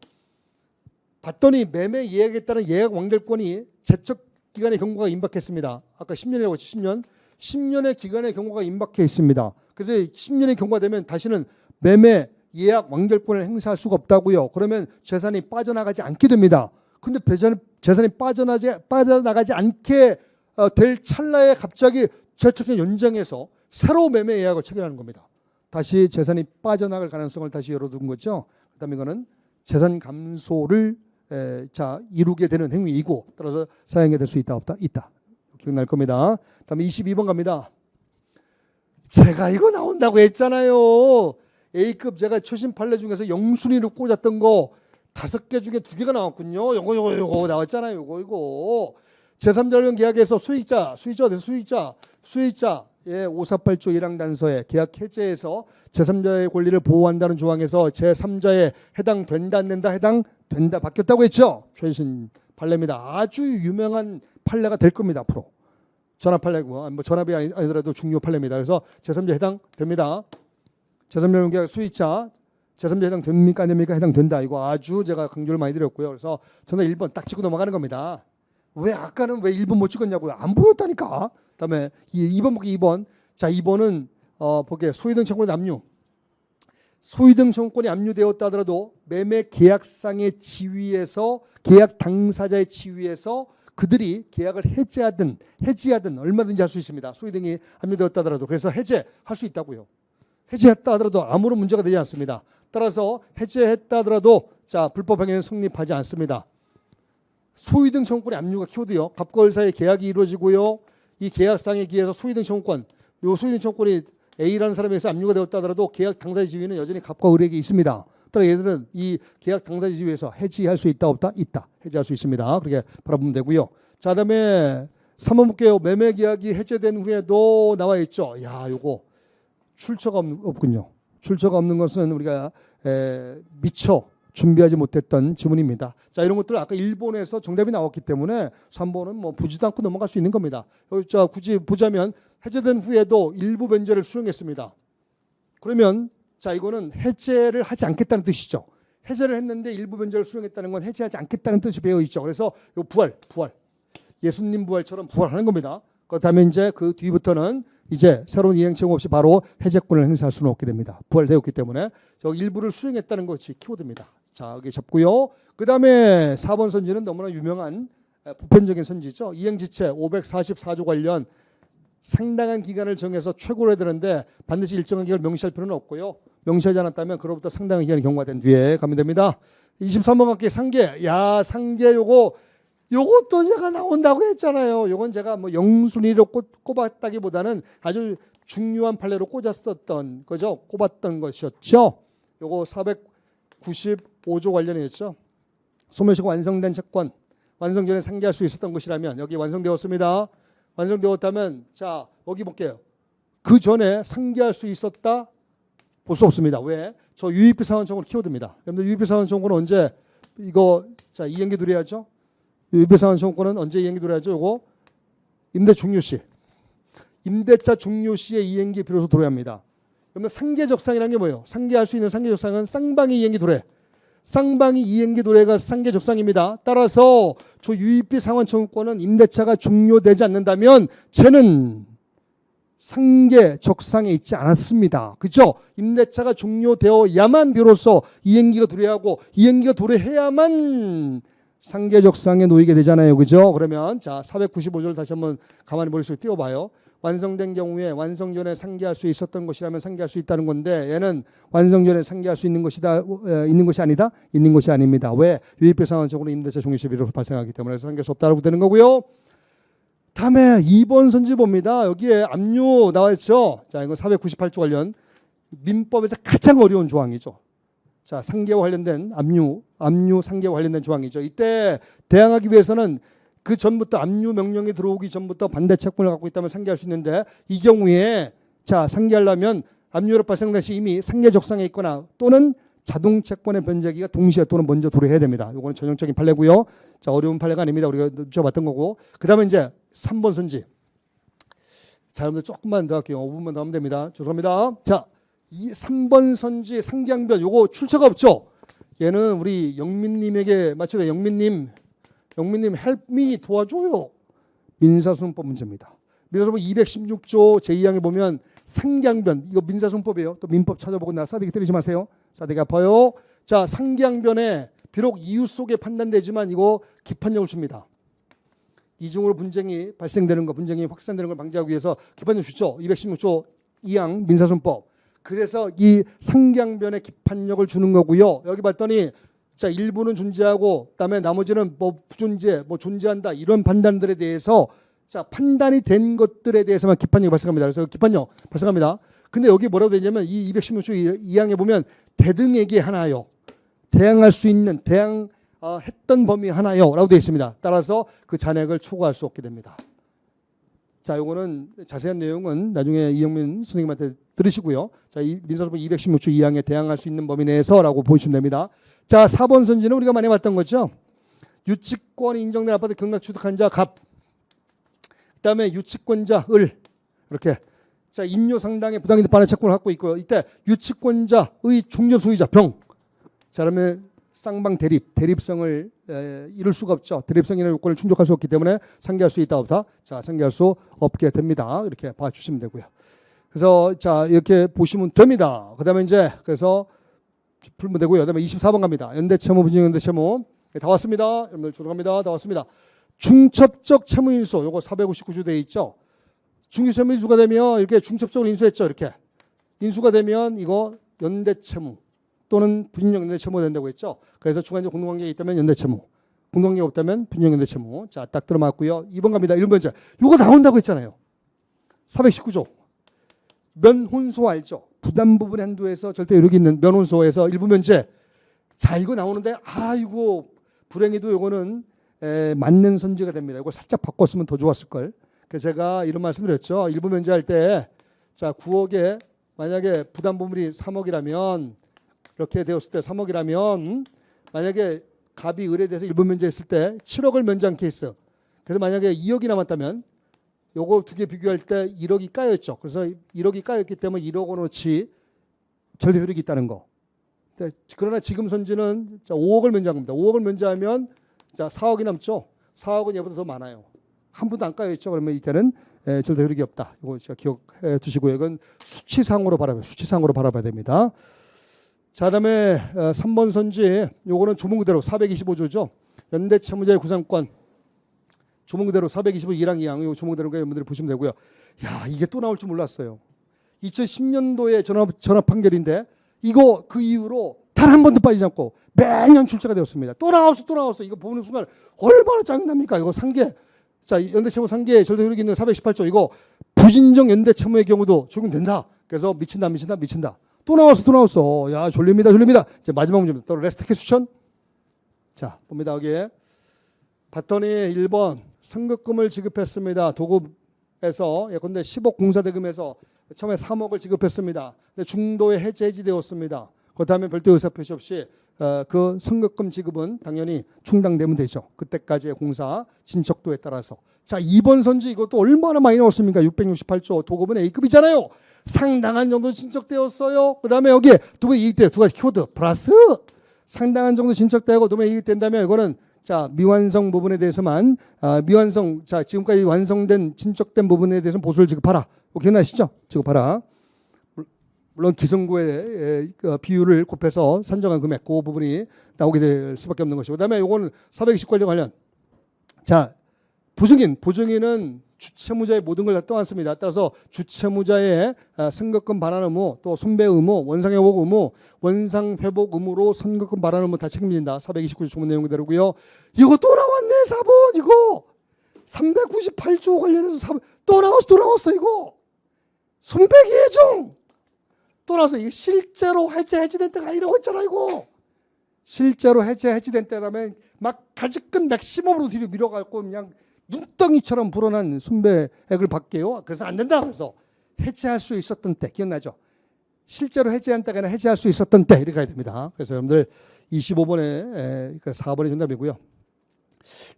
봤더니 매매 예약에 따른 예약 완결권이 제척 기간의 경고가 임박했습니다. 아까 10년이라고 했죠. 10년. 10년의 기간의 경고가 임박해 있습니다. 그래서 10년의 경고가 되면 다시는 매매 예약 완결권을 행사할 수가 없다고요. 그러면 재산이 빠져나가지 않게 됩니다. 근데 재산이 빠져나가지 않게 될 찰나에 갑자기 제척기간 연장해서 새로 매매 예약을 체결하는 겁니다. 다시 재산이 빠져나갈 가능성을 다시 열어둔 거죠. 그다음에 이거는 재산 감소를 이루게 되는 행위이고 따라서 사용이 될 수 있다 없다? 있다. 기억날 겁니다. 그다음에 22번 갑니다. 제가 이거 나온다고 했잖아요. A급 제가 최신 판례 중에서 영순위로 꽂았던 거 5개 중에 2개가 나왔군요. 요거 나왔잖아요. 요거 제3자료는 계약에서 수익자 예, 548조 1항 단서에 계약 해제에서 제3자의 권리를 보호한다는 조항에서 제3자에 해당된다 안 된다 해당된다 바뀌었다고 했죠. 최신 판례입니다. 아주 유명한 판례가 될 겁니다. 앞으로 전압 판례고 뭐 전압이 아니더라도 중요 판례입니다. 그래서 제3자에 해당됩니다. 제3자료는 계약 수익자 제3자에 해당됩니까 안 됩니까? 해당된다. 이거 아주 제가 강조를 많이 드렸고요. 그래서 저는 1번 딱 찍고 넘어가는 겁니다. 왜 아까는 왜 1번 못 찍었냐고요. 안 보였다니까. 그다음에 2번 볼게요. 2번. 자, 2번은 볼게요. 소유등 청구권 압류. 소유등 청구권이 압류되었다 하더라도 매매 계약상의 지위에서 계약 당사자의 지위에서 그들이 계약을 해지하든 얼마든지 할 수 있습니다. 소유등이 압류되었다 하더라도. 그래서 해제할 수 있다고요. 해제했다 하더라도 아무런 문제가 되지 않습니다. 따라서 해제했다 하더라도 자, 불법 행위는 성립하지 않습니다. 소유등 청구권의 압류가 키워드요. 갑과 을 사이에 계약이 이루어지고요. 이 계약상에 기해서 소유등 청구권, 요 소유등 청구권이 A라는 사람에게서 압류가 되었다 하더라도 계약 당사자 지위는 여전히 갑과 을에게 있습니다. 따라 얘들은 이 계약 당사자 지위에서 해지할 수 있다 없다? 있다. 해지할 수 있습니다. 그렇게 바라보면 되고요. 자, 그다음에 3번 볼게요. 매매 계약이 해제된 후에도 나와 있죠. 야, 요거 출처가 없군요. 출처가 없는 것은 우리가 미처 준비하지 못했던 지문입니다. 자, 이런 것들 아까 1번에서 정답이 나왔기 때문에 3번은 뭐 보지도 않고 넘어갈 수 있는 겁니다. 자, 굳이 보자면 해제된 후에도 일부 변제를 수령했습니다. 그러면 자, 이거는 해제를 하지 않겠다는 뜻이죠. 해제를 했는데 일부 변제를 수령했다는 건 해제하지 않겠다는 뜻이 배어 있죠. 그래서 요 부활 예수님 부활처럼 부활하는 겁니다. 그다음에 이제 그 뒤부터는 이제 새로운 이행책임 없이 바로 해제권을 행사할 수는 없게 됩니다. 부활되었기 때문에 저 일부를 수령했다는 것이 키워드입니다. 자, 여기 잡고요. 그 다음에 4번 선지는 너무나 유명한 보편적인 선지죠. 이행지체 544조 관련 상당한 기간을 정해서 최고로 해야 되는데 반드시 일정한 기간을 명시할 필요는 없고요. 명시하지 않았다면 그로부터 상당한 기간이 경과된 뒤에 가면 됩니다. 23번 갈게요. 상계. 야, 상계 요것도 제가 나온다고 했잖아요. 요건 제가 뭐 영순위로 꼽았다기보다는 아주 중요한 판례로 꽂았었던 거죠. 꼽았던 것이었죠. 요거 495조 관련이었죠. 소멸시효가 완성된 채권, 완성 전에 상계할 수 있었던 것이라면 여기 완성되었습니다. 완성되었다면 자, 여기 볼게요. 그 전에 상계할 수 있었다? 볼 수 없습니다. 왜? 저 유의비 사원 청구는 키워드입니다. 여러분들 유의비 사원 청구는 언제 이거 자, 이행기 들여야죠. 유의비 사원 청구는 언제 이행기 들여야죠? 요거 임대 종료시. 임대차 종료시에 이행기 비로소 도래야 합니다. 그러면 상계적상이라는 게 뭐예요? 상계할 수 있는 상계적상은 쌍방이 이행기 도래. 쌍방이 이행기 도래가 상계적상입니다. 따라서 저 유입비 상환 청구권은 임대차가 종료되지 않는다면 쟤는 상계적상에 있지 않았습니다. 그렇죠? 임대차가 종료되어야만 비로소 이행기가 도래하고 이행기가 도래해야만 상계적상에 놓이게 되잖아요. 그죠? 그러면 자 495절 다시 한번 가만히 머릿속에 띄워봐요. 완성된 경우에 완성 전에 상계할 수 있었던 것이라면 상계할 수 있다는 건데 얘는 완성 전에 상계할 수 있는 것이다 있는 것이 아니다 있는 것이 아닙니다. 왜? 유입비 상환적으로 임대차 종료시 비로소 발생하기 때문에 상계할 수 없다라고 되는 거고요. 다음에 2번 선지 봅니다. 여기에 압류 나와 있죠. 자, 이건 498조 관련 민법에서 가장 어려운 조항이죠. 자, 상계와 관련된 압류 상계와 관련된 조항이죠. 이때 대항하기 위해서는 그 전부터 압류 명령이 들어오기 전부터 반대 채권을 갖고 있다면 상계할 수 있는데 이 경우에 자, 상계하려면 압류로 발생된 시 이미 상계적상에 있거나 또는 자동 채권의 변제기가 동시에 또는 먼저 도래해야 됩니다. 이거는 전형적인 판례고요. 자, 어려운 판례가 아닙니다. 우리가 놓쳐봤던 거고. 그다음에 이제 3번 선지. 자, 여러분들 조금만 더 할게요. 5분만 더 하면 됩니다. 죄송합니다. 자, 이 3번 선지 상계항변 요거 출처가 없죠. 얘는 우리 영민님에게 맞춰요. 영민님 help me 도와줘요. 민사소송법 문제입니다. 민사소송법 216조 제2항에 보면 상계항변 이거 민사소송법이에요. 또 민법 찾아보고 나 싸대기 때리지 마세요. 싸대기 아파요. 자, 상계항변에 비록 이유 속에 판단되지만 이거 기판력을 줍니다. 이중으로 분쟁이 발생되는 거, 분쟁이 확산되는 걸 방지하기 위해서 기판력 주죠. 216조 2항 민사소송법. 그래서 이 상계항변에 기판력을 주는 거고요. 여기 봤더니 자, 일부는 존재하고 그다음에 나머지는 뭐 부존재, 뭐 존재한다 이런 판단들에 대해서 자, 판단이 된 것들에 대해서만 기판력이 발생합니다. 그래서 기판력 발생합니다. 근데 여기 뭐라고 되냐면 이 216조 2항에 보면 대등에게 하나요. 대항할 수 있는 했던 범위 하나요라고 되어 있습니다. 따라서 그 잔액을 초과할 수 없게 됩니다. 자, 요거는 자세한 내용은 나중에 이영민 선생님한테 들으시고요. 자, 이 민사소송법 216조 2항에 대항할 수 있는 범위 내에서라고 보시면 됩니다. 자, 4번 선지는 우리가 많이 봤던 거죠. 유치권이 인정된 아파트 경락 취득한 자 갑. 그다음에 유치권자 을. 이렇게. 자, 임료 상당의 부당이득 반환 채권을 갖고 있고요. 이때 유치권자의 종료 소유자 병. 자, 그러면 쌍방 대립성을 이룰 수가 없죠. 대립성이라는 요건을 충족할 수 없기 때문에 상계할 수 있다 없다. 자, 상계할 수 없게 됩니다. 이렇게 봐주시면 되고요. 그래서 자, 이렇게 보시면 됩니다. 그다음에 이제 그래서 풀면 되고요. 그다음에 24번 갑니다. 연대채무 분쟁 연대채무 다 왔습니다. 여러분들 죄송합니다. 다 왔습니다. 중첩적 채무인수 요거 459조 돼 있죠. 중첩적 인수가 되면 이렇게 중첩적으로 인수했죠. 이렇게 인수가 되면 이거 연대채무 또는 분인형 연대채무가 된다고 했죠. 그래서 중간적 공동관계가 있다면 연대채무, 공동관계가 없다면 분인형 연대채무. 자, 딱 들어맞고요. 2번 갑니다. 1번 번째. 요거 나온다고 했잖아요. 419조. 면혼소 알죠? 부담 부분 한도에서 절대 이력이 있는 면혼소에서 일부 면제. 자, 이거 나오는데 아이고 불행히도 요거는 맞는 선지가 됩니다. 이거 살짝 바꿨으면 더 좋았을 걸. 그래서 제가 이런 말씀드렸죠. 일부 면제할 때 자, 9억에 만약에 부담 부분이 3억이라면 이렇게 되었을 때 3억이라면 만약에 갑이 을에 대해서 일부 면제했을 때 7억을 면제한 케이스. 그래서 만약에 2억이 남았다면 요거 두 개 비교할 때 1억이 까였죠. 그래서 1억이 까였기 때문에 1억 원어치 절대 효력이 있다는 거. 그러나 지금 선지는 5억을 면제한 겁니다. 5억을 면제하면 자, 4억이 남죠. 4억은 얘보다 더 많아요. 한 푼도 안 까였죠. 그러면 이때는 절대 효력이 없다. 이거 제가 기억해 두시고요. 이건 수치상으로 바라봐야 됩니다. 자, 그다음에 3번 선지 요거는 조문 그대로 425조죠. 연대채무자의 구상권 조문 그대로 425 1항 2항 요 조문 그대로 여러분들이 보시면 되고요. 야, 이게 또 나올 줄 몰랐어요. 2010년도에 전합 판결인데 이거 그 이후로 단 한 번도 빠지지 않고 매년 출제가 되었습니다. 또 나왔어. 이거 보는 순간 얼마나 짜증납니까? 이거 상계. 자, 연대채무 상계 절대 효력이 있는 418조 이거 부진정 연대채무의 경우도 적용된다. 그래서 미친다. 또 나왔어. 야, 졸립니다. 이제 마지막 문제입니다. 또 레스트케 수천. 자, 봅니다. 여기에 봤더니 1번 선급금을 지급했습니다. 도급에서 예컨대 10억 공사대금에서 처음에 3억을 지급했습니다. 근데 중도에 해지되었습니다. 그다음에 별도 의사표시 없이 그 선급금 지급은 당연히 충당되면 되죠. 그때까지의 공사 진척도에 따라서. 자, 2번 선지 이것도 얼마나 많이 나왔습니까? 668조 도급은 A급이잖아요. 상당한 정도 진척되었어요. 그 다음에 여기에 두 번 이익돼. 두 가지 키워드 플러스 상당한 정도 진척되고 두 번 이익된다면 이거는 자, 미완성 부분에 대해서만 미완성, 자, 지금까지 완성된 진척된 부분에 대해서 보수를 지급하라. 기억나시죠? 지급하라. 물론 기성구의 비율을 곱해서 산정한 금액 그 부분이 나오게 될 수밖에 없는 것이고, 그다음에 요거는 420관련 관련. 자, 보증인은 주채무자의 모든 걸 다 떠안습니다. 따라서 주채무자의 선급금 반환 의무, 또 손배 의무, 원상회복 의무, 원상회복 의무로 선급금 반환 의무 다 책임진다. 429조 조문 내용 그대로고요. 이거 또 나왔네. 4번 이거 398조 관련해서 또 나왔어 이거. 손배기 예정 또 나와서 이게 실제로 해제된 때가 아니라고 했잖아 이거. 실제로 해제된 때라면 막 가지끈 맥시멈으로 뒤로 밀어갖고 그냥 눈덩이처럼 불어난 손배액을 받게요. 그래서 안 된다. 그래서 해제할 수 있었던 때 기억나죠? 실제로 해제한 때가 아니라 해제할 수 있었던 때 이렇게 가야 됩니다. 그래서 여러분들 25번에 4번이 정답이고요.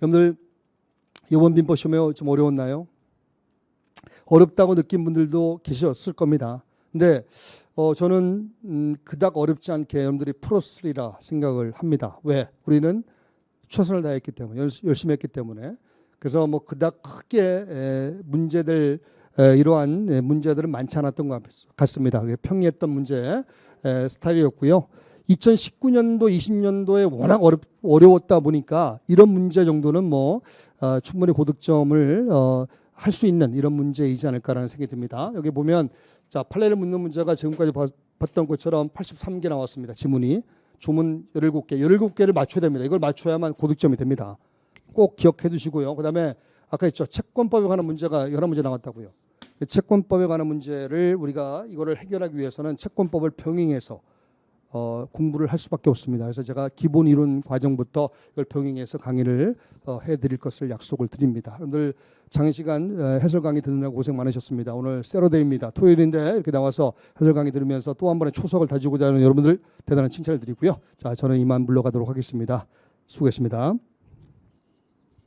여러분들 이번 민법 시험에 좀 어려웠나요? 어렵다고 느낀 분들도 계셨을 겁니다. 근데 저는 그닥 어렵지 않게 여러분들이 풀었으리라 생각을 합니다. 왜? 우리는 최선을 다했기 때문에, 열심히 했기 때문에. 그래서 뭐 그닥 크게 이러한 문제들은 많지 않았던 것 같습니다. 평이했던 문제 스타일이었고요. 2019년도, 20년도에 워낙 어려웠다 보니까 이런 문제 정도는 뭐 충분히 고득점을 할 수 있는 이런 문제이지 않을까라는 생각이 듭니다. 여기 보면 자, 판례를 묻는 문제가 지금까지 봤던 것처럼 83개 나왔습니다. 지문이. 조문 17개, 17개를 맞춰야 됩니다. 이걸 맞춰야만 고득점이 됩니다. 꼭 기억해 두시고요. 그다음에 아까 했죠. 채권법에 관한 문제가 11문제 나왔다고요. 채권법에 관한 문제를 우리가 이거를 해결하기 위해서는 채권법을 병행해서 공부를 할 수밖에 없습니다. 그래서 제가 기본 이론 과정부터 이걸 병행해서 강의를 해드릴 것을 약속을 드립니다. 여러분들 장시간 해설 강의 듣느라 고생 많으셨습니다. 오늘 세러데이입니다. 토요일인데 이렇게 나와서 해설 강의 들으면서 또 한 번의 초석을 다지고자 하는 여러분들 대단한 칭찬을 드리고요. 자, 저는 이만 물러가도록 하겠습니다. 수고했습니다.